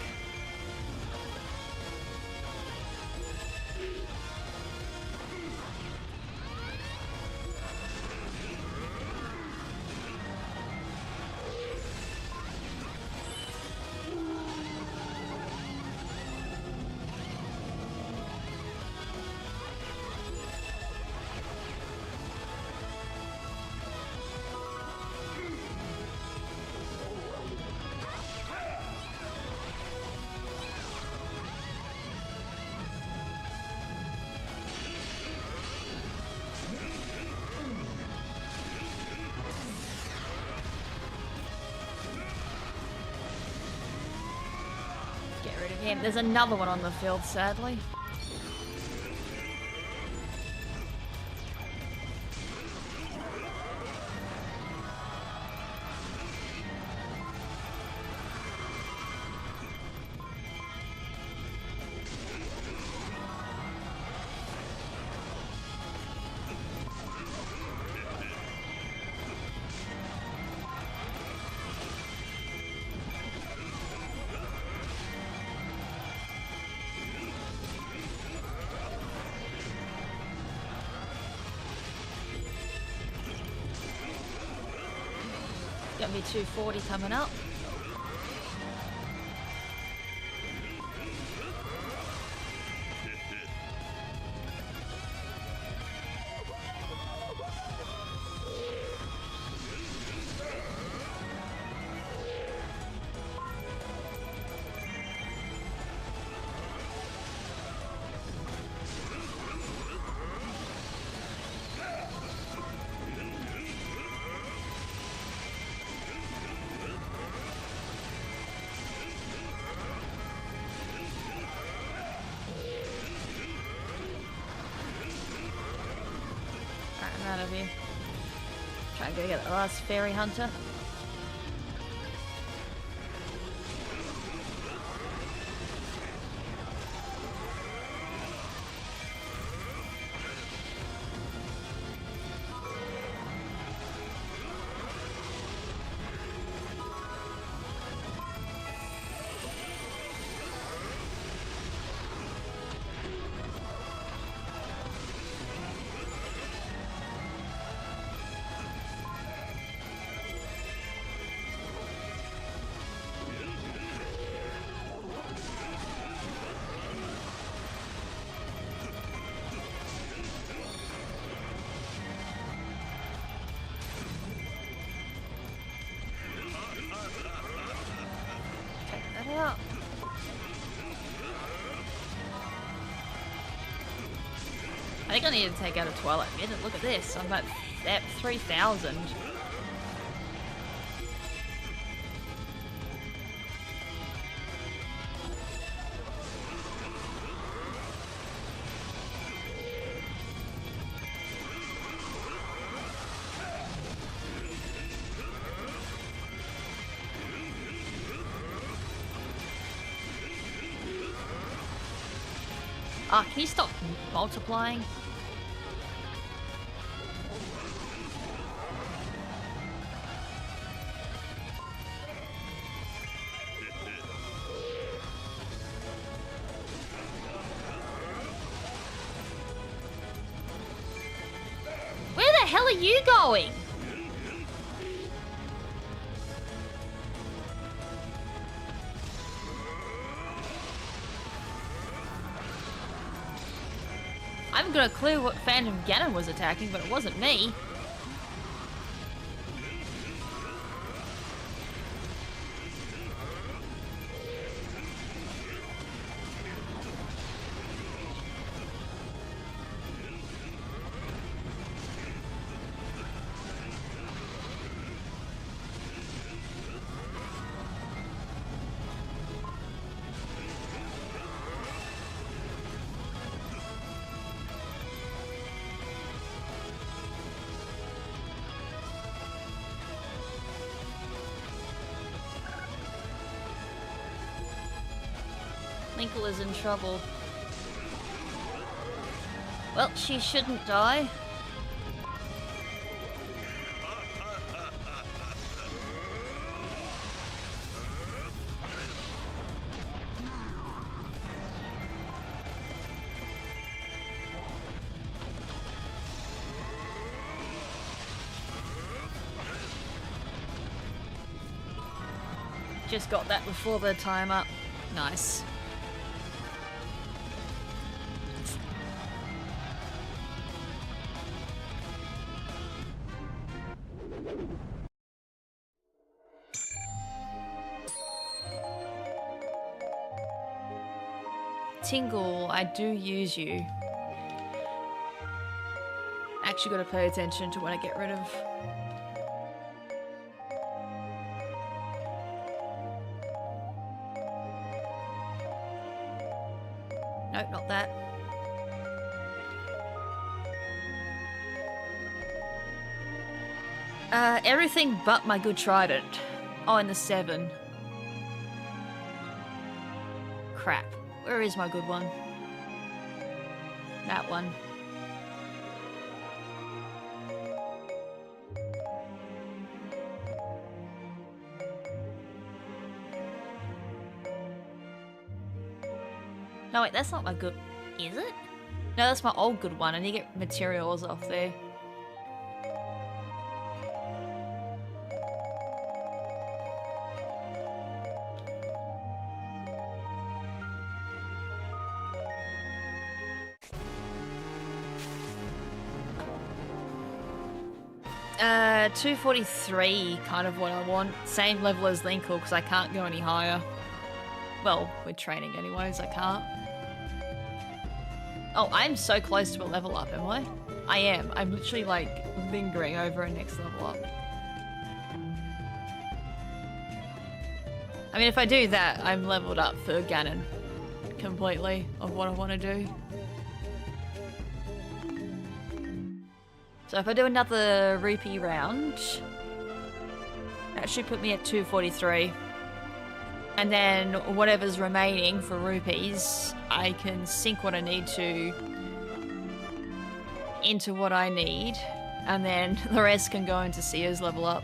There's another one on the field, sadly. Got me 240 coming up. Out of here. Try and go get the last fairy hunter. I think I need to take out a Twilight Minute. Look at this. I'm at 3,000. Ah, can you stop multiplying? Where the hell are you going? I haven't got a clue what Phantom Ganon was attacking, but it wasn't me. Linkle is in trouble. Well, she shouldn't die. Just got that before the time up. Nice. Tingle, I do use you. Actually gotta pay attention to what I get rid of. Nope, not that. Everything but my good trident. Oh, and the 7. Crap. Where is my good one? That one. No, wait, that's not my good... Is it? No, that's my old good one. I need to get materials off there. Uh, 243, kind of what I want. Same level as Linkle, because I can't go any higher. Well, with training anyways, I can't. Oh, I'm so close to a level up, am I? I am. I'm literally, like, lingering over a next level up. I mean, if I do that, I'm leveled up for Ganon. Completely, of what I want to do. So if I do another rupee round, that should put me at 243. And then whatever's remaining for rupees, I can sink what I need to into what I need, and then the rest can go into Seer's level up.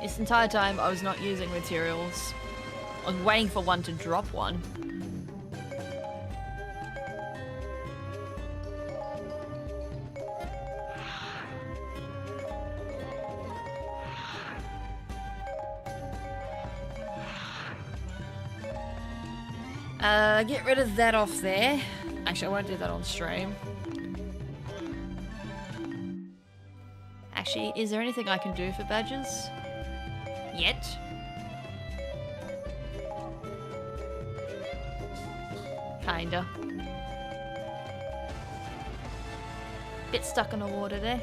This entire time I was not using materials. I was waiting for one to drop one. Get rid of that off there. Actually, I won't do that on stream. Actually, is there anything I can do for badges? Yet? Kinda. Bit stuck in the water there.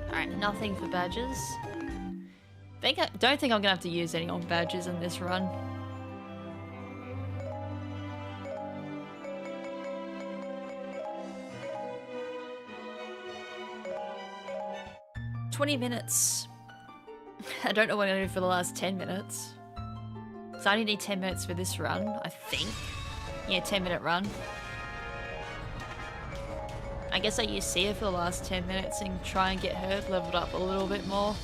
Alright, nothing for badges. Don't think I'm gonna have to use any on badges in this run. $20. I don't know what I'm gonna do for the last 10 minutes. So I only need 10 minutes for this run, I think. Yeah, 10-minute run. I guess I use Seer for the last 10 minutes and try and get her leveled up a little bit more.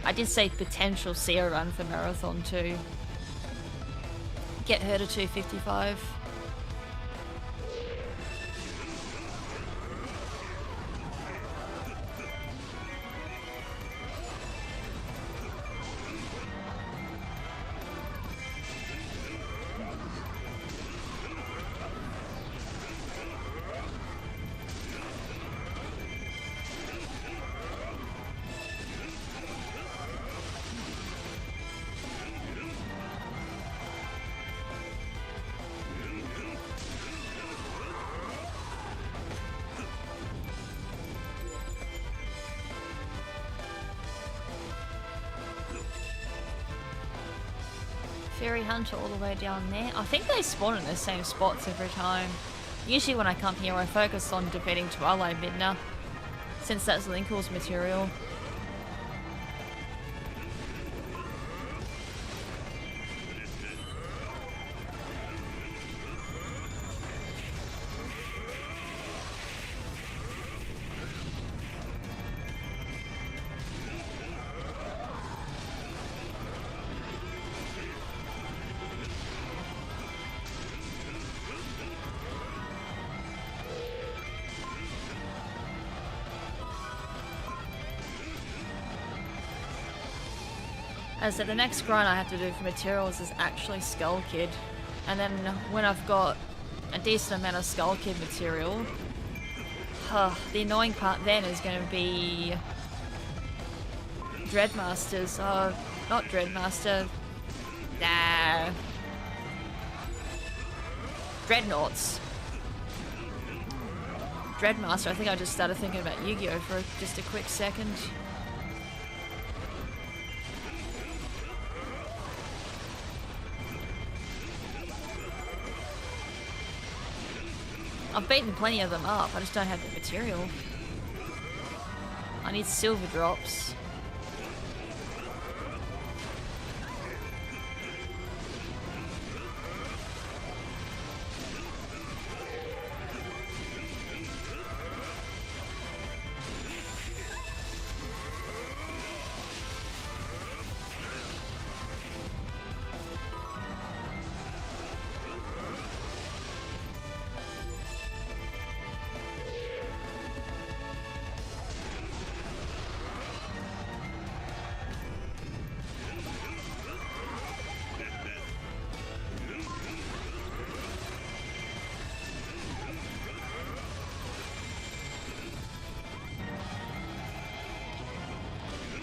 I did say potential Seer run for Marathon too. Get her to 255. Fairy Hunter all the way down there. I think they spawn in the same spots every time. Usually when I come here I focus on defeating Twilight Midna, since that's Linkle's material. As I said, the next grind I have to do for materials is actually Skull Kid. And then when I've got a decent amount of Skull Kid material, the annoying part then is going to be Dreadmasters. Not Dreadmaster. Nah. Dreadnoughts. Dreadmaster, I think I just started thinking about Yu-Gi-Oh! For just a quick second. I've beaten plenty of them up, I just don't have the material. I need silver drops.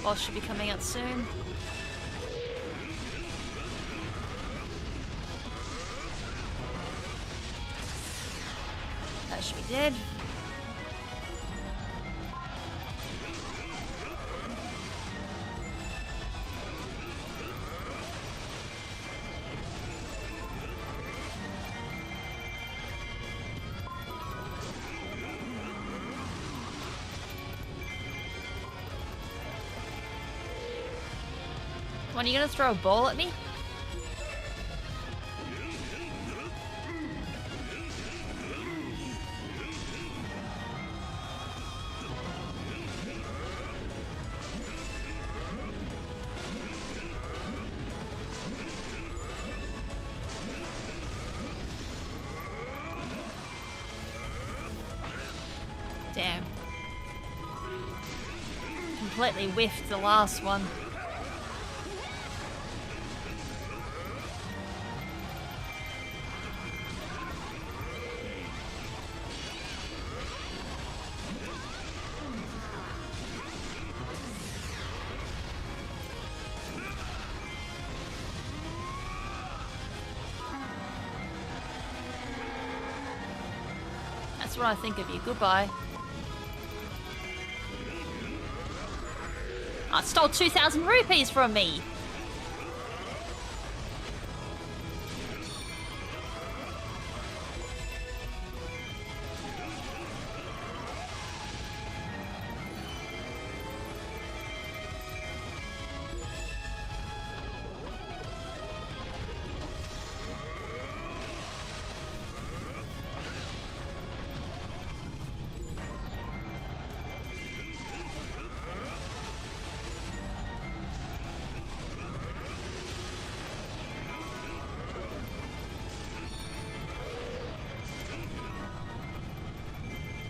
Boss should be coming out soon. That should be dead. When are you gonna throw a ball at me? Damn. Completely whiffed the last one. That's what I think of you. Goodbye. Oh, it stole 2,000 rupees from me.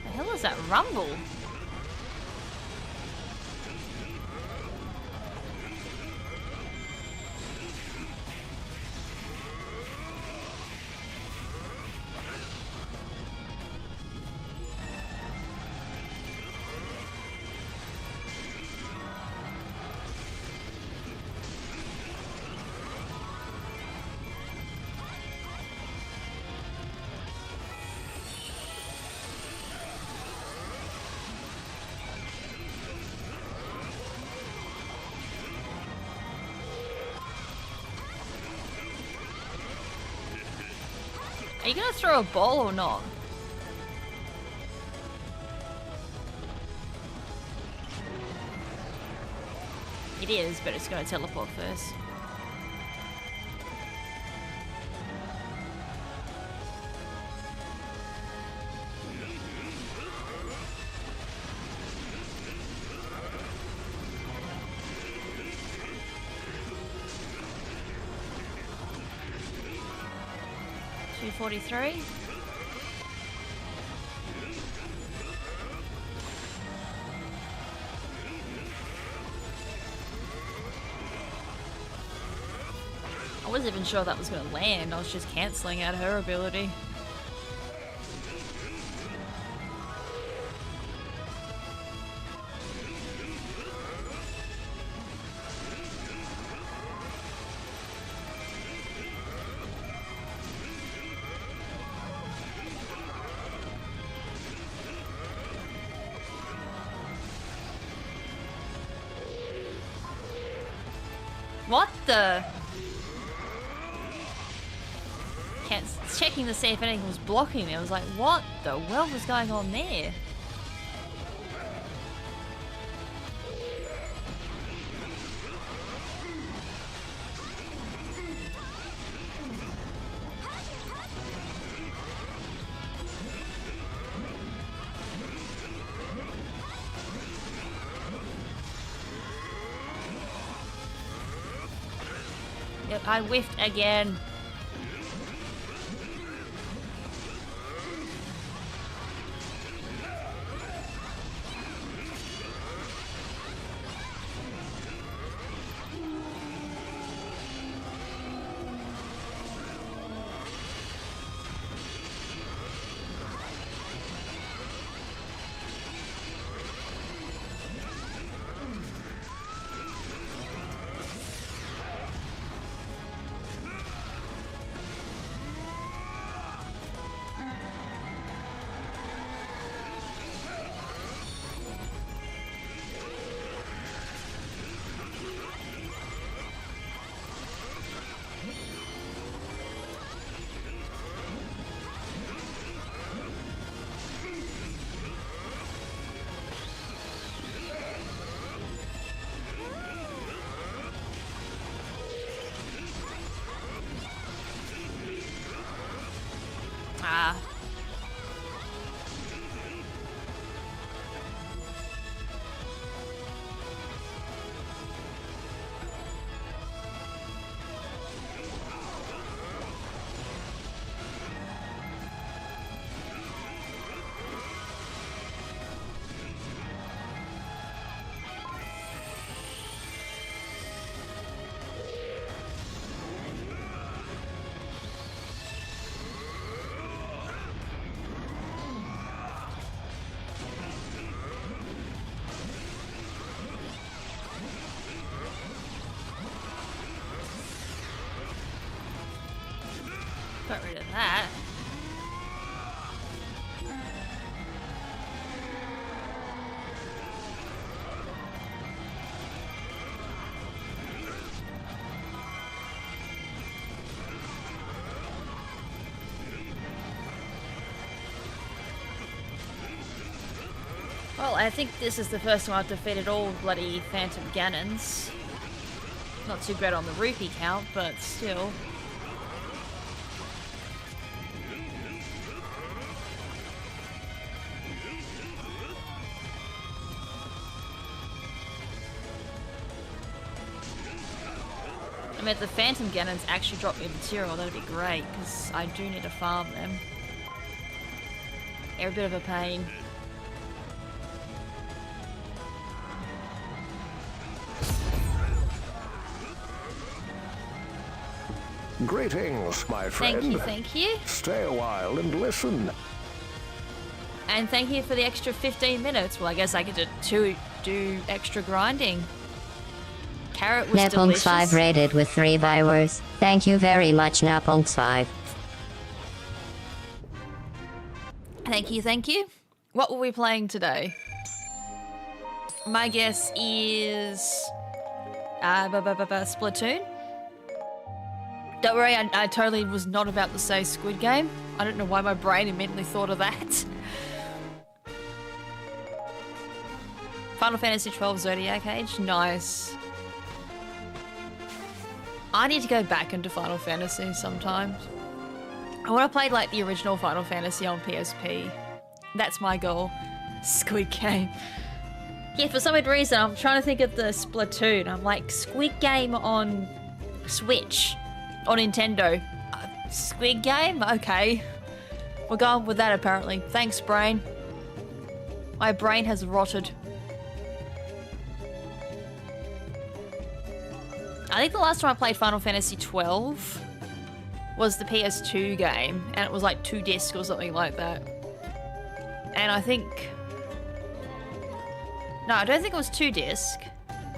The hell is that rumble? Are you gonna throw a ball or not? It is, but it's gonna teleport first. $243. wasn't even sure that was going to land. I was just cancelling out her ability. What the? Checking to see if anything was blocking me. I was like, what the world was going on there? Yep, I whiffed again. Ah. Got rid of that. Well, I think this is the first time I've defeated all bloody Phantom Ganons. Not too great on the rupee count, but still. I mean, if the Phantom Ganons actually drop me material, that'd be great, because I do need to farm them. They're a bit of a pain. Greetings, my friend. Thank you, thank you. Stay a while and listen. And thank you for the extra 15 minutes. Well, I guess I get to do extra grinding. Carrot was delicious. Napunks5 rated with 3 viewers. Thank you very much, Napunks5. Thank you, thank you. What were we playing today? My guess is... Splatoon? Don't worry, I totally was not about to say Squid Game. I don't know why my brain immediately thought of that. Final Fantasy XII Zodiac Age? Nice. I need to go back into Final Fantasy sometimes. I want to play like the original Final Fantasy on PSP. That's my goal. Squid Game. Yeah, for some weird reason, I'm trying to think of the Splatoon. I'm like, Squid Game on Switch. On Nintendo. Squid Game? Okay. We're going with that apparently. Thanks, brain. My brain has rotted. I think the last time I played Final Fantasy 12 was the PS2 game, and it was like 2 discs or something like that. And I think... No, I don't think it was 2 disc.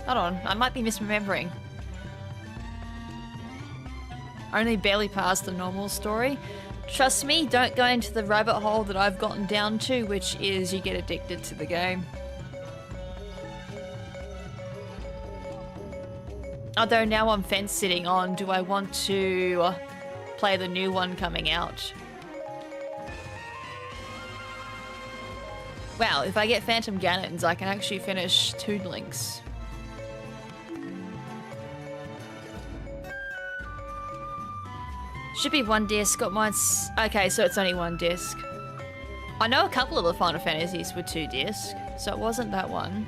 Hold on, I might be misremembering. I only barely passed the normal story. Trust me, don't go into the rabbit hole that I've gotten down to, which is you get addicted to the game. Although now I'm fence sitting on, do I want to play the new one coming out? Wow, if I get Phantom Ganons, I can actually finish Toon Links. Should be 1 disc, got mine's... Okay, so it's only 1 disc. I know a couple of the Final Fantasies were 2 disc, so it wasn't that one.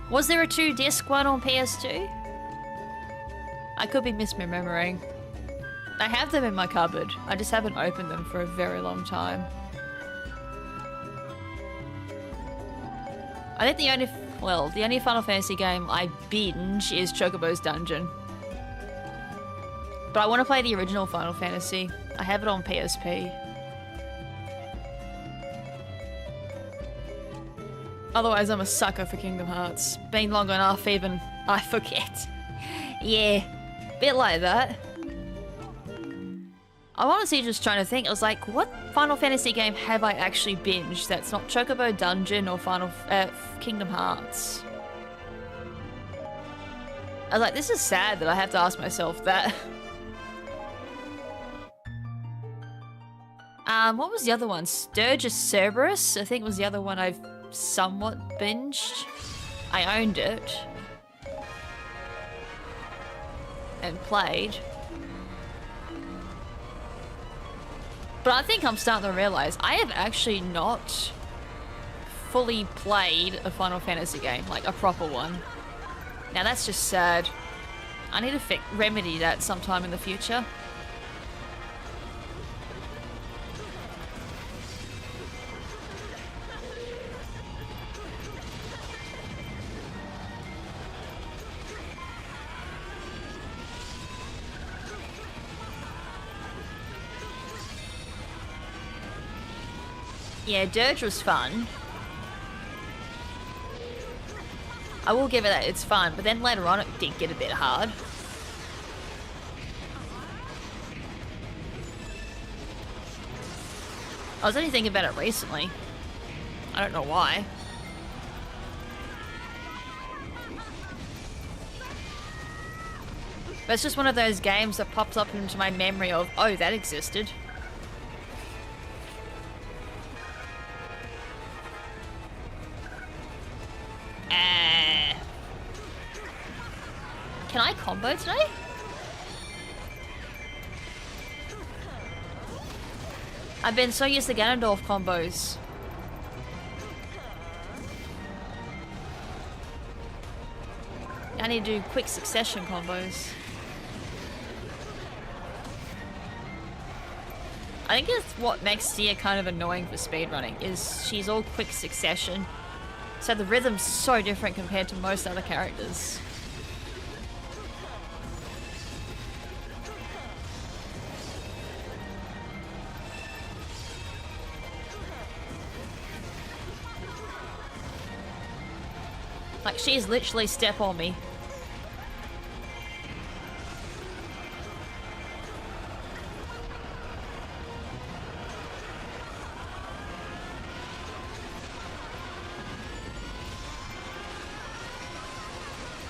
Was there a 2 disc one on PS2? I could be misremembering. I have them in my cupboard. I just haven't opened them for a very long time. I think the only Final Fantasy game I binge is Chocobo's Dungeon. But I want to play the original Final Fantasy. I have it on PSP. Otherwise, I'm a sucker for Kingdom Hearts. Been long enough, even I forget. Yeah, bit like that. I'm honestly just trying to think. I was like, what Final Fantasy game have I actually binged that's not Chocobo Dungeon or Kingdom Hearts? I was like, this is sad that I have to ask myself that. What was the other one? Sturgis Cerberus, I think was the other one I've somewhat binged. I owned it. And played. But I think I'm starting to realize I have actually not fully played a Final Fantasy game, like a proper one. Now that's just sad. I need to remedy that sometime in the future. Yeah, Dirge was fun. I will give it that, it's fun, but then later on it did get a bit hard. I was only thinking about it recently. I don't know why. But it's just one of those games that pops up into my memory of, oh, that existed. Can I combo today? I've been so used to Ganondorf combos. I need to do quick succession combos. I think it's what makes Sia kind of annoying for speedrunning, is she's all quick succession. So the rhythm's so different compared to most other characters. Like, she's literally step on me.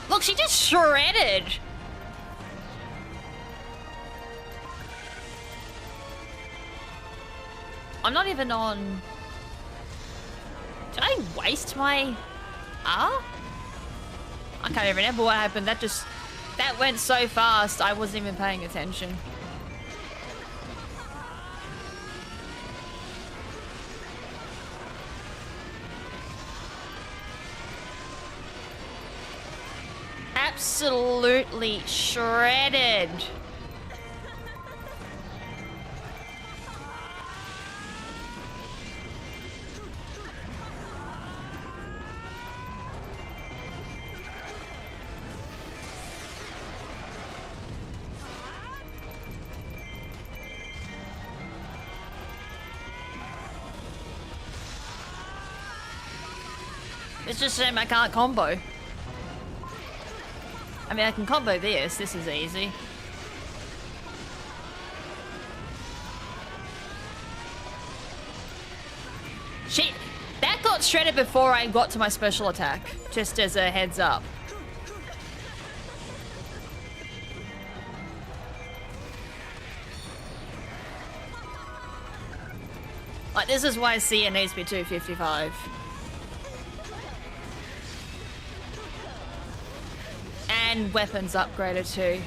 Look, she just shredded! I'm not even on... Did I waste my... R? I can't even remember what happened. That went so fast, I wasn't even paying attention. Absolutely shredded. It's just a shame I can't combo. I mean, I can combo this. This is easy. Shit! That got shredded before I got to my special attack. Just as a heads up. Like, this is why C needs to be 255. And weapons upgraded too.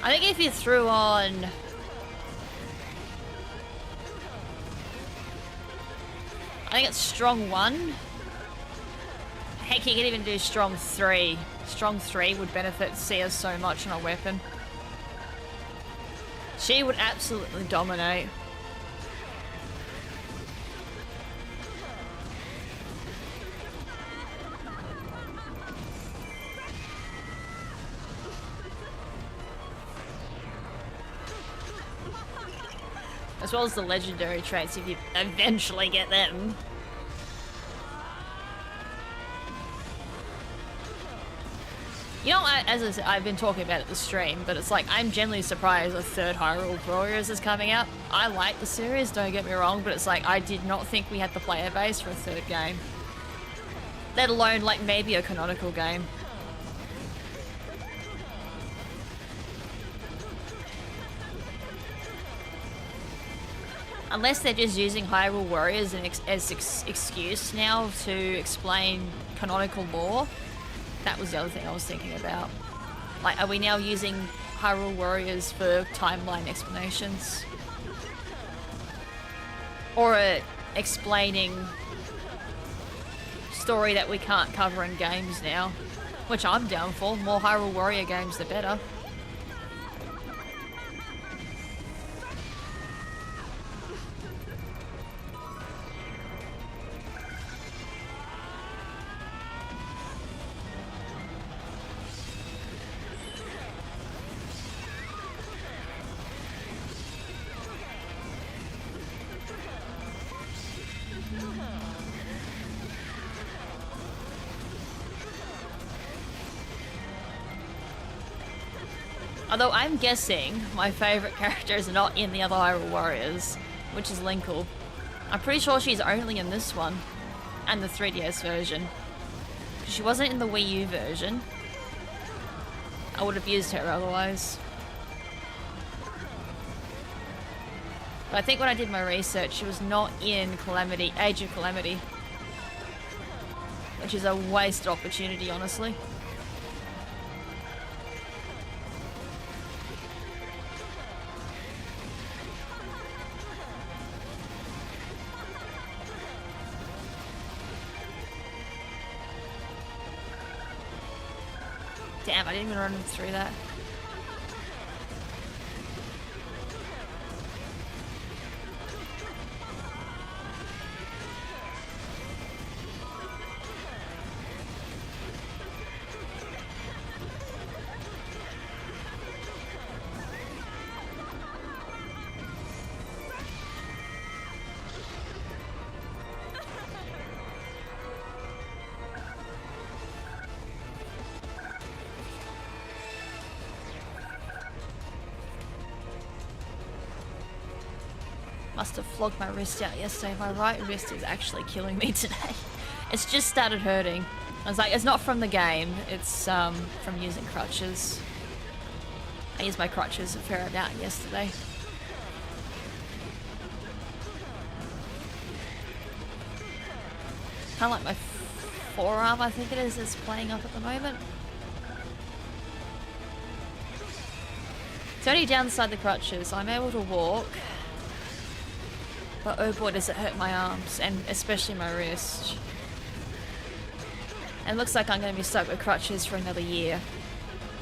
I think if you threw on... I think it's strong 1. Heck, you could even do strong 3. Strong 3 would benefit Sia so much on a weapon. She would absolutely dominate. As well as the legendary traits if you eventually get them. You know, as I said, I've been talking about it at the stream, but it's like, I'm generally surprised a third Hyrule Warriors is coming out. I like the series, don't get me wrong, but it's like, I did not think we had the player base for a third game. Let alone, like, maybe a canonical game. Unless they're just using Hyrule Warriors as excuse now to explain canonical lore. That was the other thing I was thinking about. Like, are we now using Hyrule Warriors for timeline explanations? Or explaining story that we can't cover in games now? Which I'm down for. More Hyrule Warrior games, the better. Although I'm guessing my favourite character is not in the other Hyrule Warriors, which is Linkle. I'm pretty sure she's only in this one, and the 3DS version. She wasn't in the Wii U version. I would have used her otherwise. But I think when I did my research, she was not in Calamity, Age of Calamity. Which is a wasted opportunity, honestly. Damn, I didn't even run through that. Must have flogged my wrist out yesterday. My right wrist is actually killing me today. It's just started hurting. I was like, it's not from the game. It's from using crutches. I used my crutches a fair amount yesterday. Kind of like my forearm, I think it is playing up at the moment. It's only downside the crutches. I'm able to walk. But oh boy, does it hurt my arms, and especially my wrist. And it looks like I'm going to be stuck with crutches for another year.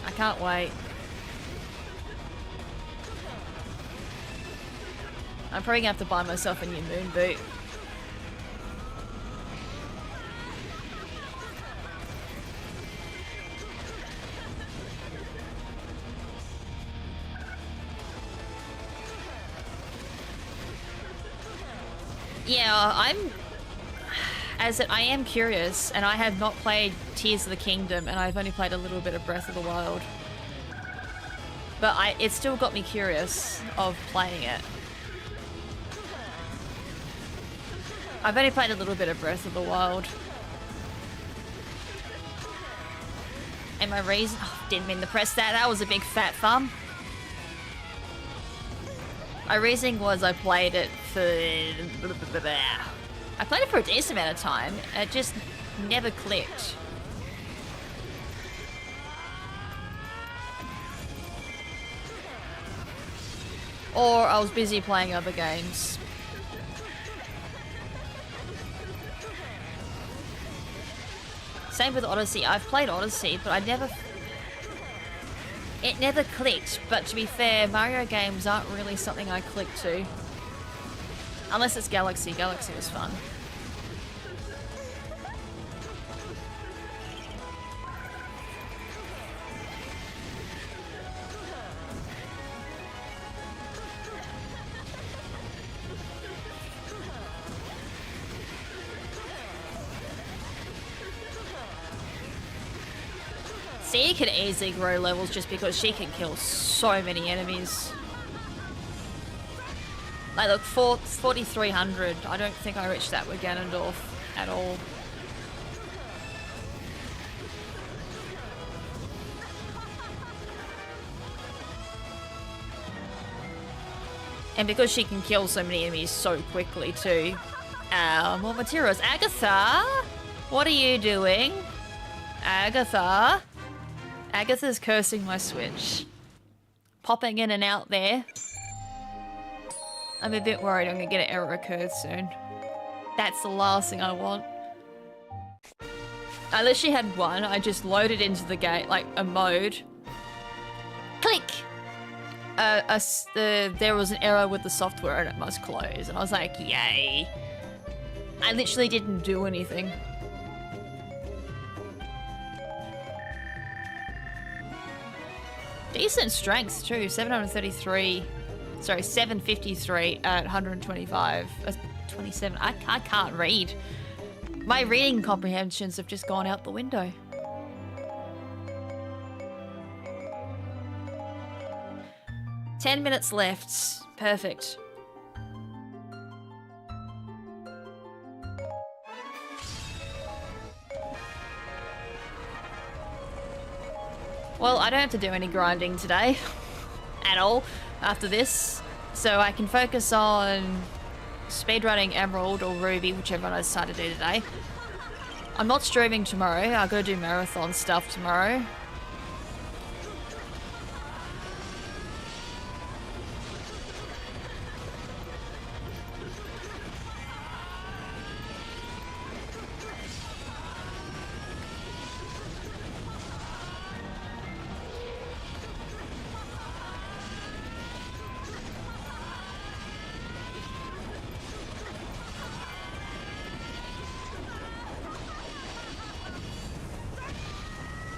I can't wait. I'm probably going to have to buy myself a new moon boot. Yeah, I am curious, and I have not played Tears of the Kingdom, and I've only played a little bit of Breath of the Wild. But it still got me curious of playing it. I've only played a little bit of Breath of the Wild. And my reason... Oh, didn't mean to press that. That was a big fat thumb. My reasoning was I played it for... I played it for a decent amount of time. It just never clicked. Or I was busy playing other games. Same with Odyssey. I've played Odyssey, but it never clicked. But to be fair, Mario games aren't really something I click to. Unless it's Galaxy. Galaxy was fun. C can easily grow levels just because she can kill so many enemies. Like, look, 4,300. I don't think I reached that with Ganondorf at all. And because she can kill so many enemies so quickly too. More materials. Agatha! What are you doing? Agatha? Agatha's cursing my Switch. Popping in and out there. I'm a bit worried I'm gonna get an error occurred soon. That's the last thing I want. I literally had one. I just loaded into the game, like a mode. Click! There was an error with the software and it must close. And I was like, yay. I literally didn't do anything. Decent strength too, 753 at 125, 27. I can't read. My reading comprehensions have just gone out the window. "10 minutes left. Perfect. Well, I don't have to do any grinding today at all after this, so I can focus on speedrunning Emerald or Ruby, whichever one I decide to do today. I'm not streaming tomorrow. I've got to do marathon stuff tomorrow.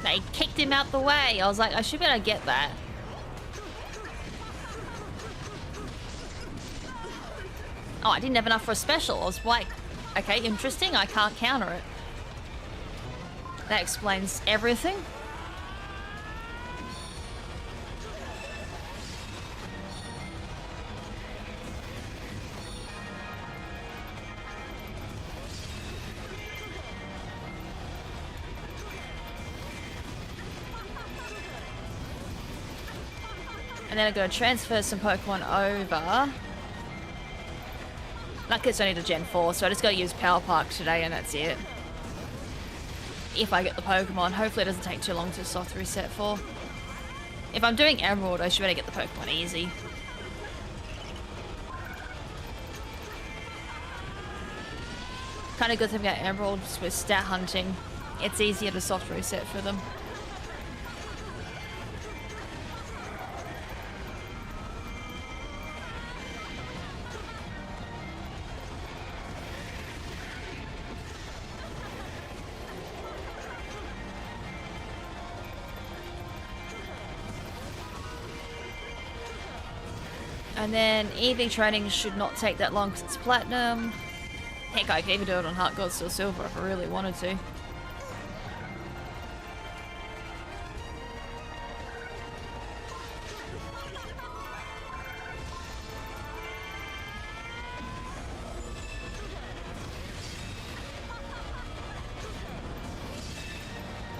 They kicked him out the way. I was like, I should be able to get that. Oh, I didn't have enough for a special. I was like, okay, interesting. I can't counter it. That explains everything. And then I'm going to transfer some Pokemon over. That gets only to Gen 4, so I just got to use Power Park today and that's it. If I get the Pokemon, hopefully it doesn't take too long to soft reset for. If I'm doing Emerald, I should better get the Pokemon easy. Kind of good thing about Emeralds with stat hunting. It's easier to soft reset for them. And then EV training should not take that long because it's platinum. Heck, I could even do it on Heart Gold Steel Silver if I really wanted to.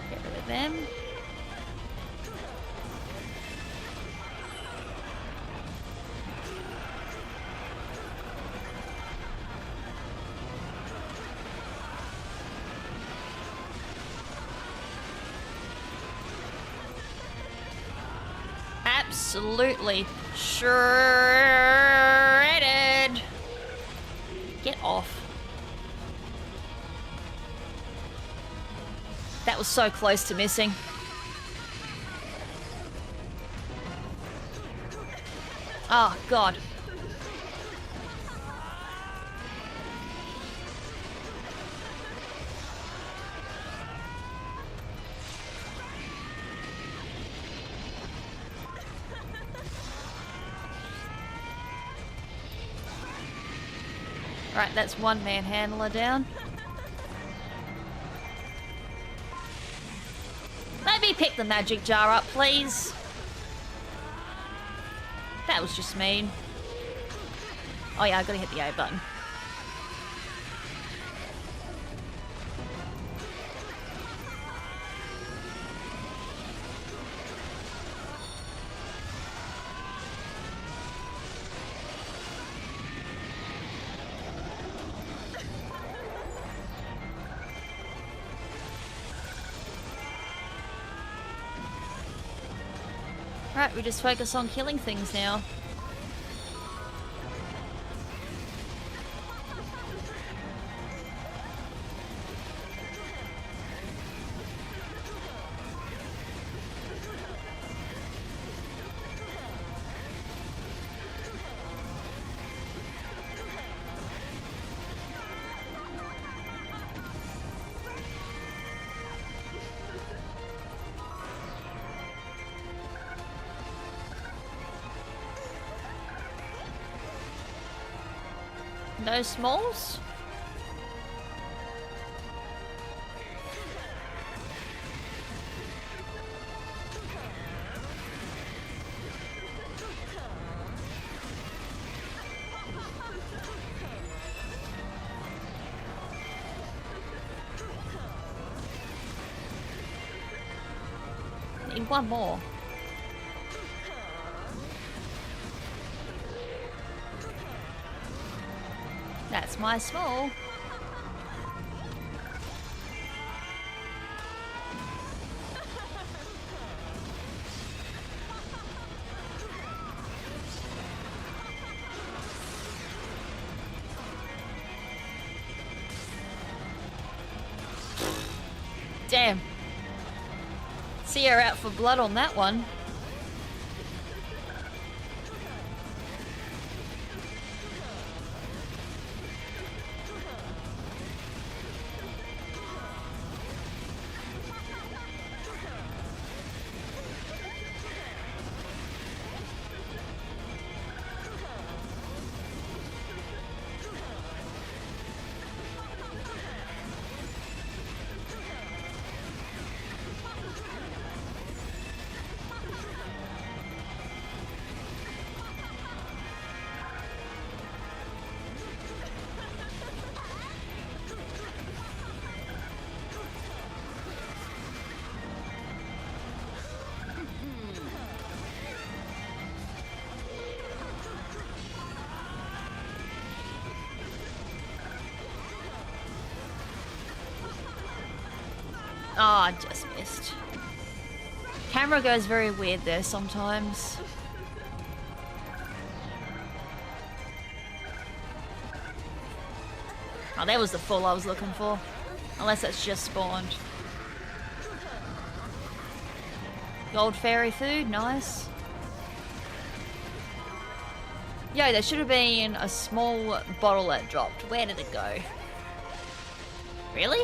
Get rid of them. Absolutely shredded. Get off. That was so close to missing. Oh, God. Right, that's one manhandler down. Let me pick the magic jar up, please. That was just mean. Oh yeah, I gotta hit the A button. Right, we just focus on killing things now. No smalls? Need one more. That's my small. Damn. See her out for blood on that one. Oh, I just missed. Camera goes very weird there sometimes. Oh, there was the full I was looking for. Unless it's just spawned. Gold fairy food, nice. Yo, there should have been a small bottle that dropped. Where did it go? Really?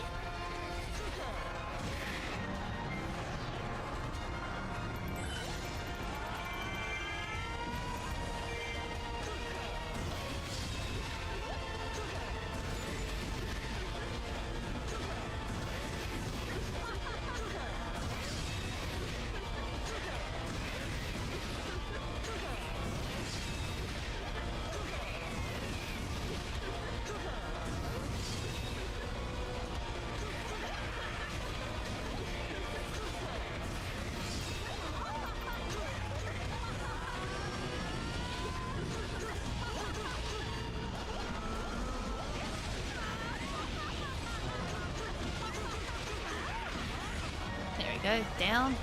Go down.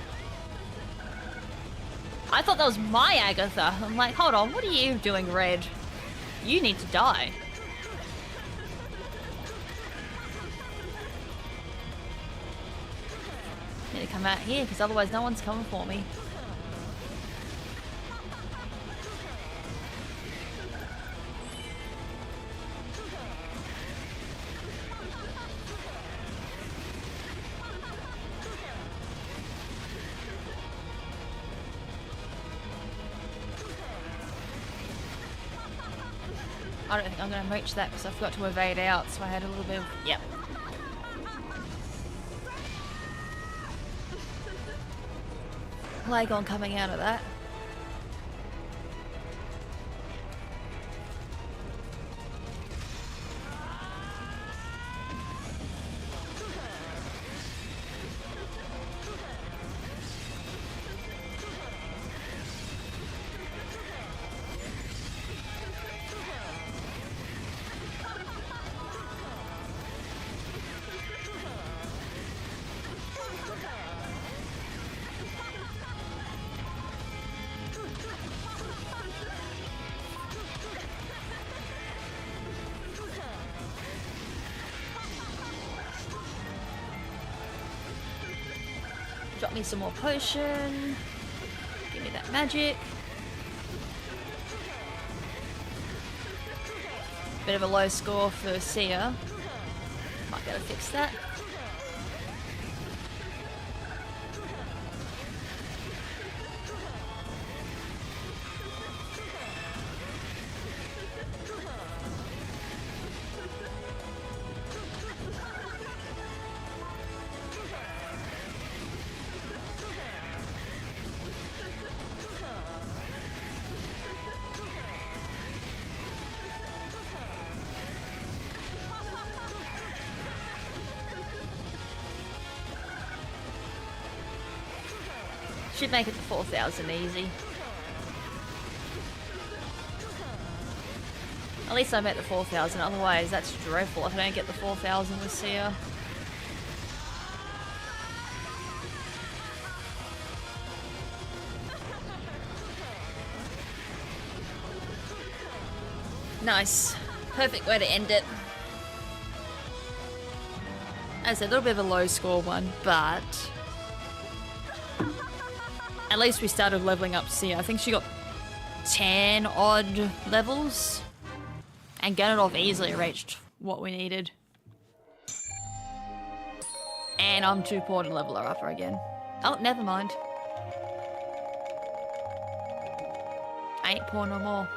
I thought that was my Agatha. I'm like, hold on, what are you doing, Red? You need to die. Need to come out here, because otherwise no one's coming for me. I don't think I'm going to reach that because I forgot to evade out, so I had a little bit of... Yep. Plagon coming out of that. Drop me some more potion. Give me that magic. Bit of a low score for Sia. Might be able to fix that. Should make it to 4,000 easy. At least I'm at the 4,000, otherwise that's dreadful if I don't get the 4,000 with Sia. Nice. Perfect way to end it. As I said, a little bit of a low score one, but at least we started leveling up Sia. I think she got 10 odd levels. And Ganondorf easily reached what we needed. And I'm too poor to level her up again. Oh, never mind. I ain't poor no more.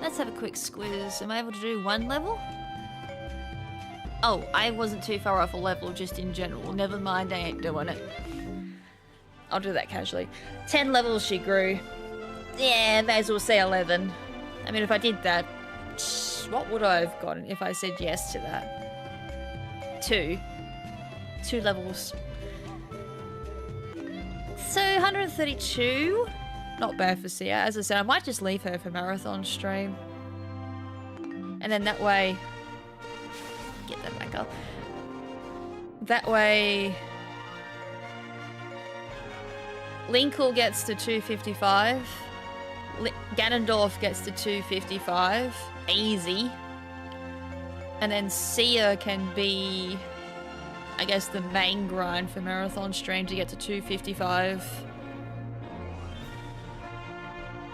Let's have a quick squiz. Am I able to do one level? Oh, I wasn't too far off a level, just in general. Never mind, I ain't doing it. I'll do that casually. 10 levels she grew. Yeah, may as well say 11. I mean, if I did that, what would I have gotten if I said yes to that? 2. 2 levels. So, 132. Not bad for Sia. As I said, I might just leave her for marathon stream. And then that way... Get that back up. That way... Linkle gets to 255. Ganondorf gets to 255. Easy. And then Sia can be, I guess, the main grind for Marathon Stream to get to 255.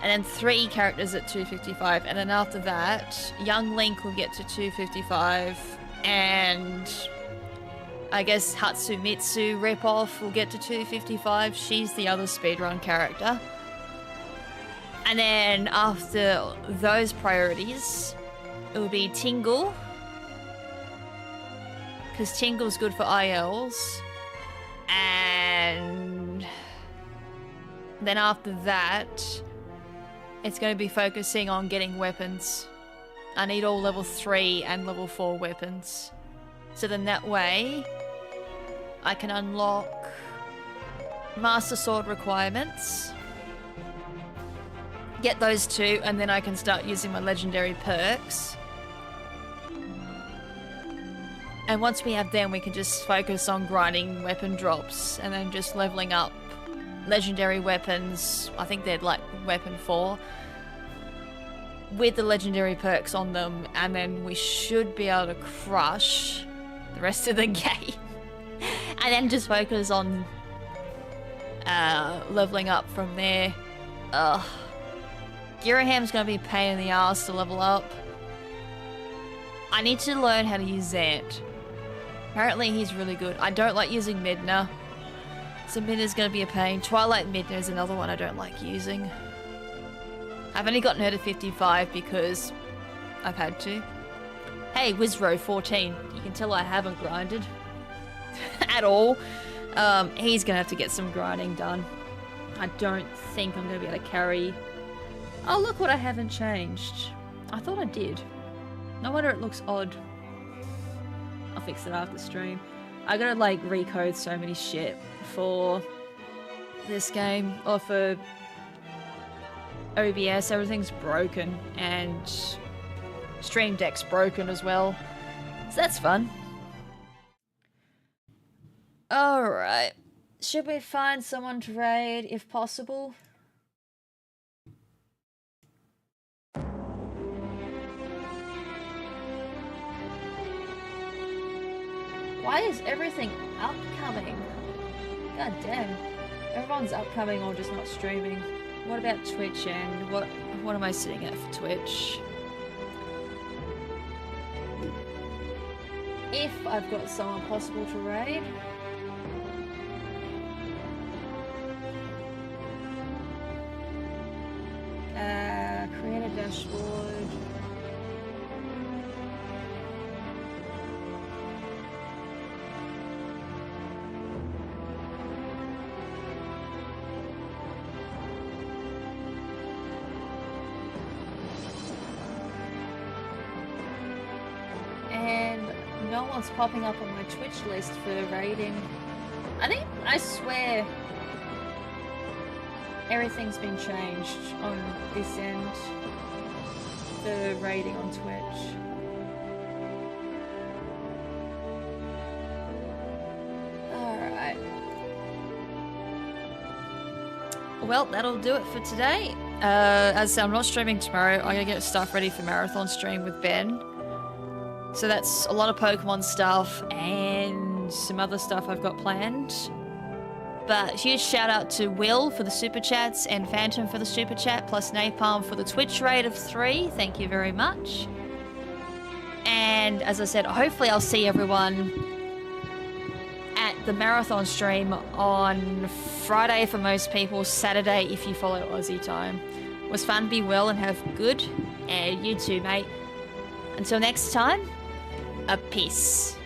And then 3 characters at 255. And then after that, Young Link will get to 255. And I guess Hatsumitsu ripoff will get to 255. She's the other speedrun character. And then after those priorities, it will be Tingle. Because Tingle's good for ILs. And then after that, it's going to be focusing on getting weapons. I need all level 3 and level 4 weapons. So then that way, I can unlock Master Sword requirements. Get those 2, and then I can start using my legendary perks. And once we have them, we can just focus on grinding weapon drops and then just leveling up legendary weapons. I think they're like weapon 4 with the legendary perks on them, and then we should be able to crush the rest of the game. And then just focus on leveling up from there. Giraham's gonna be a pain in the ass to level up. I need to learn how to use Zant. Apparently he's really good. I don't like using Midna. So Midna's gonna be a pain. Twilight Midna is another one I don't like using. I've only gotten her to 55 because I've had to. Hey, Wizro 14. You can tell I haven't grinded at all. He's gonna have to get some grinding done. I don't think I'm gonna be able to carry... Oh, look what I haven't changed. I thought I did. No wonder it looks odd. I'll fix it after stream. I gotta like recode so many shit for this game, or for OBS. Everything's broken, and Stream Deck's broken as well. So that's fun. Alright. Should we find someone to raid if possible? Why is everything upcoming? God damn. Everyone's upcoming or just not streaming. What about Twitch and what am I sitting at for Twitch? If I've got someone possible to raid. Create a dashboard. And no one's popping up on my Twitch list for raiding. I swear everything's been changed on this end for raiding on Twitch. Alright. Well, that'll do it for today. As I said, I'm not streaming tomorrow. I'm gonna get stuff ready for Marathon Stream with Ben. So that's a lot of Pokemon stuff and some other stuff I've got planned. But huge shout out to Will for the super chats and Phantom for the super chat, plus Napalm for the Twitch raid of 3. Thank you very much. And as I said, hopefully I'll see everyone at the Marathon stream on Friday for most people, Saturday if you follow Aussie time. It was fun, be well and have good. And you too, mate. Until next time, a peace.